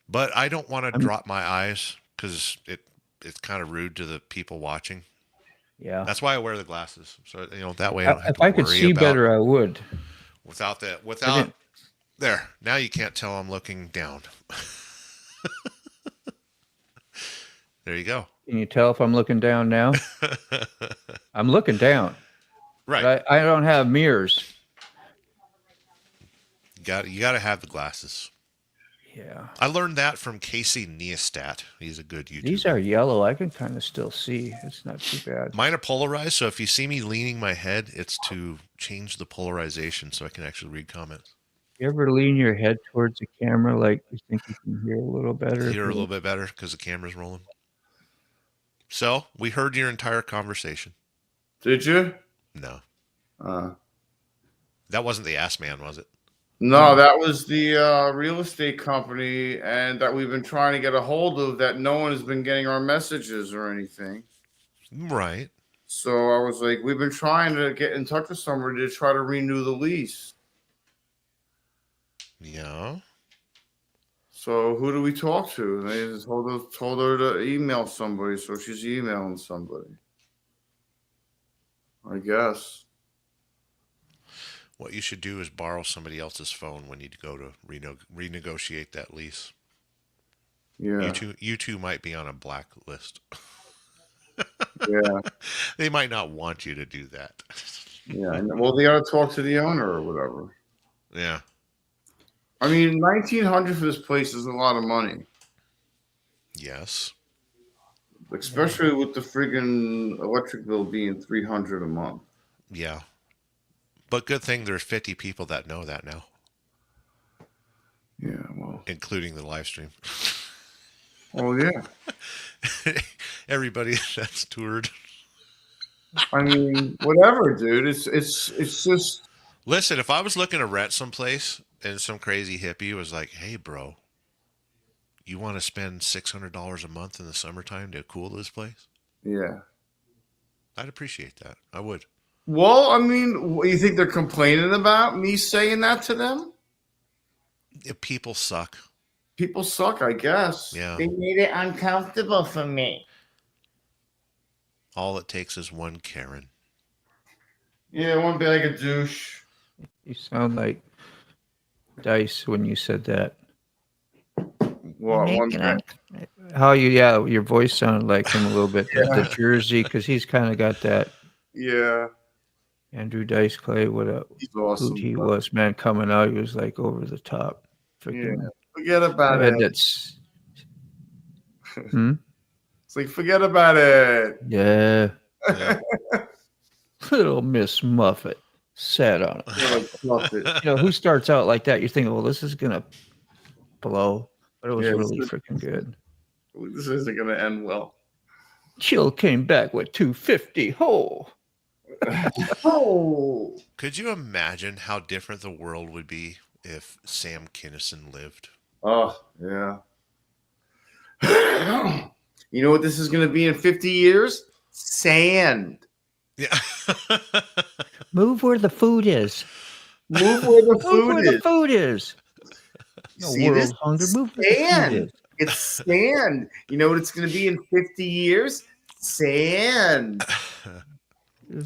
But I don't want to drop my eyes because it's kind of rude to the people watching. Yeah. That's why I wear the glasses. So that way I don't have If to I worry could see about better, I would. Without didn't- there. Now you can't tell I'm looking down. There you go. Can you tell if I'm looking down now? I'm looking down. Right. But I don't have mirrors. You got to have the glasses. Yeah. I learned that from Casey Neistat. He's a good YouTuber. These are yellow. I can kind of still see. It's not too bad. Mine are polarized, so if you see me leaning my head, it's to change the polarization so I can actually read comments. You ever lean your head towards the camera like you think you can hear a little better? Hear a little bit better because the camera's rolling. So, we heard your entire conversation. Did you? No. Uh, That wasn't the ass man, was it? No, that was the real estate company, and that we've been trying to get a hold of. That no one has been getting our messages or anything. Right. So I was like, we've been trying to get in touch with somebody to try to renew the lease. Yeah. So who do we talk to? They just told her to email somebody, so she's emailing somebody. I guess. What you should do is borrow somebody else's phone when you go to renegotiate that lease. Yeah. You two might be on a blacklist. Yeah. They might not want you to do that. Yeah. Well, they got to talk to the owner or whatever. Yeah. I mean, $1,900 for this place is a lot of money. Yes. Especially with the friggin' electric bill being $300 a month. Yeah. But good thing there's 50 people that know that now. Yeah, well. Including the live stream. Oh, yeah. Everybody that's toured. I mean, whatever, dude. It's just. Listen, if I was looking to rent someplace and some crazy hippie was like, hey, bro, you want to spend $600 a month in the summertime to cool this place? Yeah. I'd appreciate that. I would. Well, I mean, what, you think they're complaining about me saying that to them? People suck. People suck, I guess. Yeah. They made it uncomfortable for me. All it takes is one Karen. Yeah, one bag of douche. You sound like Dice when you said that. What? One bag. How your voice sounded like him a little bit. The Jersey, because he's kind of got that. Yeah. Andrew Dice Clay, what a He's awesome, hoot he bro. was, man. Coming out, he was like over the top. Freaking, Yeah. Forget about had it. that's. Hmm? It's like, forget about it. Yeah. Little Miss Muffet sat on it. Who starts out like that? You're thinking, well, this is gonna blow, but it was really freaking good. This isn't gonna end well. Chill came back with 250. Oh. Oh. Could you imagine how different the world would be if Sam Kinison lived? Oh, yeah. You know what this is going to be in 50 years? Sand. Yeah. Move where the food is. Move where the Move food where is. the food is. No See, world this hunger. is Move where the food sand. is. It's sand. You know what it's going to be in 50 years? Sand.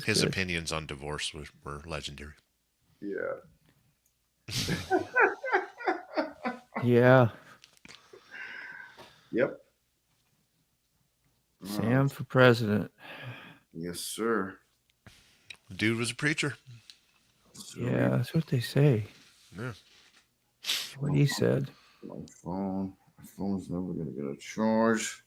His opinions on divorce were legendary. Yeah. Yeah. Yep. Sam for president. Yes, sir. Dude was a preacher. Yeah, that's what they say. Yeah. What he said. My phone's never going to get a charge.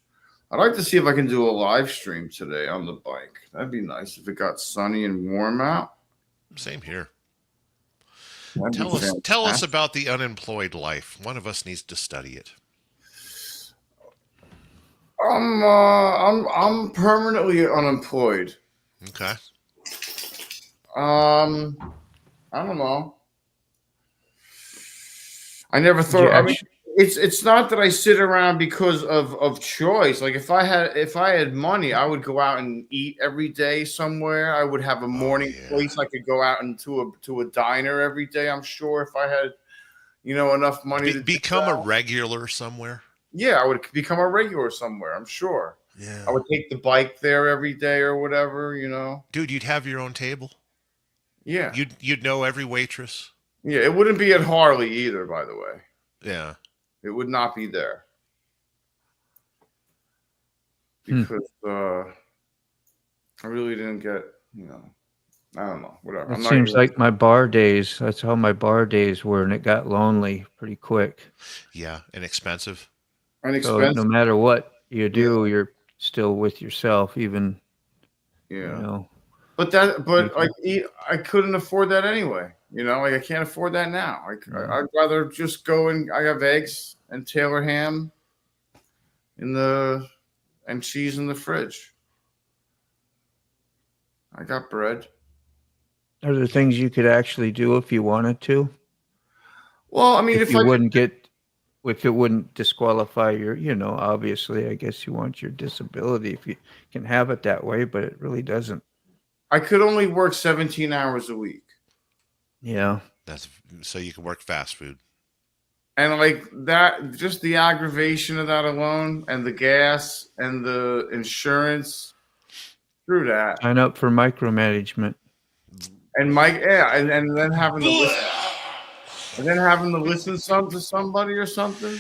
I'd like to see if I can do a live stream today on the bike. That'd be nice if it got sunny and warm out. Same here. That'd be Tell us fantastic. about the unemployed life. One of us needs to study it. I'm permanently unemployed. Okay. I don't know. I never Did you thought. I mean, actually, it's not that I sit around because of choice. Like if I had money, I would go out and eat every day somewhere. I would have a morning place. I could go out to a diner every day. I'm sure if I had, enough money to Become do a that. regular somewhere. Yeah, I would become a regular somewhere. I'm sure. Yeah. I would take the bike there every day or whatever. Dude, you'd have your own table. Yeah. You'd know every waitress. Yeah, it wouldn't be at Harley either, by the way. Yeah. It would not be there. Because I really didn't get, I don't know, whatever. it seems like my bar days, that's how my bar days were, and it got lonely pretty quick. Yeah, and expensive. So no matter what you do, you're still with yourself, even, Yeah. But I couldn't afford that anyway. Like I can't afford that now. I'd rather just go and I have eggs and Taylor ham and cheese in the fridge. I got bread. Are there things you could actually do if you wanted to? Well, I mean, if it wouldn't disqualify your, obviously, I guess you want your disability if you can have it that way, but it really doesn't. I could only work 17 hours a week. Yeah. That's so you can work fast food. And like that, just the aggravation of that alone, and the gas and the insurance, screw that. Sign up for micromanagement. And and then having to listen, to somebody or something.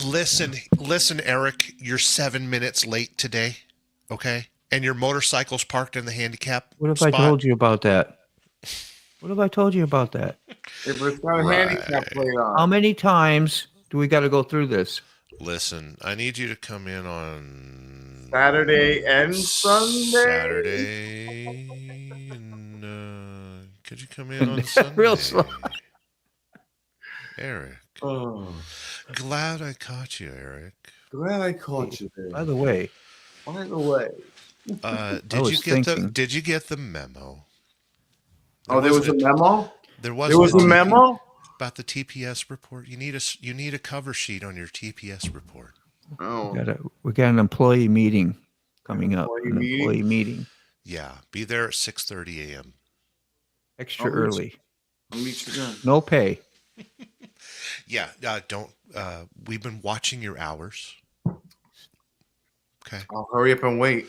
Listen, Eric, you're 7 minutes late today, okay? And your motorcycle's parked in the handicap What have spot. I told you about that? What have I told you about that? If it's got a handicap plate on. How many times do we got to go through this? Listen, I need you to come in on Saturday and Sunday. Saturday, and could you come in on Sunday? Real slow. Eric. Oh. Glad I caught you, Eric. Glad I caught you there. By the way. Did you get the memo? There was a memo? There was a memo? About the TPS report. You need a cover sheet on your TPS report. Oh. We got an employee meeting coming up. Employee meeting. Yeah. Be there at 6:30 a.m. Extra early. I'll meet you then. No pay. Yeah. We've been watching your hours. Okay. I'll hurry up and wait.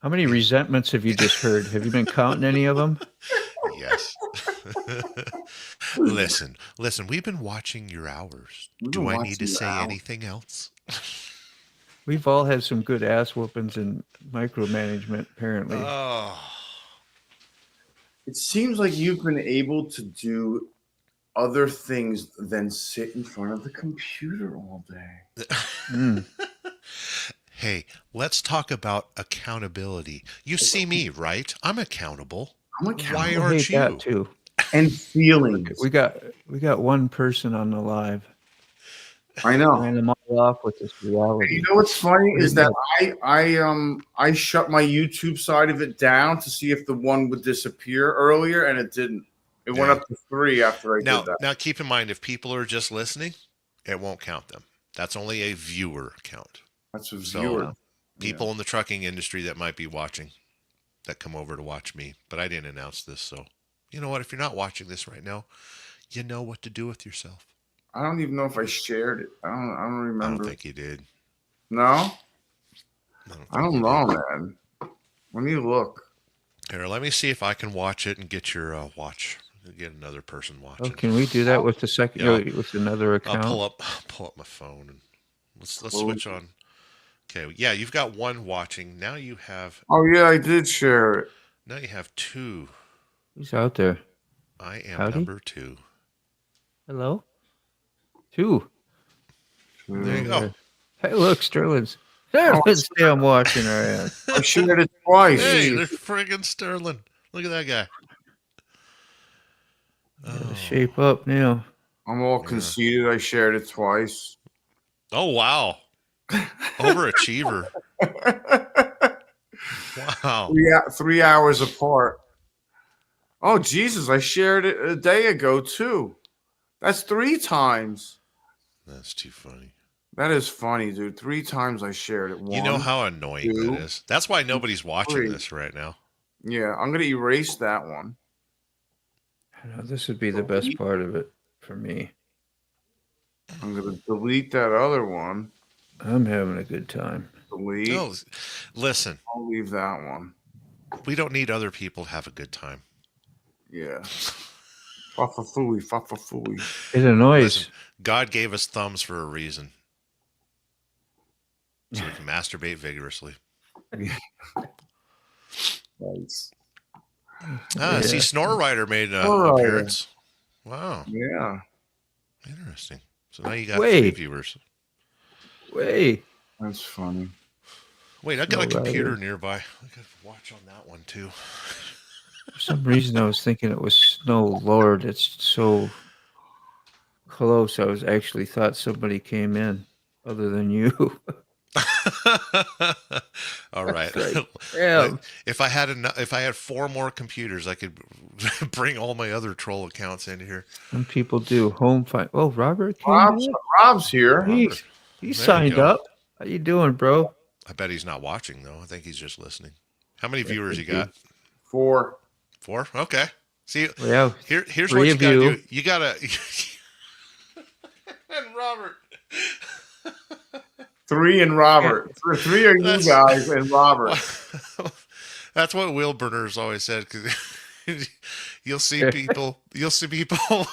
How many resentments have you just heard? Have you been counting any of them? Yes. Listen, we've been watching your hours. Do I need to say anything else? We've all had some good ass whoopings in micromanagement, apparently. It seems like you've been able to do other things than sit in front of the computer all day. Hey, let's talk about accountability. You see me, right? I'm accountable. Why aren't you? That too. And feelings. We got one person on the live. I know. Ran them all off with this reality. You know what's funny is that I shut my YouTube side of it down to see if the one would disappear earlier, and it didn't. It went up to 3 after I did that. Now keep in mind, if people are just listening, it won't count them. That's only a viewer count. That's a viewer. So people in the trucking industry that might be watching, that come over to watch me, but I didn't announce this, so you know what? If you're not watching this right now, you know what to do with yourself. I don't even know if I shared it. I don't remember. I don't think you did. No? I don't know, man. Let me look. Here, let me see if I can watch it and get your watch. Get another person watching. Oh, can we do that with the second with another account? I'll pull up my phone and let's switch on. Okay, yeah, you've got one watching. Now you have. Oh yeah, I did share it. Now you have 2. Who's out there? I am Howdy? number 2. Hello? 2. There you go. Hey, look, Sterling's damn watching our ass. I shared it twice. Hey, there's friggin' Sterling. Look at that guy. Gotta shape up now. I'm all conceited. I shared it twice. Oh, wow. Overachiever. Wow. 3 hours apart. Oh, Jesus. I shared it a day ago, too. That's 3 times. That's too funny. That is funny, dude. 3 times I shared it. You know how annoying that is. That's why nobody's watching 3. this right now. Yeah, I'm going to erase that one. This would be the best part of it for me. I'm going to delete that other one. I'm having a good time. Delete. No, listen. I'll leave that one. We don't need other people to have a good time. Yeah. Fa-fa-fooey, fa-fa-fooey. It annoys. Listen, God gave us thumbs for a reason. So we can masturbate vigorously. Nice. See, Snore Rider made an appearance. Wow. Yeah. Interesting. So now you got 3 viewers. Wait. That's funny. Wait, I got a computer nearby. I could watch on that one too. For some reason, I was thinking it was Snow Lord. It's so close. I was actually thought somebody came in other than you. All right. Like, yeah. If I had 4 more computers, I could bring all my other troll accounts in here. Some people do home find. Oh, Robert came in? Rob's here. He signed up. How you doing, bro? I bet he's not watching though. I think he's just listening. How many viewers you got? 4. 4? Okay. See, well, here's what you gotta do. You gotta. And Robert. 3 and Robert. 3 are you guys and Robert. That's what Will Burners always said. Because you'll see people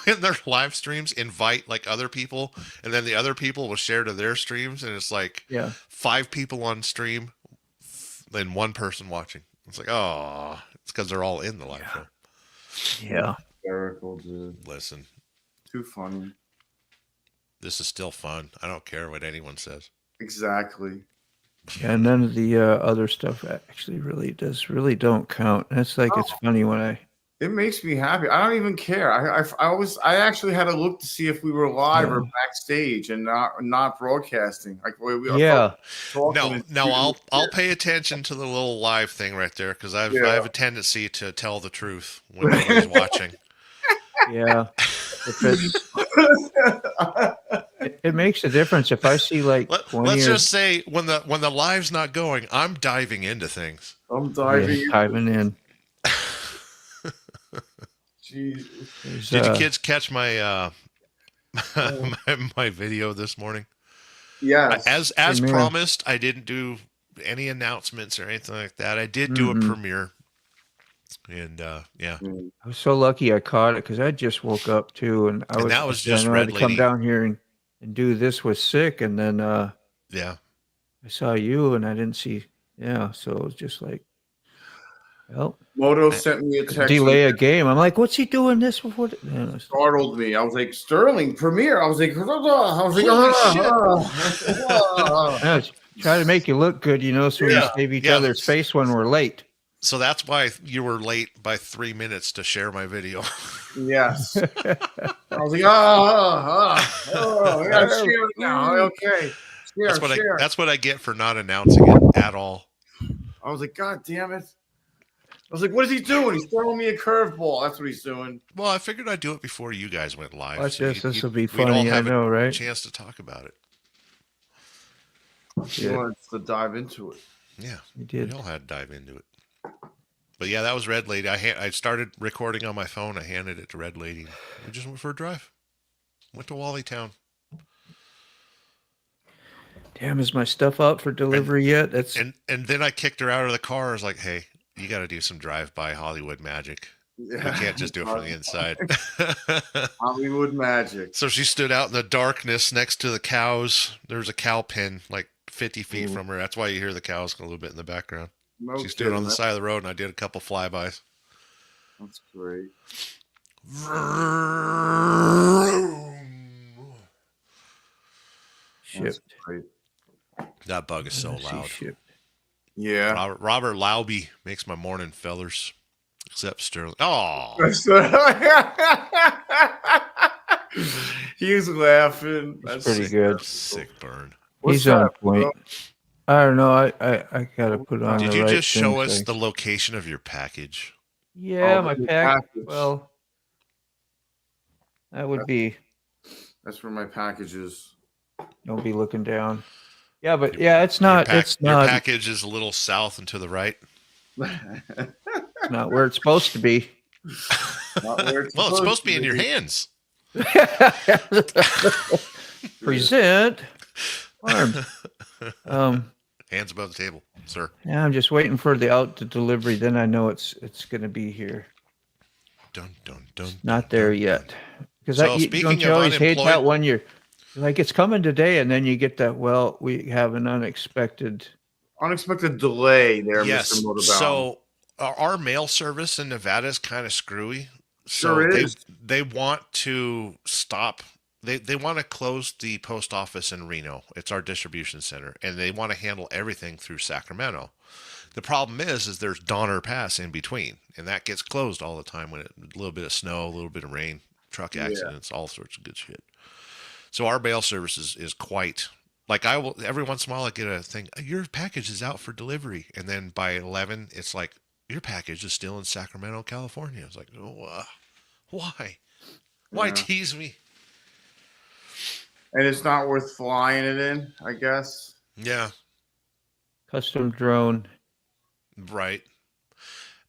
in their live streams invite like other people, and then the other people will share to their streams, and it's like 5 people on stream, and 1 person watching. It's like, oh, it's because they're all in the live show. Yeah. Hysterical, dude. Listen. Too funny. This is still fun. I don't care what anyone says. Exactly. Yeah, none of the other stuff actually really don't count. It's like it's funny when I. It makes me happy. I don't even care. I actually had to look to see if we were live or backstage and not broadcasting. Like we No, I'll pay attention to the little live thing right there because I have a tendency to tell the truth when nobody's watching. Yeah. It makes a difference if I see like. Let's just say when the live's not going, I'm diving into things. I'm diving in. Jeez. Did you kids catch my my video this morning? Yeah. As promised, I didn't do any announcements or anything like that. I did do a premiere. And yeah, I was so lucky I caught it because I just woke up too, and that was just I Red to Lady. come down here and do this was sick, and then I saw you and I didn't see. Yeah, so it was just like, well, Moto sent me a text. Delay a game. I'm like, what's he doing this before? Startled me. I was like, Sterling premiere. I was like, try to make you look good, so we save each other's face when we're late. So that's why you were late by 3 minutes to share my video. Yes. I was like, I gotta share it now. Okay. That's what I get for not announcing it at all. I was like, God damn it. I was like, what is he doing? He's throwing me a curveball. That's what he's doing. Well, I figured I'd do it before you guys went live. Watch this. This will be we'd funny. all have I know, right? A chance to talk about it. He wants to dive into it. Yeah, we did. We all had to dive into it. But yeah, that was Red Lady. I started recording on my phone. I handed it to Red Lady. We just went for a drive. Went to Wally Town. Damn, is my stuff out for delivery yet? And then I kicked her out of the car. I was like, hey, you got to do some drive-by Hollywood magic. Yeah. You can't just do it from the inside. Hollywood magic. So she stood out in the darkness next to the cows. There's a cow pen like 50 feet from her. That's why you hear the cows a little bit in the background. No she stood on the side of the road, and I did a couple flybys. That's great. Shipped. That bug is so loud. Yeah. Robert Lauby makes my morning, fellers. Except Sterling. Oh, he was laughing. He's That's pretty sick. good. sick burn. What's He's on that, point. bro? I don't know. I gotta put on Did the you right just show things, us like- the location of your package? Yeah, Oh, my the pack. package. Well, that would be. That's where my package is. Don't be looking down. Yeah, but yeah, it's not. It's Your not. package is a little south and to the right. Not where it's supposed to be. Not where it's Well, it's supposed to be in your hands. Present. Arm. Hands above the table, sir. Yeah, I'm just waiting for the out to delivery. Then I know it's going to be here. Dun dun dun. Not there yet. Because So don't speaking you of always hate that unemployed- when you're like, it's coming today, and then you get that. Well, we have an unexpected delay there, Yes. Mr. Motorbound. So our mail service in Nevada is kind of screwy. So Sure is. they want to stop. They want to close the post office in Reno. It's our distribution center, and they want to handle everything through Sacramento. The problem is there's Donner Pass in between, and that gets closed all the time when a little bit of snow, a little bit of rain, truck accidents, all sorts of good shit. So our mail service is quite like I will every once in a while I get a thing. Your package is out for delivery, and then by 11 it's like your package is still in Sacramento, California. It's like, oh, why? Why Yeah. tease me? And it's not worth flying it in, I guess. Yeah, custom drone. right.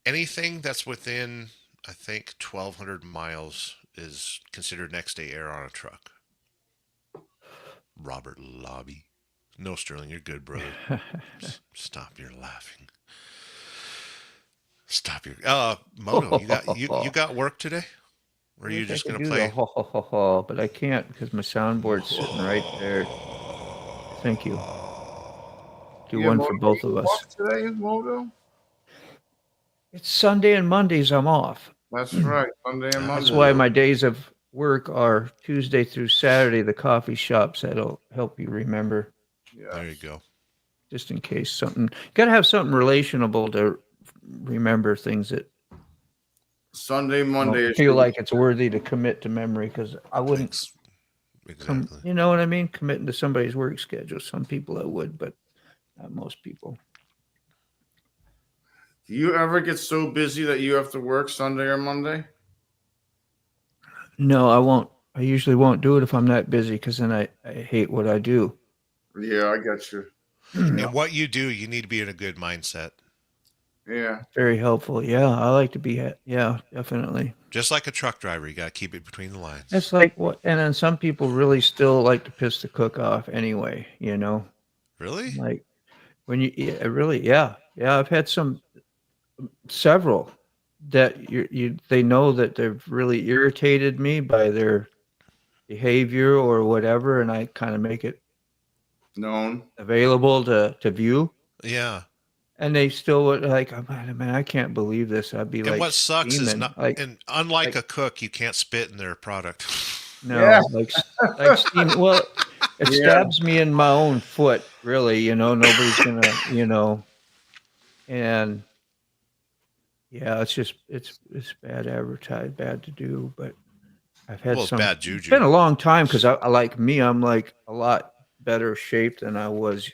Anything that's within, I think, 1,200 miles is considered next day air on a truck. Robert Lobby. No, Sterling, you're good, brother. Stop your laughing. Stop your Moto. You got work today? Or are you just gonna play? But I can't because my soundboard's sitting right there. Thank you. Do Yeah, one Moto, for both you of us. off today, Moto? It's Sunday and Mondays. I'm off. That's right. Sunday and Monday. That's why my days of work are Tuesday through Saturday. The coffee shops. That'll help you remember. There you go. Just in case something. Got to have something relationable to remember things that Sunday, Monday. don't feel like it's worthy to commit to memory because I wouldn't. Exactly. You know what I mean? Committing to somebody's work schedule. Some people I would, but not most people. Do you ever get so busy that you have to work Sunday or Monday? No, I won't. I usually won't do it if I'm not busy because then I hate what I do. Yeah, I get you. And what you do, you need to be in a good mindset. Yeah. Very helpful. Yeah, I like to be. Yeah, definitely. Just like a truck driver, you got to keep it between the lines. It's like what, and then some people really still like to piss the cook off anyway. You know. Really? Like when you really, yeah. I've had several that they know that they've really irritated me by their behavior or whatever, and I kind of make it known, available to view. Yeah. And they still would like, oh, man, I can't believe this. I'd be And like, what sucks is steaming. not, like, and unlike a cook, you can't spit in their product. no, Yeah. like steam. Well, it stabs me in my own foot, really. You know, nobody's gonna, you know, and yeah, it's just it's bad advertised, bad to do. But I've had Well, it's some bad juju. It's been a long time because I like me, I'm like a lot better shape than I was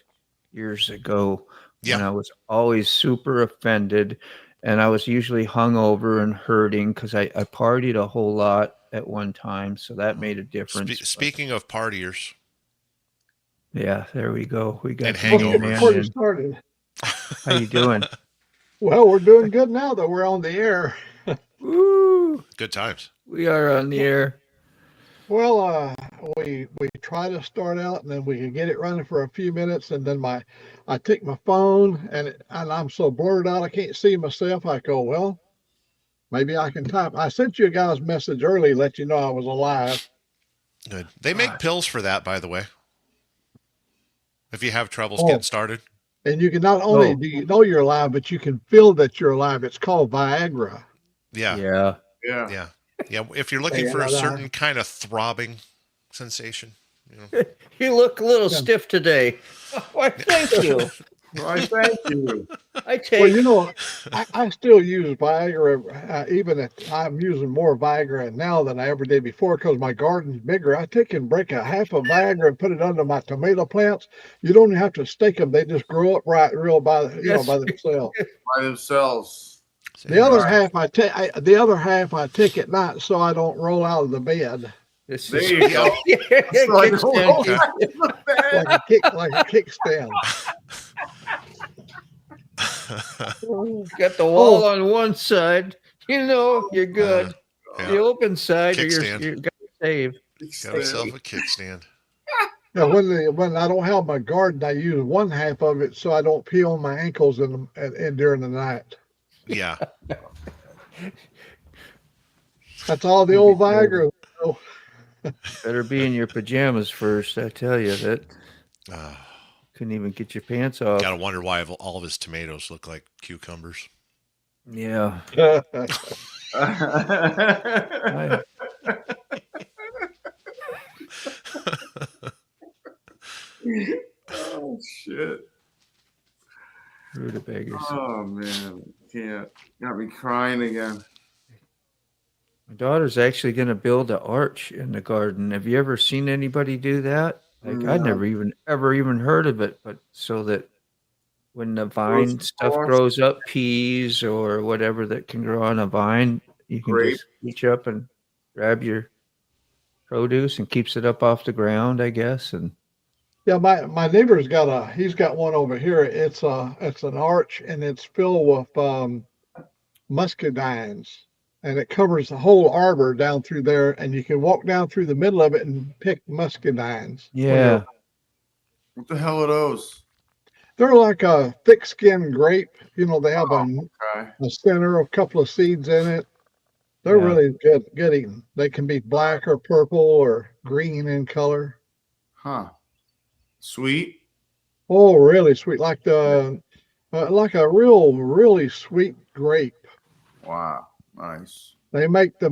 years ago. Yeah. And I was always super offended, and I was usually hungover and hurting because I partied a whole lot at one time, so that made a difference. Speaking of partiers, Yeah, there we go. We got And the main hangovers. man Before you in. started. How you doing? Well, we're doing good now that we're on the air. Woo! good times. We are on the air. Well, we try to start out, and then we can get it running for a few minutes, and then I take my phone, and I'm so blurred out I can't see myself. I go, well, maybe I can type. I sent you a guy's message early, let you know I was alive. Good. They make pills for that, by the way. If you have troubles Oh. getting started. And you can not only do you know you're alive, but you can feel that you're alive. It's called Viagra. Yeah. Yeah. Yeah. Yeah. Yeah. If you're looking for a certain kind of throbbing sensation, you know. You look a little stiff today. Why, thank you. Why, thank you. I take. Well, you know, I still use Viagra, even if I'm using more Viagra now than I ever did before because my garden's bigger. I take and break a half of Viagra and put it under my tomato plants. You don't even have to stake them; they just grow up right, real by by themselves. By themselves. The other half I take. The other half I take at night so I don't roll out of the bed. There you go. So I don't roll out of the bed. Like a kickstand. Got the wall on one side, you're good. The open side, you're got to save. Got yourself a kickstand. Yeah, when I don't have my garden, I use one half of it so I don't pee on my ankles in during the night. Yeah. That's all the old Viagra. Better be in your pajamas first, I tell you that. Couldn't even get your pants off. Gotta wonder why all of his tomatoes look like cucumbers. Yeah. Oh shit. Rutabagas. Oh man, can't. Got me crying again. My daughter's actually going to build an arch in the garden. Have you ever seen anybody do that? Like I'd never even heard of it, but so that when the vine stuff grows up, peas or whatever that can grow on a vine, you can just reach up and grab your produce and keeps it up off the ground, I guess. And yeah, my neighbor's he's got one over here. It's an arch and it's filled with muscadines. And it covers the whole arbor down through there, and you can walk down through the middle of it and pick muscadines. Yeah. What the hell are those? They're like a thick-skinned grape. You know, they have a center, a couple of seeds in it. They're really good eating. They can be black or purple or green in color. Huh. Sweet? Oh, really sweet. Like a really sweet grape. Wow. Nice. They make the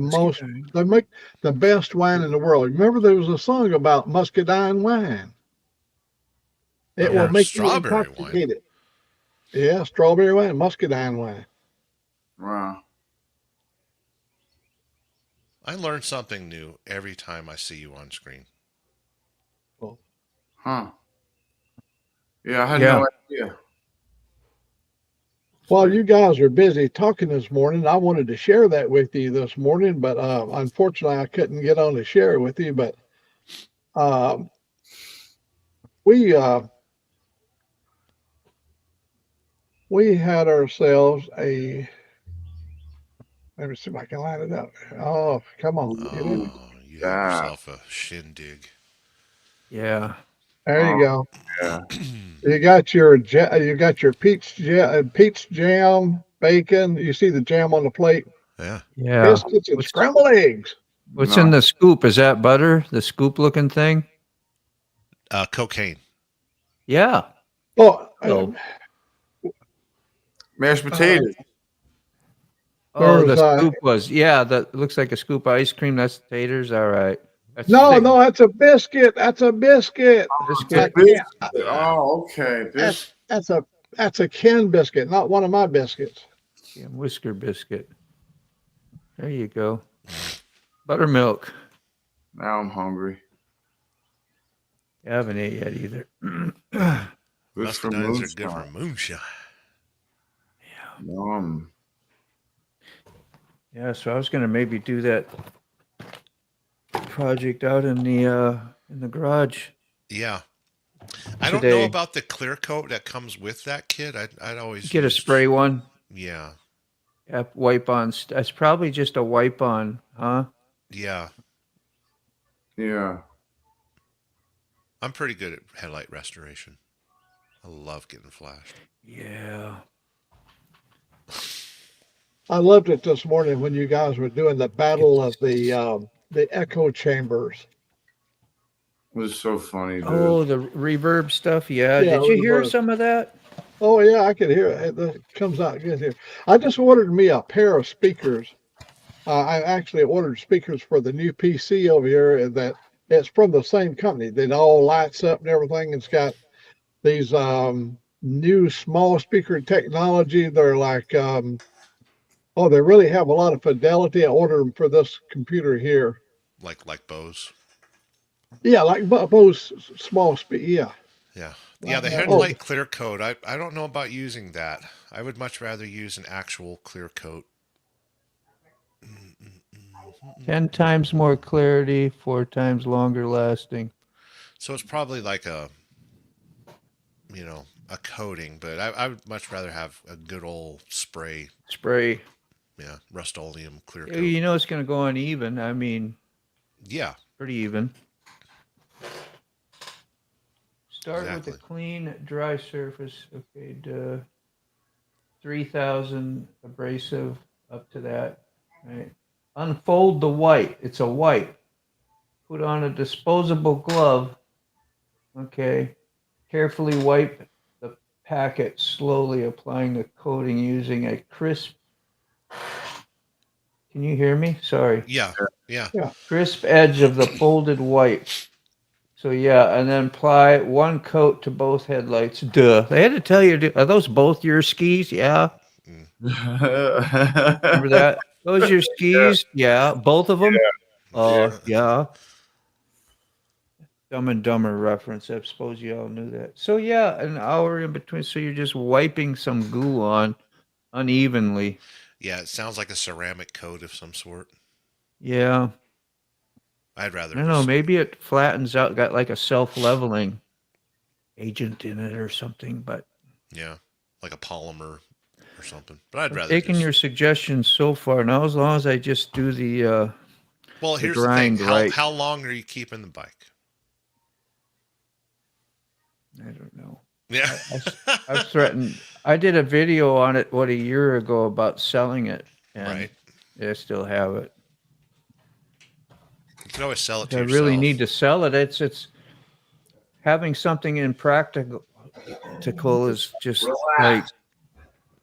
best wine in the world. Remember there was a song about muscadine wine. It will make you intoxicated. Yeah, strawberry wine, muscadine wine. Wow. I learn something new every time I see you on screen. Huh. Yeah, I had no idea. While you guys are busy talking this morning, I wanted to share that with you this morning, but unfortunately I couldn't get on to share it with you. But we had ourselves let me see if I can line it up. Oh, come on. You had yourself a shindig. Yeah. There you go. Yeah. You got your peach jam, bacon. You see the jam on the plate. Yeah. Yeah. Biscuits and scrambled eggs. What's in the scoop? Is that butter? The scoop looking thing? Cocaine. Yeah. Oh. Mashed potatoes. The scoop was that looks like a scoop of ice cream. That's taters. All right. That's no, that's a biscuit. That's a biscuit. Oh, okay. That's a Ken biscuit, not one of my biscuits. Yeah, whisker biscuit. There you go. Buttermilk. Now I'm hungry. I haven't ate yet either. Muscadines are good for moonshine. Yeah. Yeah, so I was gonna maybe do that project out in the garage. Yeah. I don't know about the clear coat that comes with that kit. I'd always get a spray one. Yeah. Wipe on. That's probably just a wipe on, huh? Yeah. Yeah. I'm pretty good at headlight restoration. I love getting flashed. Yeah. I loved it this morning when you guys were doing the battle of the echo chambers. It was so funny, dude. Oh, the reverb stuff. Yeah. Did you hear some of that? Oh yeah, I could hear it. It comes out good here. I just ordered me a pair of speakers. I actually ordered speakers for the new PC over here, and that it's from the same company. That all lights up and everything. It's got these new small speaker technology. They're like, oh, they really have a lot of fidelity. I ordered them for this computer here. Like Bose. Yeah, like Bose small speed. Yeah. Yeah. Yeah, the Oh, headlight clear coat. I don't know about using that. I would much rather use an actual clear coat. 10 times more clarity, 4 times longer lasting. So it's probably like a coating, but I would much rather have a good old spray. Yeah, Rust-Oleum clear coat. You know it's going to go uneven. I mean, yeah, pretty even. Start with a clean, dry surface. Okay, 3,000 abrasive up to that. Right. Unfold the white. It's a white. Put on a disposable glove. Okay. Carefully wipe the packet, slowly applying the coating using a crisp. Can you hear me? Sorry. Yeah. Crisp edge of the folded white. So yeah, and then apply one coat to both headlights. Duh. They had to tell you, are those both your skis? Yeah. Remember that? Those your skis? Yeah. Both of them? Yeah. Dumb and Dumber reference. I suppose you all knew that. So yeah, an hour in between. So you're just wiping some glue on unevenly. Yeah, it sounds like a ceramic coat of some sort. Yeah. I'd rather. I don't know. Maybe it flattens out, got like a self-leveling agent in it or something, but. Yeah, like a polymer or something. But I'd rather. Taking your suggestions so far now, as long as I just do the. Well, here's the thing. How long are you keeping the bike? I don't know. Yeah. I've threatened. I did a video on it, a year ago about selling it. And I still have it. You can always sell it to I yourself. really need to sell it. It's having something impractical is just like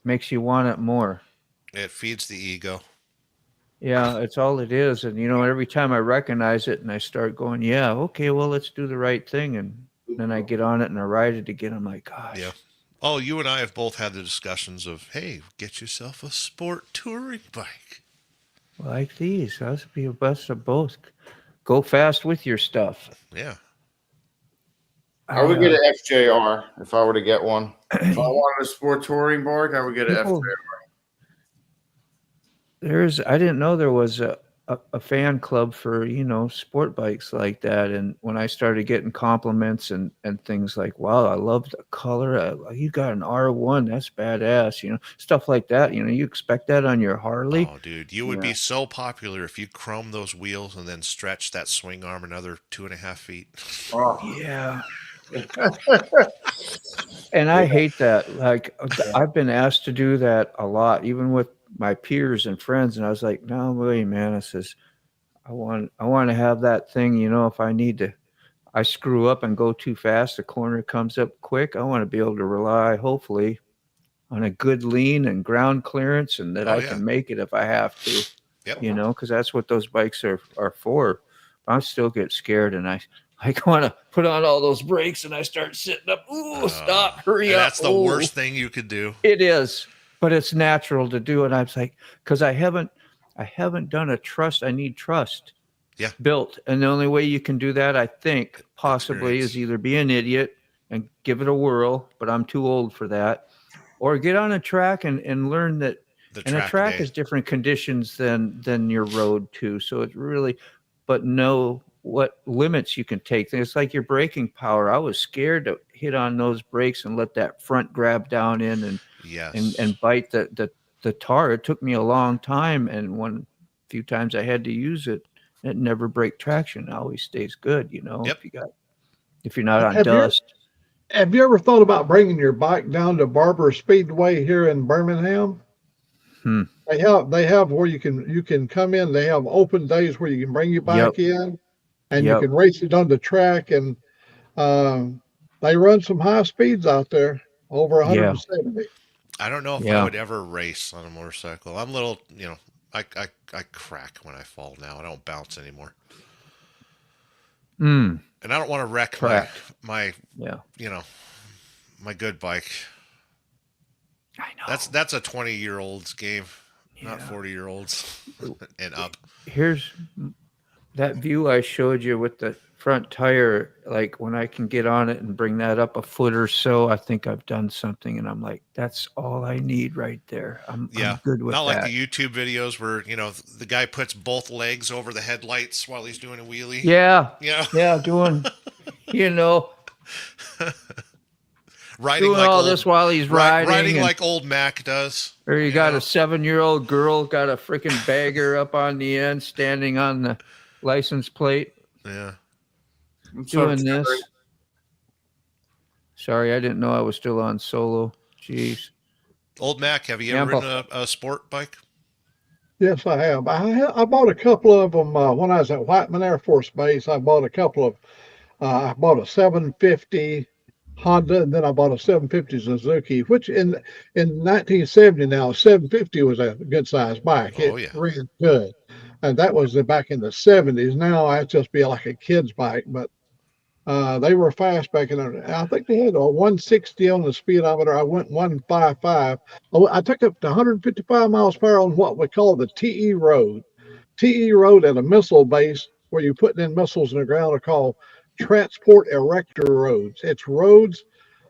makes you want it more. It feeds the ego. Yeah, it's all it is. And every time I recognize it and I start going, yeah, okay, well, let's do the right thing. And then I get on it and I ride it again. I'm like, gosh. Yeah. Oh, you and I have both had the discussions of, hey, get yourself a sport touring bike. Like these. That's be the best of both. Go fast with your stuff. Yeah. I would get an FJR if I were to get one. If I wanted a sport touring bike, I would get an FJR. I didn't know there was a fan club for, sport bikes like that. And when I started getting compliments and things like, wow, I love the color. You got an R1. That's badass. Stuff like that. You expect that on your Harley. Oh, dude, you would be so popular if you chrome those wheels and then stretch that swing arm another 2.5 feet. Oh. Yeah. And I hate that. Like, I've been asked to do that a lot, even with my peers and friends. And I was like, no way, man. I says, I want to have that thing, if I screw up and go too fast, the corner comes up quick. I want to be able to rely, hopefully, on a good lean and ground clearance and that I can make it if I have to, because that's what those bikes are for. I still get scared and I want to put on all those brakes and I start sitting up. Ooh, stop, hurry up. That's the worst thing you could do. It is, but it's natural to do. And I was like, because I haven't done a trust. I need trust built. And the only way you can do that, I think, possibly is either be an idiot and give it a whirl, but I'm too old for that, or get on a track and learn that. And a track is different conditions than your road too. So it's really, but know what limits you can take. It's like your braking power. I was scared to hit on those brakes and let that front grab down in and bite the tar. It took me a long time, and a few times I had to use it, it never break traction. It always stays good, if you're not on dust. Have you ever thought about bringing your bike down to Barber Speedway here in Birmingham? They have where you can come in. They have open days where you can bring your bike in, and you can race it on the track. And they run some high speeds out there, over 170. I don't know if I would ever race on a motorcycle. I'm a little, I crack when I fall now. I don't bounce anymore. And I don't want to wreck my My good bike. I know. That's a 20-year-old's game, not 40-year-olds and up. Here's that view I showed you with the front tire. Like when I can get on it and bring that up a foot or so, I think I've done something. And I'm like, that's all I need right there. I'm good with not that. Like the YouTube videos where the guy puts both legs over the headlights while he's doing a wheelie. Yeah, doing riding doing like all old, this while he's riding like old Mac does. Or you got a 7-year-old girl got a freaking bagger up on the end, standing on the license plate. Yeah, doing this. Sorry, I didn't know I was still on solo. Jeez. Old Mac, have you ever ridden a sport bike? Yes, I have. I bought a couple of them when I was at Whiteman Air Force Base. I bought a couple of. I bought a 750 Honda, and then I bought a 750 Suzuki, which in 1970 now, a 750 was a good sized bike. It ran good. And that was back in the 70s. Now I'd just be like a kid's bike, but they were fast back in there. I think they had a 160 on the speedometer. I went 155. I took up to 155 miles per hour on what we call the TE road. TE road at a missile base where you're putting in missiles in the ground are called transport erector roads. It's roads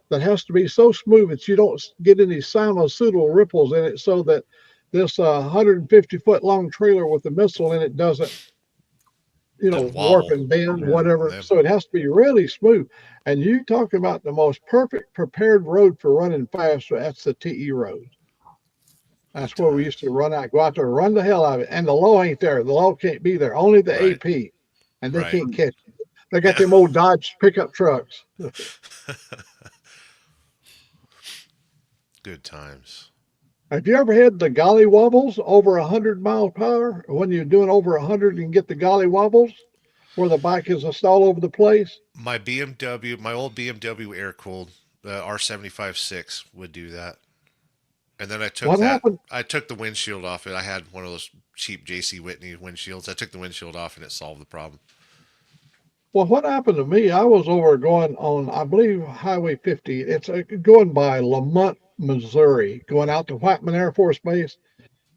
that has to be so smooth that you don't get any sinusoidal ripples in it, so that this 150-foot long trailer with a missile in it doesn't warp and bend, whatever. So it has to be really smooth. And you talk about the most perfect prepared road for running fast. That's the TE road. That's where we used to go out there, run the hell out of it. And the law ain't there. The law can't be there. Only the AP, and they can't catch it. They got them old Dodge pickup trucks. Good times. Have you ever had the golly wobbles over 100 miles per hour? When you're doing over 100 and get the golly wobbles where the bike is all over the place? My old BMW air-cooled, the R75/6 would do that. And then I took the windshield off it. I had one of those cheap J.C. Whitney windshields. I took the windshield off and it solved the problem. Well, what happened to me, I was over going on, I believe, Highway 50. It's going by Lamont, Missouri, going out to Whiteman Air Force Base.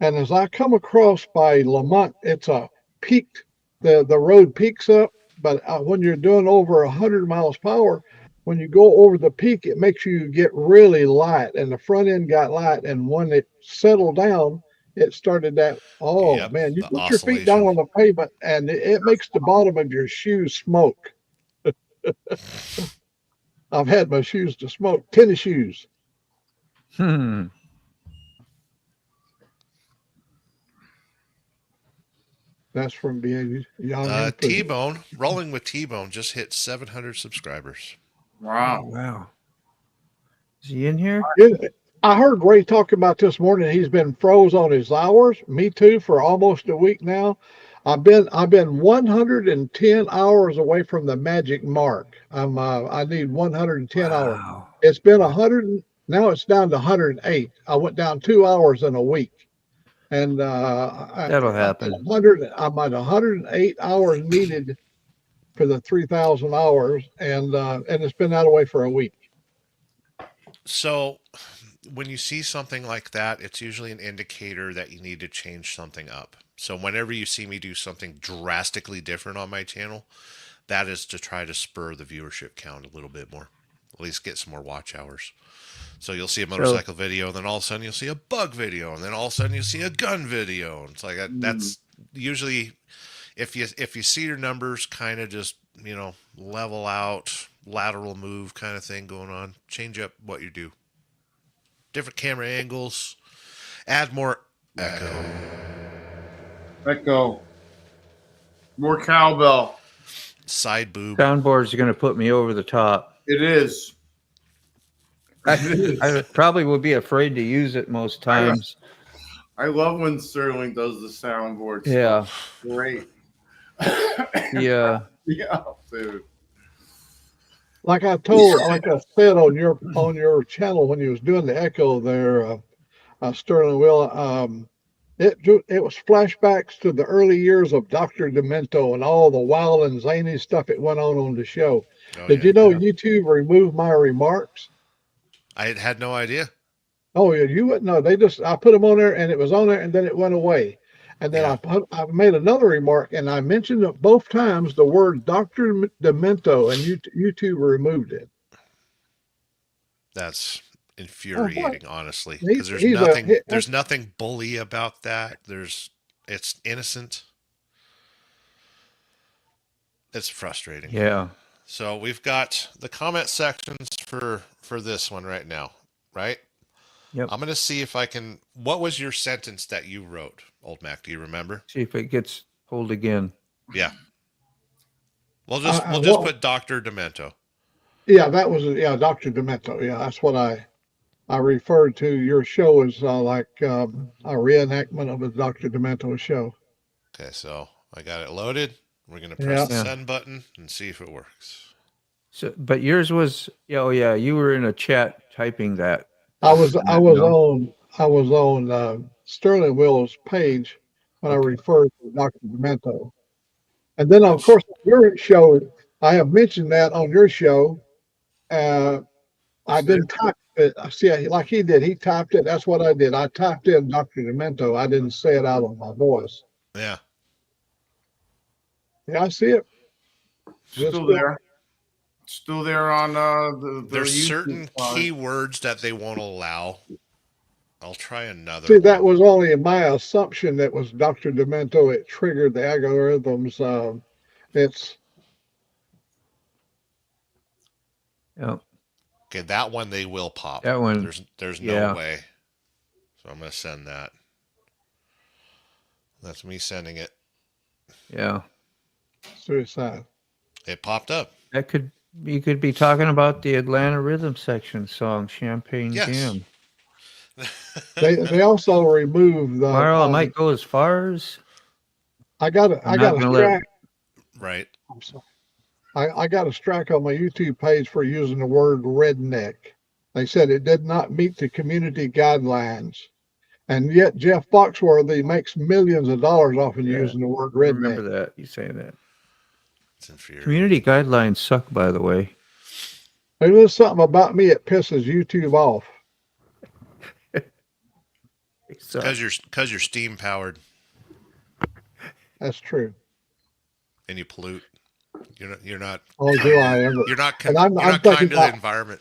And as I come across by Lamont, it's a peaked, the road peaks up. But when you're doing over 100 miles per hour, when you go over the peak, it makes you get really light. And the front end got light. And when it settled down, it started that, man, you put your feet down on the pavement and it makes the bottom of your shoes smoke. I've had my shoes to smoke, tennis shoes. That's from being young. T-Bone, Rolling with T-Bone just hit 700 subscribers. Wow. Is he in here? I heard Ray talk about this morning. He's been froze on his hours. Me too, for almost a week now. I've been 110 hours away from the magic mark. I need 110 hours. It's been 100. Now it's down to 108. I went down 2 hours in a week, and that'll happen. I'm at 108 hours needed for the 3,000 hours, and it's been that way for a week. So when you see something like that, it's usually an indicator that you need to change something up. So whenever you see me do something drastically different on my channel, that is to try to spur the viewership count a little bit more, at least get some more watch hours. So you'll see a motorcycle video, and then all of a sudden you'll see a bug video, and then all of a sudden you'll see a gun video. It's like that's usually, if you see your numbers kind of just level out, lateral move kind of thing going on, change up what you do. Different camera angles, add more echo, more cowbell, side boob. Soundboard's going to put me over the top. It is. I probably would be afraid to use it most times. I love when Sterling does the soundboard. Yeah. Great. Yeah. Yeah, dude. Like I said on your channel when you was doing the echo there, Sterling Will, it was flashbacks to the early years of Dr. Demento and all the wild and zany stuff that went on the show. Did you know YouTube removed my remarks? I had no idea. Oh yeah, you wouldn't know. I put them on there and it was on there and then it went away. And then I made another remark and I mentioned it both times the word Dr. Demento and YouTube removed it. That's infuriating, honestly, He- because there's nothing bully about that. It's innocent. It's frustrating. Yeah. So we've got the comment sections for this one right now, right? Yep. I'm going to see if I can. What was your sentence that you wrote, Old Mac? Do you remember? See if it gets pulled again. Yeah. We'll just put Dr. Demento. Yeah, that was Dr. Demento. Yeah, that's what I referred to your show as like a reenactment of a Dr. Demento show. Okay, so I got it loaded. We're going to press the send button and see if it works. So, but yours was, oh yeah, you were in a chat typing that. I was on Sterling Will's page when I referred to Dr. Demento. And then of course your show, I have mentioned that on your show. I didn't type it. See, like he did, he typed it. That's what I did. I typed in Dr. Demento. I didn't say it out of my voice. Yeah. Yeah, I see it. Still there. Still there on the There's YouTube certain side. keywords that they won't allow. I'll try another. See, that was only my assumption that was Dr. Demento. It triggered the algorithms. It's. Yeah. Okay, that one they will pop. That one. There's no way. So I'm going to send that. That's me sending it. Yeah. Suicide. It popped up. You could be talking about the Atlanta Rhythm Section song, Champagne Jam. They also removed the. Tomorrow I might go as far as. I got a strike. Right. I'm sorry. I got a strike on my YouTube page for using the word redneck. They said it did not meet the community guidelines. And yet Jeff Foxworthy makes millions of dollars off of using the word redneck. I remember that. You saying that. It's infuriating. Community guidelines suck, by the way. There's something about me that pisses YouTube off. Because you're steam powered. That's true. And you pollute. You're not. Oh, do I ever? You're not. And You're not kind to the environment.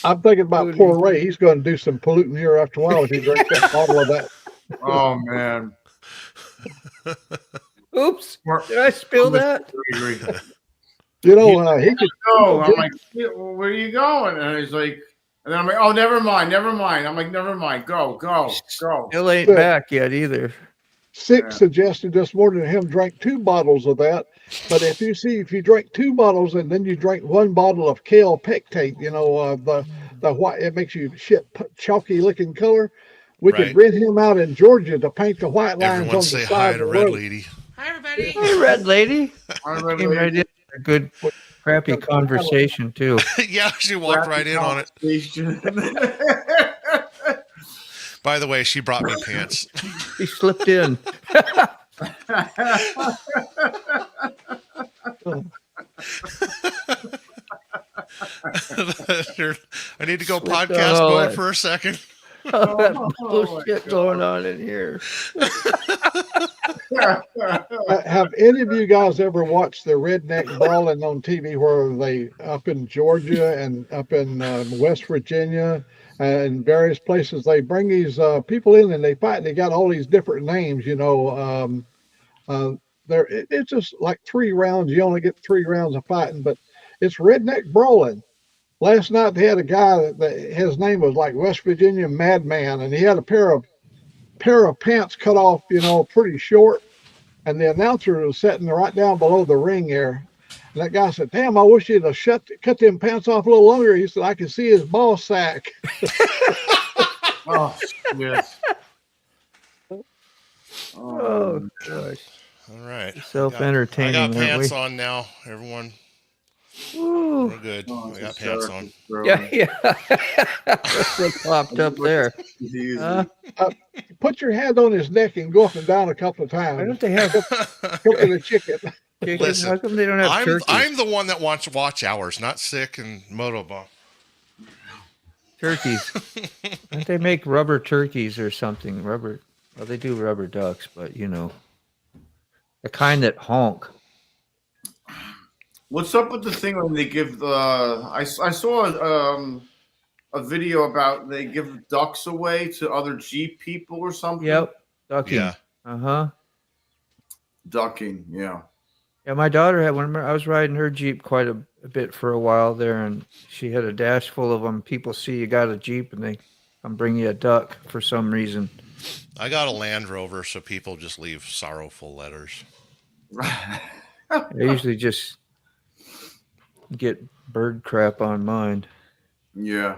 I'm thinking about poor Ray. He's going to do some polluting here after a while if he drinks that bottle of that. Oh man. Oops. Did I spill that? You know, he could go. I'm like, where are you going? And he's like, and then I'm like, oh, never mind. I'm like, never mind. Go. Still ain't back yet either. Six suggested this morning him drink 2 bottles of that. But if you drink 2 bottles and then you drink 1 bottle of kale pectate, the white, it makes you chalky looking color. We could rent him out in Georgia to paint the white lines Everyone on say the hi side to of the Red road. Lady. Hi, everybody. Hey, Red Lady. Hi, Red Came Lady. right in. A good, crappy conversation too. Yeah, she walked right in on it. By the way, she brought me pants. He slipped in. I need to go podcast mode for a second. All that bullshit going on in here. Have any of you guys ever watched the Redneck Brawling on TV where they up in Georgia and up in West Virginia and various places, they bring these people in and they fight and they got all these different names, it's just like 3 rounds. You only get 3 rounds of fighting, but it's Redneck Brawling. Last night they had a guy that his name was like West Virginia Madman, and he had a pair of pants cut off, pretty short. And the announcer was sitting right down below the ring there. And that guy said, "Damn, I wish you'd have cut them pants off a little longer." He said, "I can see his ball sack." Oh, yes. Oh gosh. All right. Self-entertaining. I got pants on now, everyone. Woo. We're good. I got pants on. Yeah. That's what popped up there. Put your hand on his neck and go up and down a couple of times. Why don't they have cooking a chicken? Listen, how come they don't have turkey? I'm the one that wants watch hours, not sick and moto bomb. Turkeys. Don't they make rubber turkeys or something? Rubber. Well, they do rubber ducks, but you know, the kind that honk. What's up with the thing when they give the? I saw a video about they give ducks away to other Jeep people or something. Yep, ducking. Yeah. Ducking. Yeah. Yeah, my daughter had one. I was riding her Jeep quite a bit for a while there, and she had a dash full of them. People see you got a Jeep, and they come bring you a duck for some reason. I got a Land Rover, so people just leave sorrowful letters. I usually just get bird crap on mine. Yeah.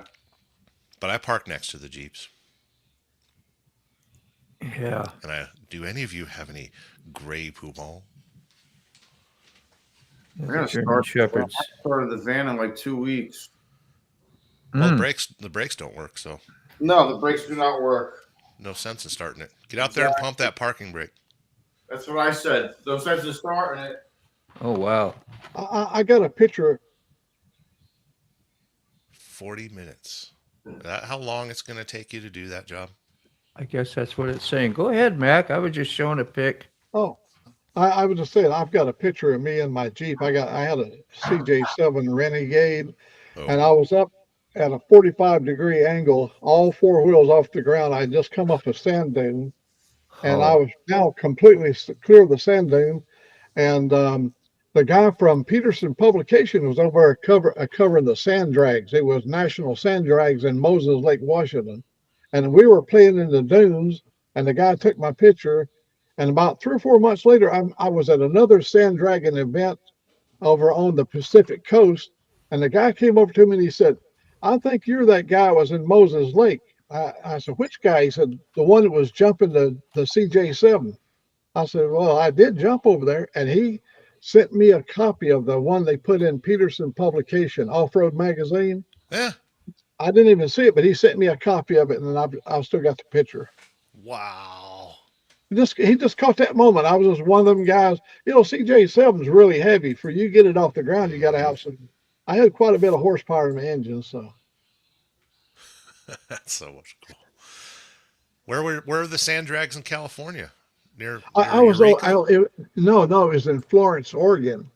But I park next to the Jeeps. Yeah. And do any of you have any gray poubon? I gotta start. Shepherds. I started the van in like 2 weeks. Well, the brakes don't work, so. No, the brakes do not work. No sense in starting it. Get out there and pump that parking brake. That's what I said. No sense in starting it. Oh, wow. I got a picture. 40 minutes. That how long it's going to take you to do that job? I guess that's what it's saying. Go ahead, Mac. I was just showing a pic. Oh, I was just saying, I've got a picture of me and my Jeep. I had a CJ7 Renegade, and I was up at a 45-degree angle, all four wheels off the ground. I had just come off a sand dune, and I was now completely clear of the sand dune. And the guy from Peterson Publication was over covering the sand drags. It was National Sand Drags in Moses Lake, Washington. And we were playing in the dunes, and the guy took my picture. And about 3 or 4 months later, I was at another sand dragon event over on the Pacific coast. And the guy came over to me and he said, I think you're that guy who was in Moses Lake. I said, which guy? He said, the one that was jumping the CJ7. I said, well, I did jump over there. And he sent me a copy of the one they put in Peterson Publication, Off-Road Magazine. Yeah. I didn't even see it, but he sent me a copy of it, and I've still got the picture. Wow. He just caught that moment. I was just one of them guys. You know, CJ7 is really heavy. For you get it off the ground, you got to have some. I had quite a bit of horsepower in my engine, so. That's so much cool. Where are the sand drags in California? Near I was it was in Florence, Oregon.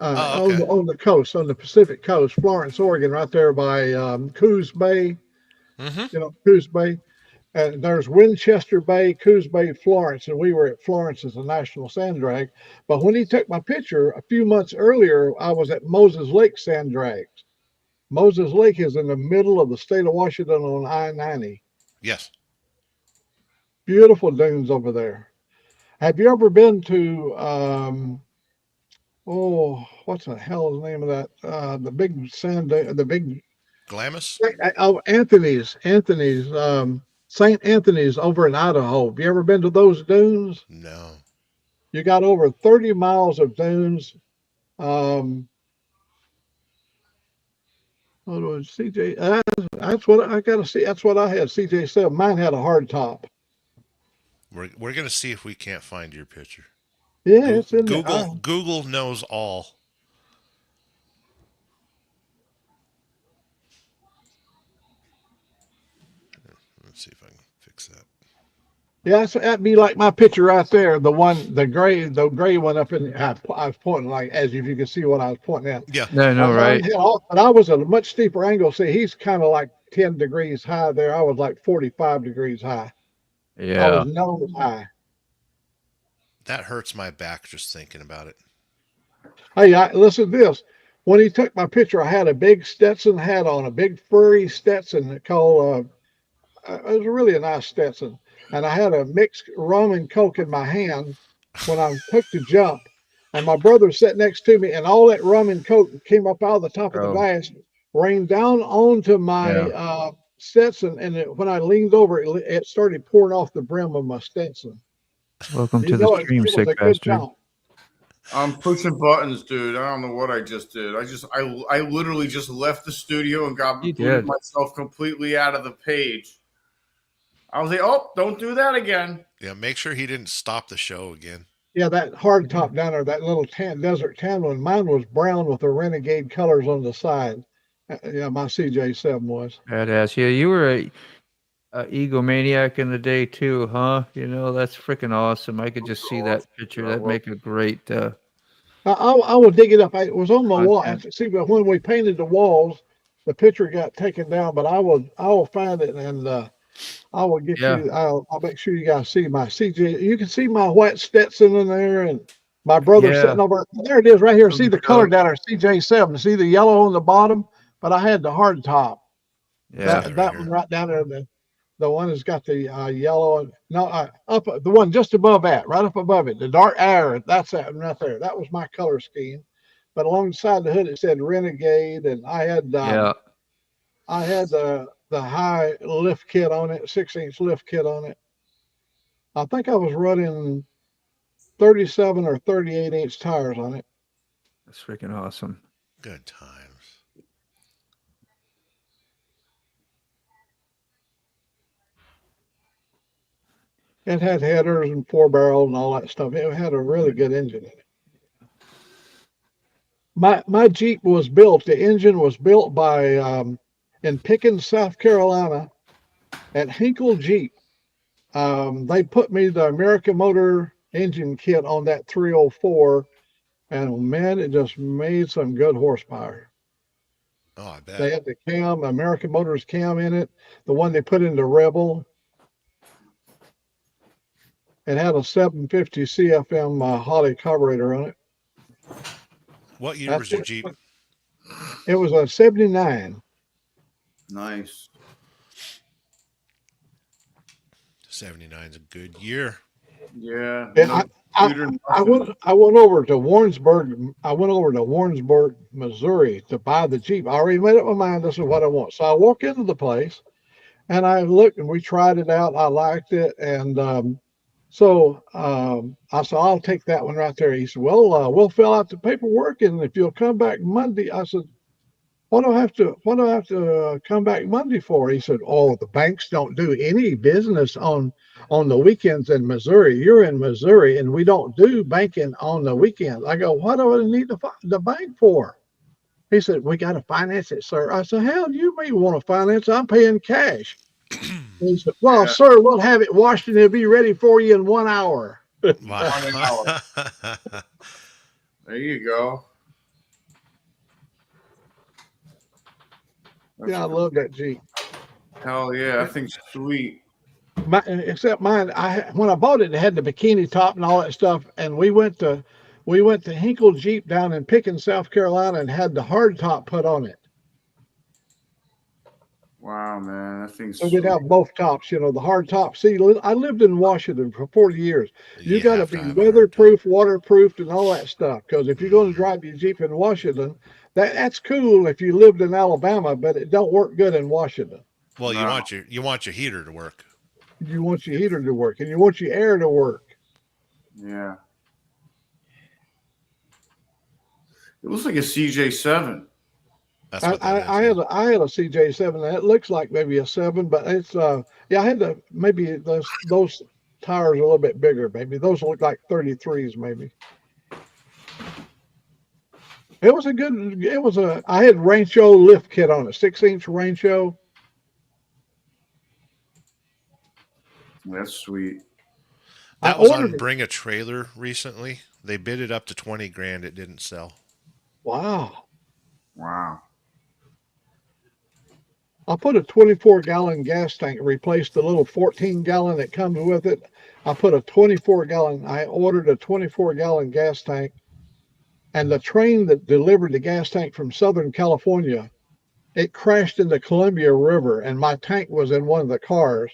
Okay. on the coast, on the Pacific coast, Florence, Oregon, right there by Coos Bay. Mm-hmm. You know, Coos Bay. And there's Winchester Bay, Coos Bay, Florence, and we were at Florence as a national sand drag. But when he took my picture a few months earlier, I was at Moses Lake Sand Drags. Moses Lake is in the middle of the state of Washington on I-90. Yes. Beautiful dunes over there. Have you ever been to what's the hell is the name of that? The big sand, the big Glamis? Oh, Anthony's, St. Anthony's over in Idaho. Have you ever been to those dunes? No. You got over 30 miles of dunes. CJ, that's what I got to see. That's what I had. CJ7. Mine had a hard top. We're going to see if we can't find your picture. Yeah, it's in Google knows all. Let's see if I can fix that. Yeah, that'd be like my picture right there. The gray one up in. I was pointing like as if you can see what I was pointing at. Yeah. No, right. But I was at a much steeper angle. See, he's kind of like 10 degrees high there. I was like 45 degrees high. Yeah. I was nose high. That hurts my back just thinking about it. Hey, listen to this. When he took my picture, I had a big Stetson hat on, a big furry Stetson called. It was really a nice Stetson. And I had a mixed rum and Coke in my hand when I took the jump. And my brother sat next to me, and all that rum and Coke came up out of the top of the glass, rained down onto my Stetson. And when I leaned over, it started pouring off the brim of my Stetson. Welcome to the stream, sick bastard. I'm pushing buttons, dude. I don't know what I just did. I literally just left the studio and got myself completely out of the page. I was like, oh, don't do that again. Yeah, make sure he didn't stop the show again. Yeah, that hard top down there, that little desert tan one. Mine was brown with the Renegade colors on the side. Yeah, my CJ7 was. Badass. Yeah, you were a egomaniac in the day too, huh? That's freaking awesome. I could just see that picture. That'd make a great I will dig it up. It was on my wall. content. See, but when we painted the walls, the picture got taken down. But I will find it and I will get Yeah. you. I'll make sure you guys see my CJ. You can see my white Stetson in there, and my brother Yeah. sitting over there. It is right here. See the color down there, CJ7. See the yellow on the bottom. But I had the hard top. Yeah. That one right down there. The one that's got the yellow. No, up the one just above that, right up above it. The dark air. That's that one right there. That was my color scheme. But alongside the hood, it said Renegade, and I had Yeah. I had the high lift kit on it, 6-inch lift kit on it. I think I was running 37 or 38-inch tires on it. That's freaking awesome. Good times. It had headers and 4-barrel and all that stuff. It had a really good engine in it. My Jeep was built. The engine was built by in Pickens, South Carolina, at Hinkle Jeep. They put me the American Motor engine kit on that 304, and man, it just made some good horsepower. Oh, I bet. They had the cam, American Motors cam in it, the one they put in the Rebel. It had a 750 CFM Holly carburetor on it. What year was your Jeep? It was a 79. Nice. 79 is a good year. Yeah. And I went over to Warrensburg. I went over to Warrensburg, Missouri to buy the Jeep. I already made up my mind. This is what I want. So I walk into the place and I looked and we tried it out. I liked it. And I said, I'll take that one right there. He said, well, we'll fill out the paperwork. And if you'll come back Monday, I said, what do I have to come back Monday for? He said, oh, the banks don't do any business on the weekends in Missouri. You're in Missouri and we don't do banking on the weekends. I go, what do I need the bank for? He said, we got to finance it, sir. I said, hell, you may want to finance it. I'm paying cash. He said, well, sir, we'll have it washed and it'll be ready for you in 1 hour. Wow. 1 hour. There you go. Yeah, I love that Jeep. Hell yeah, I think sweet. Except mine, when I bought it, it had the bikini top and all that stuff. And we went to Hinkle Jeep down in Pickens, South Carolina, and had the hard top put on it. Wow, man, that thing's So we'd have both tops, the hard top. See, I lived in Washington for 40 years. You got to be weatherproof, waterproofed, and all that stuff. Because if you're going to drive your Jeep in Washington, that's cool if you lived in Alabama, but it don't work good in Washington. Well, you want your heater to work. You want your heater to work, and you want your air to work. Yeah. It looks like a CJ7. That's what I had a CJ7. And it looks like maybe a 7, but it's I had maybe those tires a little bit bigger. Maybe those look like 33s. Maybe. I had Rancho lift kit on it, 6-inch Rancho. That's sweet. That was on Bring a Trailer recently. They bid it up to 20 grand. It didn't sell. Wow. Wow. I put a 24-gallon gas tank, replaced the little 14-gallon that comes with it. I put a 24-gallon. I ordered a 24-gallon gas tank. And the train that delivered the gas tank from Southern California, it crashed in the Columbia River, and my tank was in one of the cars.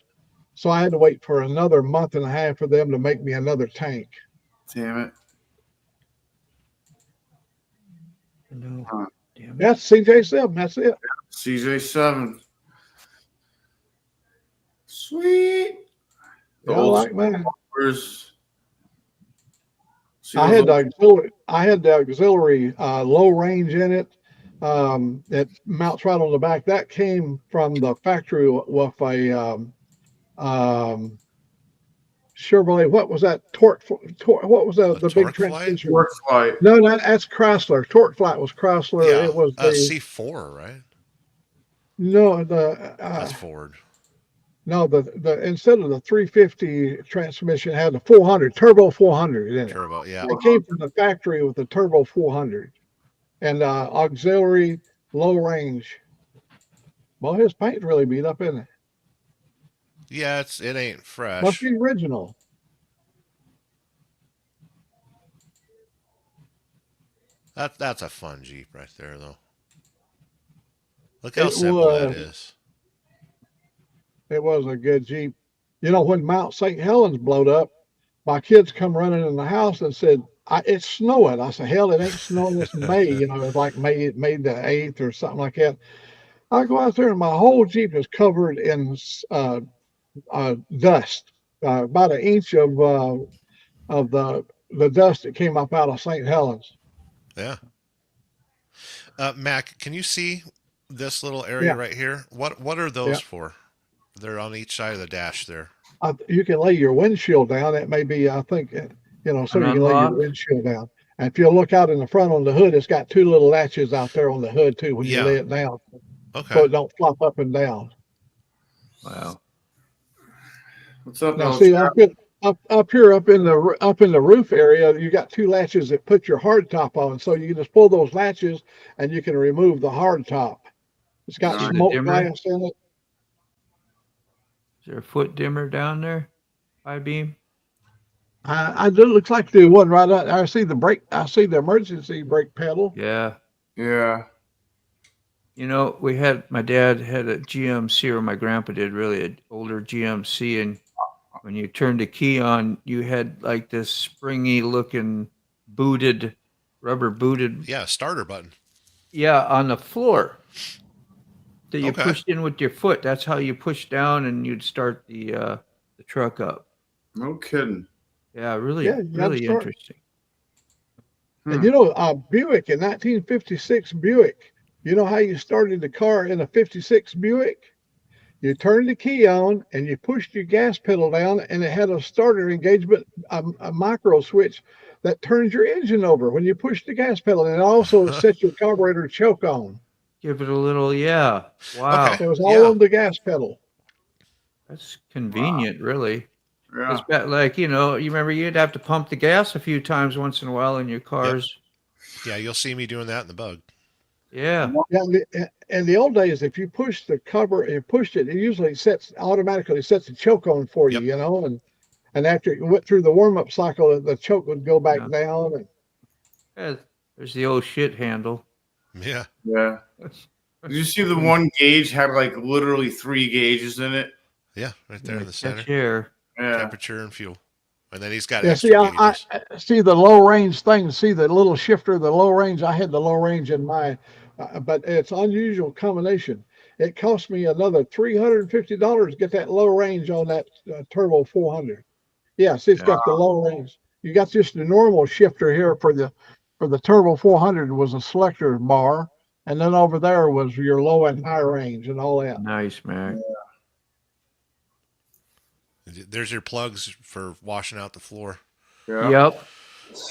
So I had to wait for another month and a half for them to make me another tank. Damn it. No. That's CJ7. That's it. CJ7. Sweet. Yeah, I like mine. I had the auxiliary low range in it. It mounts right on the back. That came from the factory with a Chevrolet. What was that? What was the big transmission? Torque Flight. No, that's Chrysler. Torque Flight was Chrysler. Yeah, It was C4, right? No, That's Ford. no, the instead of the 350 transmission had the 400 turbo 400 in it. Turbo, yeah. It came from the factory with the turbo 400 and auxiliary low range. Well, his paint's really beat up, isn't it? Yeah, it ain't fresh. Must be original. That's a fun Jeep right there, though. Look how It simple that was. is. It was a good Jeep. You know, when Mount St. Helens blowed up, my kids come running in the house and said, "It's snowing." I said, "Hell, it ain't snowing. It's May." You know, it's like May the 8th or something like that. I go out there and my whole Jeep is covered in dust, about an inch of the dust that came up out of St. Helens. Yeah. Mac, can you see this little area Yeah. right here? What are those Yeah. for? They're on each side of the dash there. You can lay your windshield down. It may be, I think, you know, so An you can lay your unlock? windshield down. And if you look out in the front on the hood, it's got two little latches out there on the hood too when you Yeah. lay it down, Okay. so it don't flop up and down. Wow. What's up, Now, El see, Chap? up here, up in the roof area, you got two latches that put your hard top on. So you can just pull those latches and you can remove the hard top. It's got See the smoke dimmer? glass in it. Is there a foot dimmer down there? High beam? I do. Looks like the one right out. I see the brake. I see the emergency brake pedal. Yeah. Yeah. You know, my dad had a GMC, or my grandpa did, really, an older GMC, and when you turned the key on, you had like this springy looking rubber booted. Yeah, starter button. Yeah, on the floor that you Okay. pushed in with your foot. That's how you push down and you'd start the truck up. No kidding. Yeah, really, Yeah, you gotta really start. interesting. And you know, Buick in 1956 Buick. You know how you started the car in a 56 Buick? You turned the key on and you pushed your gas pedal down, and it had a starter engagement, a micro switch that turns your engine over when you push the gas pedal, and it also sets your carburetor choke on. Give it a little, yeah. Wow. Okay. It was all Yeah. on the gas pedal. That's convenient, really. Yeah. It's like, you know, you remember you'd have to pump the gas a few times once in a while in your cars. Yeah, you'll see me doing that in the Bug. Yeah. Yeah, in the old days, if you push the cover and you pushed it, it usually automatically sets the choke on for you, Yep. you know, and after it went through the warm up cycle, the choke would go back Yeah. down. And Yeah, there's the old shit handle. Yeah. Yeah. Did you see the one gauge had like literally 3 gauges in it? Yeah, right there in the center. Catch air. Yeah. Temperature and fuel. And then he's got yeah, extra see, gauges. I see the low range thing. See the little shifter, the low range. I had the low range in my, but it's unusual combination. It cost me another $350 to get that low range on that turbo 400. Yeah, see, it's got the low range. You got just the normal shifter here for the turbo 400 was a selector bar, and then over there was your low and high range and all that. Nice, Mac. There's your plugs for washing out the floor. Yeah. Yep.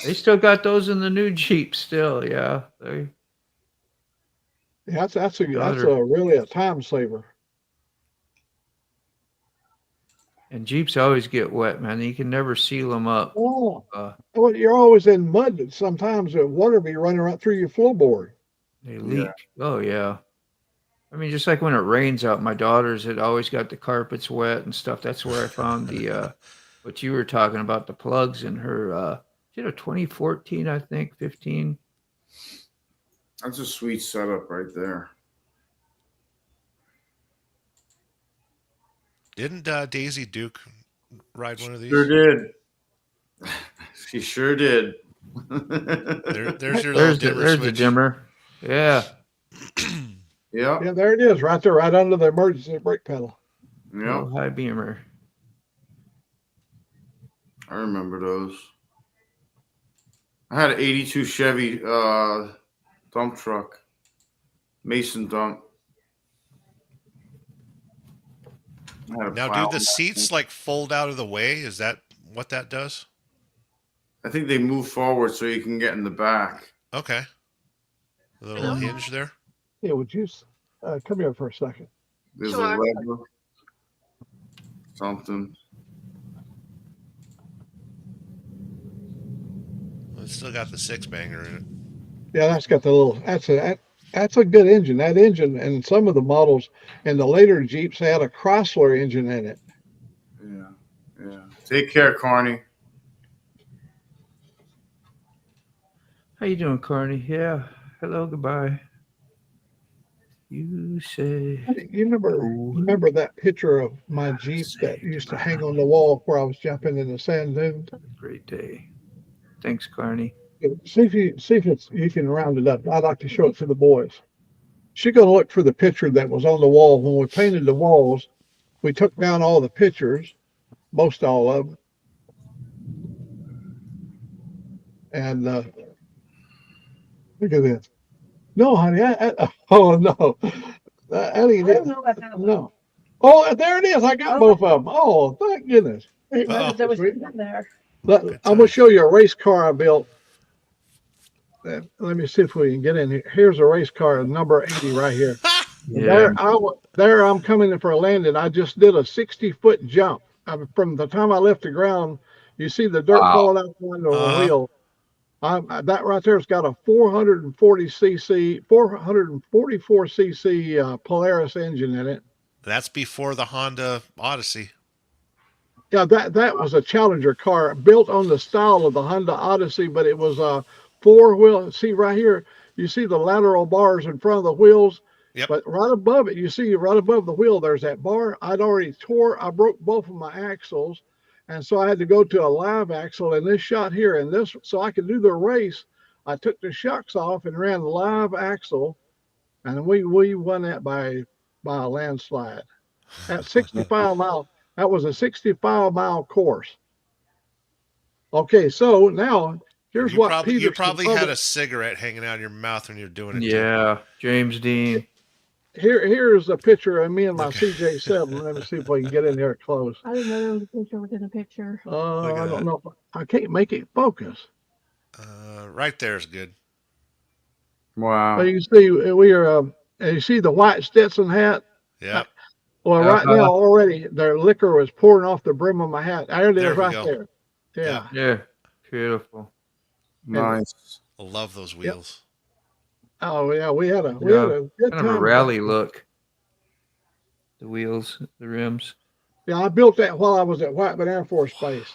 They still got those in the new Jeep still, yeah. Yeah, that's a really a time saver. And Jeeps always get wet, man. You can never seal them up. Oh, well, you're always in mud. Sometimes the water be running right through your floorboard. They leak. Oh, yeah. I mean, just like when it rains out, my daughters had always got the carpets wet and stuff. That's where I found the what you were talking about, the plugs in her 2014, I think, 15. That's a sweet setup right there. Didn't Daisy Duke ride one of these? Sure did. She sure did. There's your little dimmer There's switch. the dimmer. Yeah. Yeah. Yeah, there it is, right there, right under the emergency brake pedal. Yeah. High beamer. I remember those. I had an 82 Chevy dump truck. Mason dump. Now, do the seats like fold out of the way? Is that what that does? I think they move forward so you can get in the back. Okay. A little hinge there. Yeah, would you? come here for a second. There's Sure. a lever. Something. It's still got the 6-banger in it. Yeah, that's got the little. That's a good engine. That engine and some of the models and the later Jeeps had a Chrysler engine in it. Yeah. Yeah. Take care, Carney. How you doing, Carney? Yeah. Hello, goodbye. You say. You remember that picture of my Jeep that used to hang on the wall where I was jumping in the sand dunes? Great day. Thanks, Carney. See if you can round it up. I'd like to show it to the boys. She's gonna look for the picture that was on the wall when we painted the walls. We took down all the pictures, most all of them, and look at this. No, honey, oh no, that ain't it. No. Oh, there it is. I got both of them. Oh, thank goodness. There was in there. I'm gonna show you a race car I built. Let me see if we can get in here. Here's a race car, number 80 right here. Yeah. There I'm coming in for a landing. I just did a 60-foot jump. From the time I left the ground, you see the dirt falling out from under the wheel. That right there's got a 444 cc Polaris engine in it. That's before the Honda Odyssey. Yeah, that was a Challenger car built on the style of the Honda Odyssey, but it was a 4-wheel. See right here, you see the lateral bars in front of the wheels. Yep. But right above it, you see right above the wheel, there's that bar. I broke both of my axles. And so I had to go to a live axle in this shot here. And this, so I could do the race, I took the shocks off and ran live axle. And we won that by a landslide. At 65 miles, that was a 65-mile course. Okay, so now here's what Peter. You probably had a cigarette hanging out of your mouth when you're doing it. Yeah, James Dean. Here's a picture of me and my CJ7. Let me see if we can get in here close. I didn't know there was a picture within a picture. I don't know. I can't make it focus. Right there is good. Wow. Well, you can see we are. You see the white Stetson hat? Yeah. Well, right now already the liquor was pouring off the brim of my hat. There it is, right there. Yeah. Yeah. Beautiful. Nice. I love those wheels. Oh yeah, we had a good kind time. of a rally look. The wheels, the rims. Yeah, I built that while I was at Whiteman Air Force Base.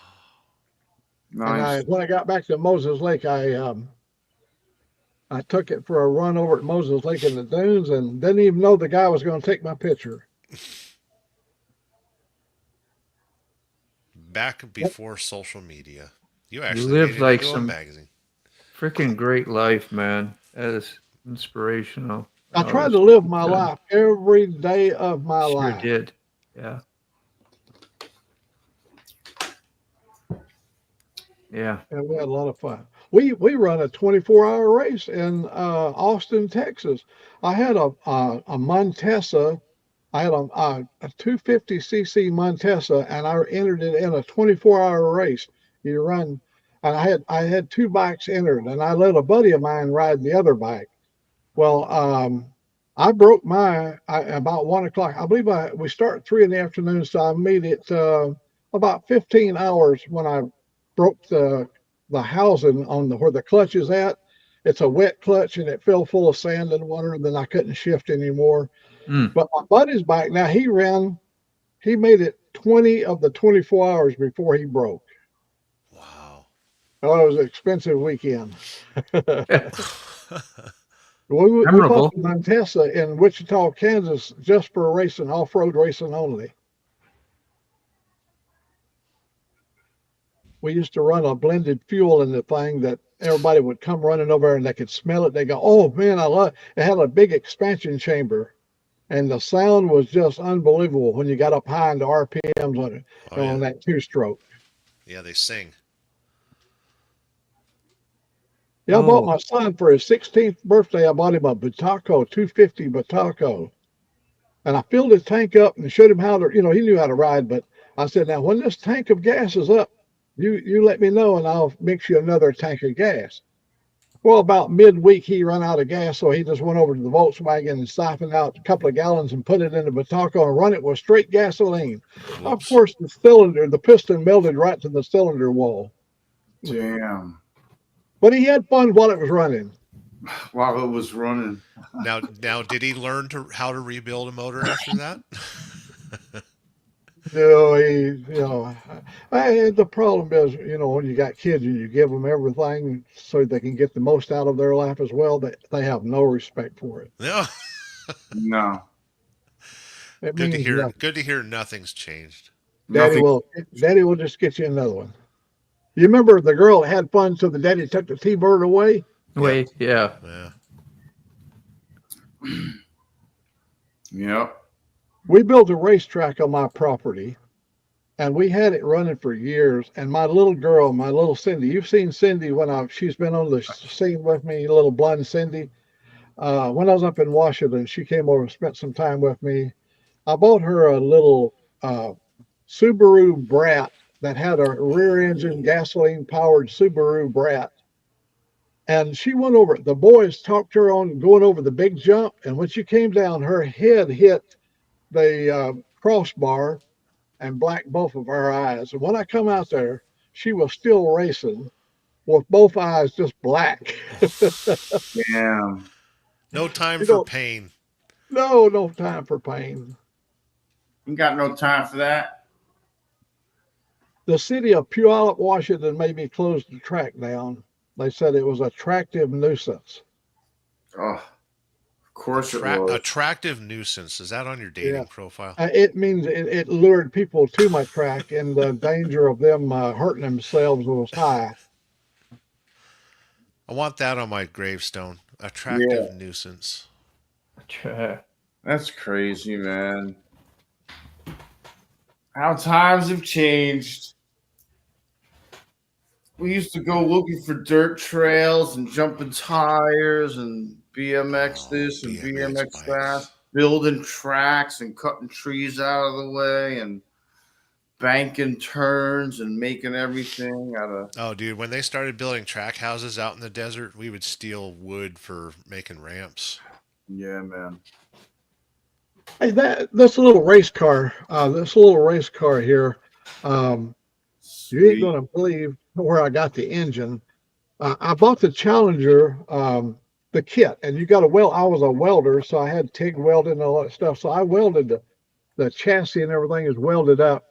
Nice. And when I got back to Moses Lake, I took it for a run over at Moses Lake in the dunes, and didn't even know the guy was going to take my picture. Back before social media, you actually lived like some some magazine. Freaking great life, man. That is inspirational. I tried to live my life every day of my life. Sure did. Yeah. Yeah. And we had a lot of fun. We run a 24-hour race in Austin, Texas. I had a Montesa. I had a 250cc Montesa, and I entered it in a 24-hour race. You run, and I had 2 bikes entered, and I let a buddy of mine ride the other bike. Well, I broke about 1 o'clock. I believe we start at 3 in the afternoon, so I made it about 15 hours when I broke the housing on where the clutch is at. It's a wet clutch, and it fell full of sand and water, and then I couldn't shift anymore. But my buddy's bike, now he made it 20 of the 24 hours before he broke. Wow. Well, it was an expensive weekend. We bought the Montesa in Wichita, Kansas, just for racing, off-road racing only. We used to run a blended fuel in the thing that everybody would come running over and they could smell it. They go, "Oh man, I love it." It had a big expansion chamber, and the sound was just unbelievable when you got up high into RPMs on it, on that 2-stroke. Yeah, they sing. Yeah, I bought my son for his 16th birthday. I bought him a Butaco 250 Butaco, and I filled his tank up and showed him how to. He knew how to ride, but I said, "Now, when this tank of gas is up, you let me know, and I'll mix you another tank of gas." Well, about midweek, he ran out of gas, so he just went over to the Volkswagen and siphoned out a couple of gallons and put it in the Bataco and run it with straight gasoline. Of course, the piston melted right to the cylinder wall. Damn. But he had fun while it was running. While it was running. Now, did he learn how to rebuild a motor after that? No, the problem is, when you got kids and you give them everything so they can get the most out of their life as well, they have no respect for it. No. No. It Good to means hear. nothing. Good to hear. Nothing's changed. Daddy will just get you another one. You remember the girl that had fun, so the daddy took the T-bird away? Wait, yeah. Yep. We built a racetrack on my property, and we had it running for years. And my little girl, my little Cindy, you've seen Cindy she's been on the scene with me, little blonde Cindy. When I was up in Washington, she came over and spent some time with me. I bought her a little Subaru Brat that had a rear engine gasoline powered Subaru Brat. And she went over it. The boys talked her on going over the big jump. And when she came down, her head hit the crossbar and blacked both of her eyes. And when I come out there, she was still racing with both eyes just black. Damn. No time for pain. No time for pain. You got no time for that. The city of Puyallup, Washington made me close the track down. They said it was attractive nuisance. Oh, of course it was. Attractive nuisance. Is that on your dating profile? It means it lured people to my track, and the danger of them hurting themselves was high. I want that on my gravestone. Attractive nuisance. That's crazy, man. How times have changed. We used to go looking for dirt trails and jumping tires and BMX this and BMX that, building tracks and cutting trees out of the way and banking turns and making everything out of. Oh, dude, when they started building track houses out in the desert, we would steal wood for making ramps. Yeah, man. Hey, this little race car here, you ain't gonna believe where I got the engine. I bought the Challenger, the kit, and you got to weld. I was a welder, so I had TIG welding and all that stuff. So I welded the chassis and everything is welded up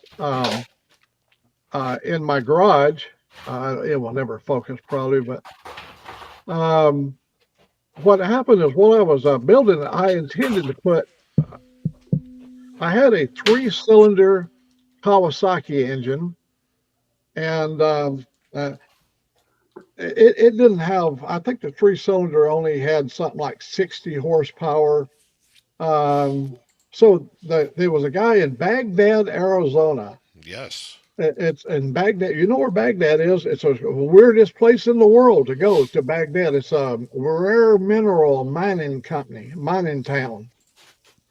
in my garage. It will never focus probably, but what happened is while I was building it, I intended to put. I had a 3-cylinder Kawasaki engine, and it didn't have. I think the 3-cylinder only had something like 60 horsepower. So there was a guy in Baghdad, Arizona. Yes. It's in Baghdad. You know where Baghdad is? It's the weirdest place in the world to go, to Baghdad. It's a rare mineral mining company, mining town.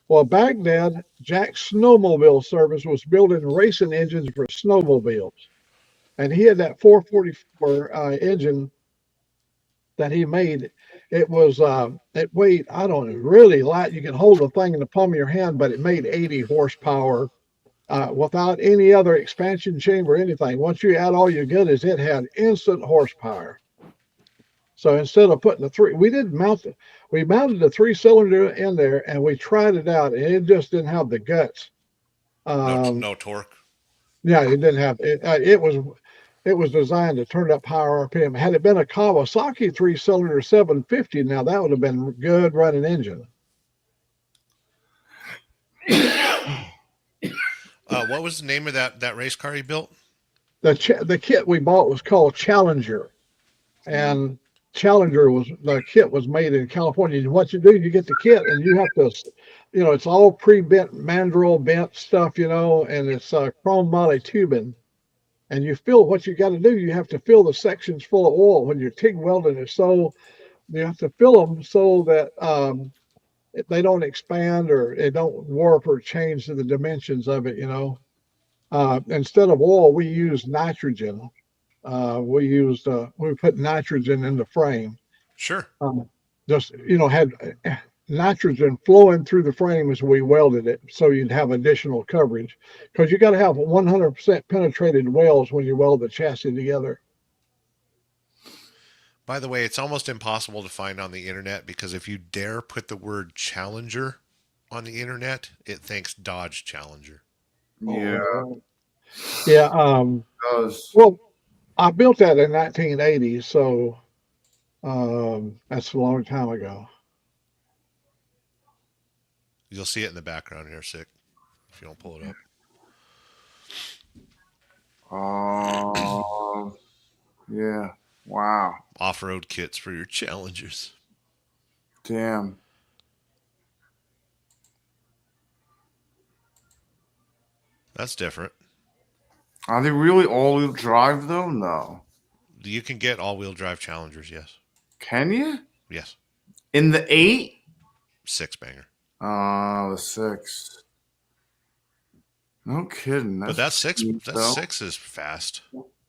Well, Baghdad, Jack's snowmobile service was building racing engines for snowmobiles. And he had that 444 engine that he made. It was, it weighed, I don't know, really light. You can hold the thing in the palm of your hand, but it made 80 horsepower without any other expansion chamber or anything. Once you add all your goodies, it had instant horsepower. So instead of putting we didn't mount it. We mounted the 3-cylinder in there and we tried it out, and it just didn't have the guts. No torque. Yeah, it didn't have it. It was designed to turn up higher RPM. Had it been a Kawasaki 3-cylinder 750, now that would have been a good running engine. What was the name of that race car you built? The kit we bought was called Challenger, and Challenger the kit was made in California. And what you do, you get the kit and you have to, it's all pre-bent mandrel bent stuff, and it's chrome moly tubing. And you fill what you got to do. You have to fill the sections full of oil when you're TIG welding it. So you have to fill them so that they don't expand or it don't warp or change to the dimensions of it. Instead of oil, we use nitrogen. We put nitrogen in the frame, Sure. Just, had nitrogen flowing through the frame as we welded it, so you'd have additional coverage. Because you got to have 100% penetrated welds when you weld the chassis together. By the way, it's almost impossible to find on the internet because if you dare put the word Challenger on the internet, it thinks Dodge Challenger. Yeah. Yeah. Does. Well, I built that in 1980, so that's a long time ago. You'll see it in the background here, Sick, if you don't pull it up. Yeah. Wow. Off-road kits for your Challengers. Damn. That's different. Are they really all-wheel drive though? No. You can get all-wheel drive Challengers, yes. Can you? Yes. In the 8? 6-banger. Oh, the 6. No kidding. But that 6 though. 6 is fast.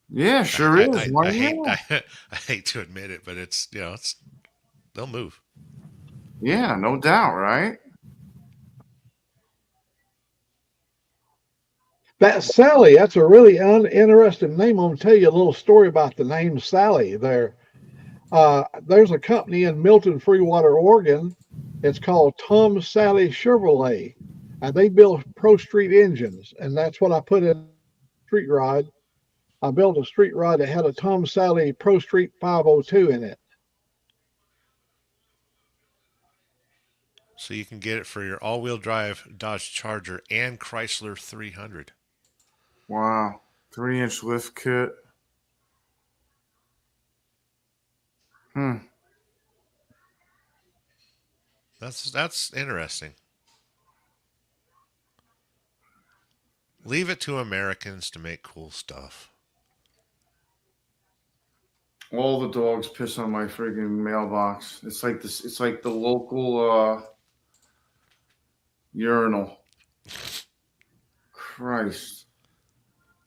Yeah, sure is. I hate to admit it, but it's they'll move. Yeah, no doubt, right? That Sally, that's a really interesting name. I'm going to tell you a little story about the name Sally there. There's a company in Milton, Freewater, Oregon. It's called Tom Sally Chevrolet. And they build Pro Street engines. And that's what I put in street rod. I built a street rod that had a Tom Sally Pro Street 502 in it. So you can get it for your all-wheel drive Dodge Charger and Chrysler 300. Wow. 3-inch lift kit. That's interesting. Leave it to Americans to make cool stuff. All the dogs piss on my friggin' mailbox. It's like this. It's like the local urinal. Christ.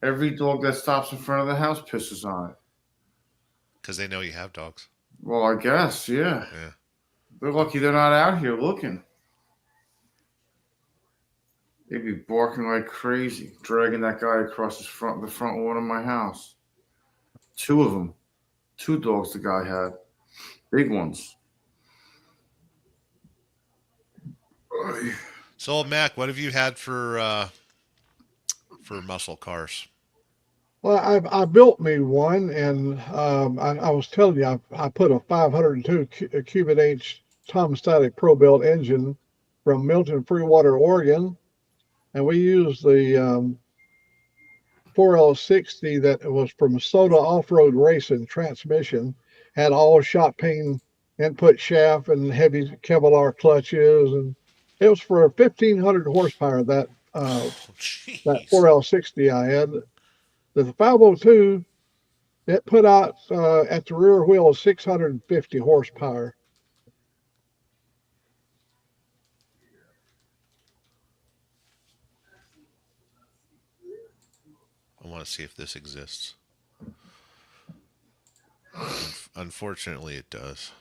Every dog that stops in front of the house pisses on it. Because they know you have dogs. Well, I guess, yeah. They're lucky they're not out here looking. They'd be barking like crazy, dragging that guy across the front lawn of my house. 2 of them. 2 dogs the guy had. Big ones. So, old Mac, what have you had for muscle cars? Well, I built me one, and I was telling you, I put a 502 cubic inch Tom Sally Pro Built engine from Milton, Freewater, Oregon, and we used the 4L60 that was from Soda Off-Road Racing transmission, had all shot peen input shaft and heavy Kevlar clutches, and it was for 1,500 horsepower. That 4L60 I had. The 502, it put out at the rear wheel 650 horsepower. I want to see if this exists. Unfortunately, it does.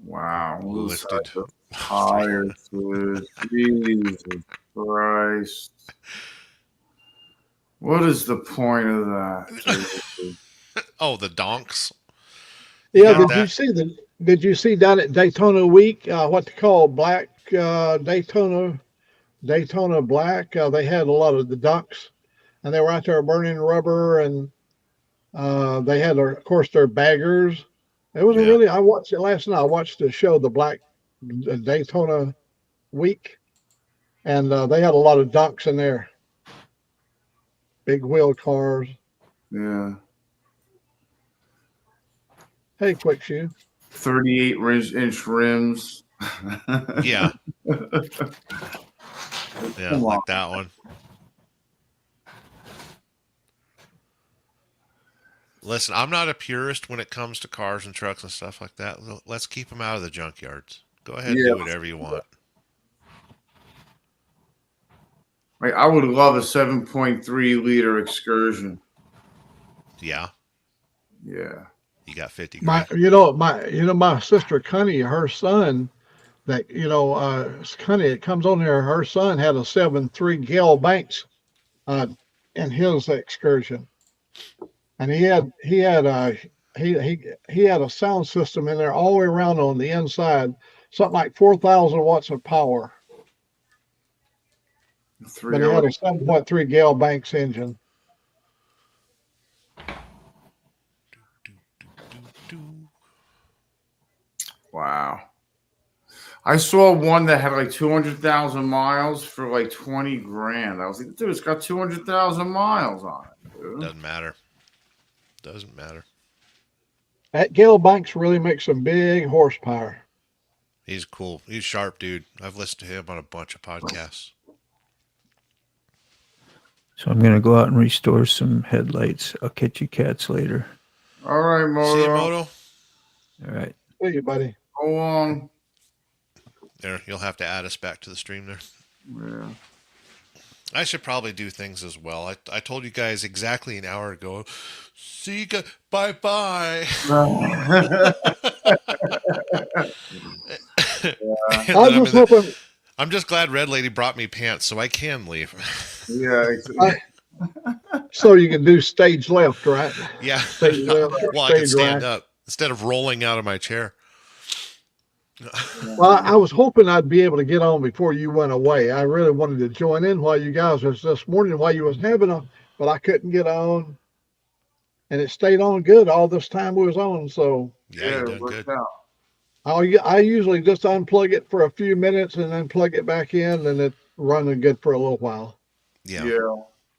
Wow. Lifted tires, dude. Jesus Christ. What is the point of that? Oh, the donks. Yeah, did you see down at Daytona Week what they call black Daytona Black? They had a lot of the ducks, and they were out there burning rubber, and they had, of course, their baggers. It was really. I watched it last night. I watched the show, the Black Daytona Week, and they had a lot of ducks in there. Big wheel cars. Yeah. Hey, Quick Shoe. 38-inch rims. Yeah. Yeah, like that one. Listen, I'm not a purist when it comes to cars and trucks and stuff like that. Let's keep them out of the junkyards. Go ahead and do whatever you want. Like, I would love a 7.3 liter Excursion. Yeah. Yeah. You got 50 My, grand. my sister Connie, her son, that Connie, it comes on there. Her son had a 7.3 Gale Banks, in his excursion, and he had a sound system in there all the way around on the inside, something like 4,000 watts of power. But he had a 7.3 Gale Banks engine. Wow. I saw one that had like 200,000 miles for like 20 grand. I was like, dude, it's got 200,000 miles on it. Dude. Doesn't matter. Doesn't matter. That Gale Banks really makes some big horsepower. He's cool. He's sharp, dude. I've listened to him on a bunch of podcasts. So I'm going to go out and restore some headlights. I'll catch you cats later. All right, Moto. See you, Moto. All right. See you, buddy. Go on. There, you'll have to add us back to the stream there. Yeah. I should probably do things as well. I told you guys exactly an hour ago. See you guys. Bye-bye. I'm just glad Red Lady brought me pants so I can leave. Yeah. So you can do stage left, right? Yeah. Stage left, Well, I can stage stand right. up instead of rolling out of my chair. Well, I was hoping I'd be able to get on before you went away. I really wanted to join in while you guys was this morning while you was having them, but I couldn't get on. And it stayed on good all this time we was on. So yeah, you done good. I usually just unplug it for a few minutes and then plug it back in, and it's running good for a little while. Yeah.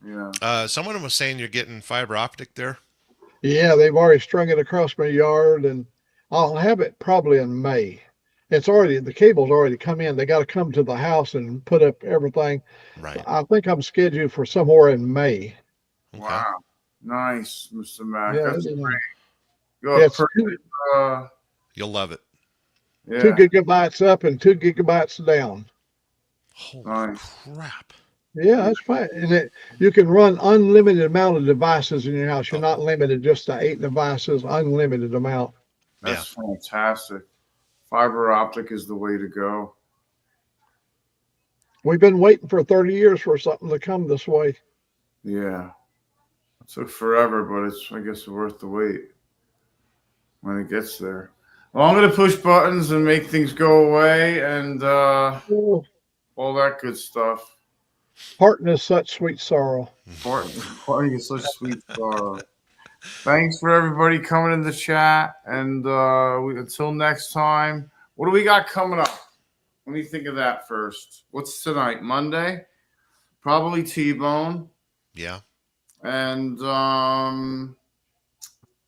Yeah. Someone was saying you're getting fiber optic there. Yeah, they've already strung it across my yard, and I'll have it probably in May. The cable's already come in. They got to come to the house and put up everything. Right. I think I'm scheduled for somewhere in May. Okay. Wow. Nice, Mr. Mac. Yeah, That's it's, great. You'll love it. Yeah. 2 gigabytes up and 2 gigabytes down. Holy crap. Yeah, that's fine. And you can run unlimited amount of devices in your house. You're not limited just to 8 devices, unlimited amount. That's fantastic. Fiber optic is the way to go. We've been waiting for 30 years for something to come this way. Yeah. It took forever, but I guess worth the wait when it gets there. Well, I'm going to push buttons and make things go away and all that good stuff. Parting is such sweet sorrow. Parting is such sweet sorrow. Thanks for everybody coming in the chat. And until next time, what do we got coming up? Let me think of that first. What's tonight? Monday? Probably T-Bone. Yeah. And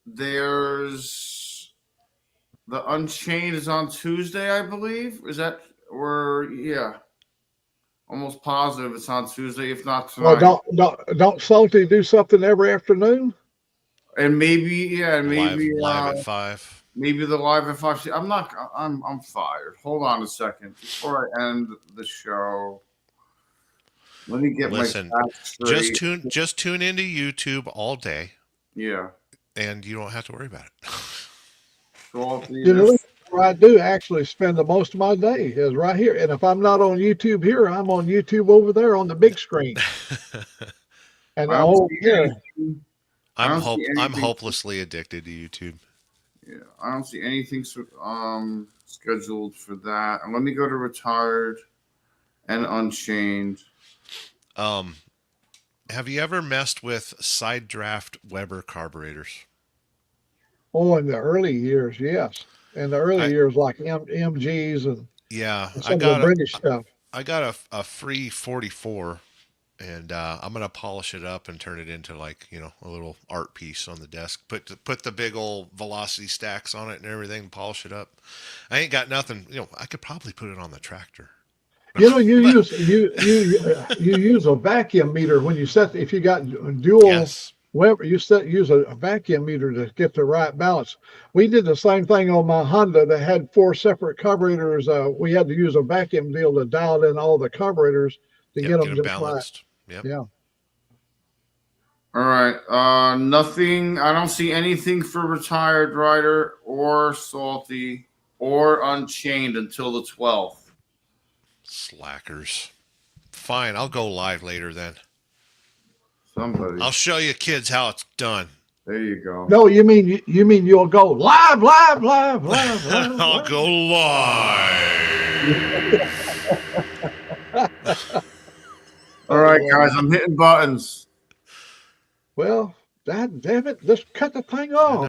there's the Unchained is on Tuesday, I believe. Is that yeah. Almost positive it's on Tuesday, if not tonight. Well, don't Salty do something every afternoon? And maybe live at 5. Maybe the live at 5. See, I'm fired. Hold on a second before I end the show. Let me get my facts straight. Just tune into YouTube all day. Yeah. And you don't have to worry about it. Where I do actually spend the most of my day is right here. And if I'm not on YouTube here, I'm on YouTube over there on the big screen. And I'm hopelessly addicted to YouTube. Yeah, I don't see anything scheduled for that. And let me go to Retired and Unchained. Have you ever messed with side draft Weber carburetors? Oh, in the early years, yes. In the early years, like MGs and some of the British stuff. I got a free 44, and I'm gonna polish it up and turn it into a little art piece on the desk. Put the big old velocity stacks on it and everything, and polish it up. I ain't got nothing. I could probably put it on the tractor. You use a vacuum meter when you set. If you got dual Weber, use a vacuum meter to get the right balance. We did the same thing on my Honda that had 4 separate carburetors. We had to use a vacuum deal to dial in all the carburetors to get them just balanced. Right. Yeah. All right. Nothing. I don't see anything for Retired Rider or Salty or Unchained until the 12th. Slackers. Fine, I'll go live later then. Somebody. I'll show you kids how it's done. There you go. No, you mean you'll go live. I'll go live. All right, guys, I'm hitting buttons. Well, God damn it, let's cut the thing off.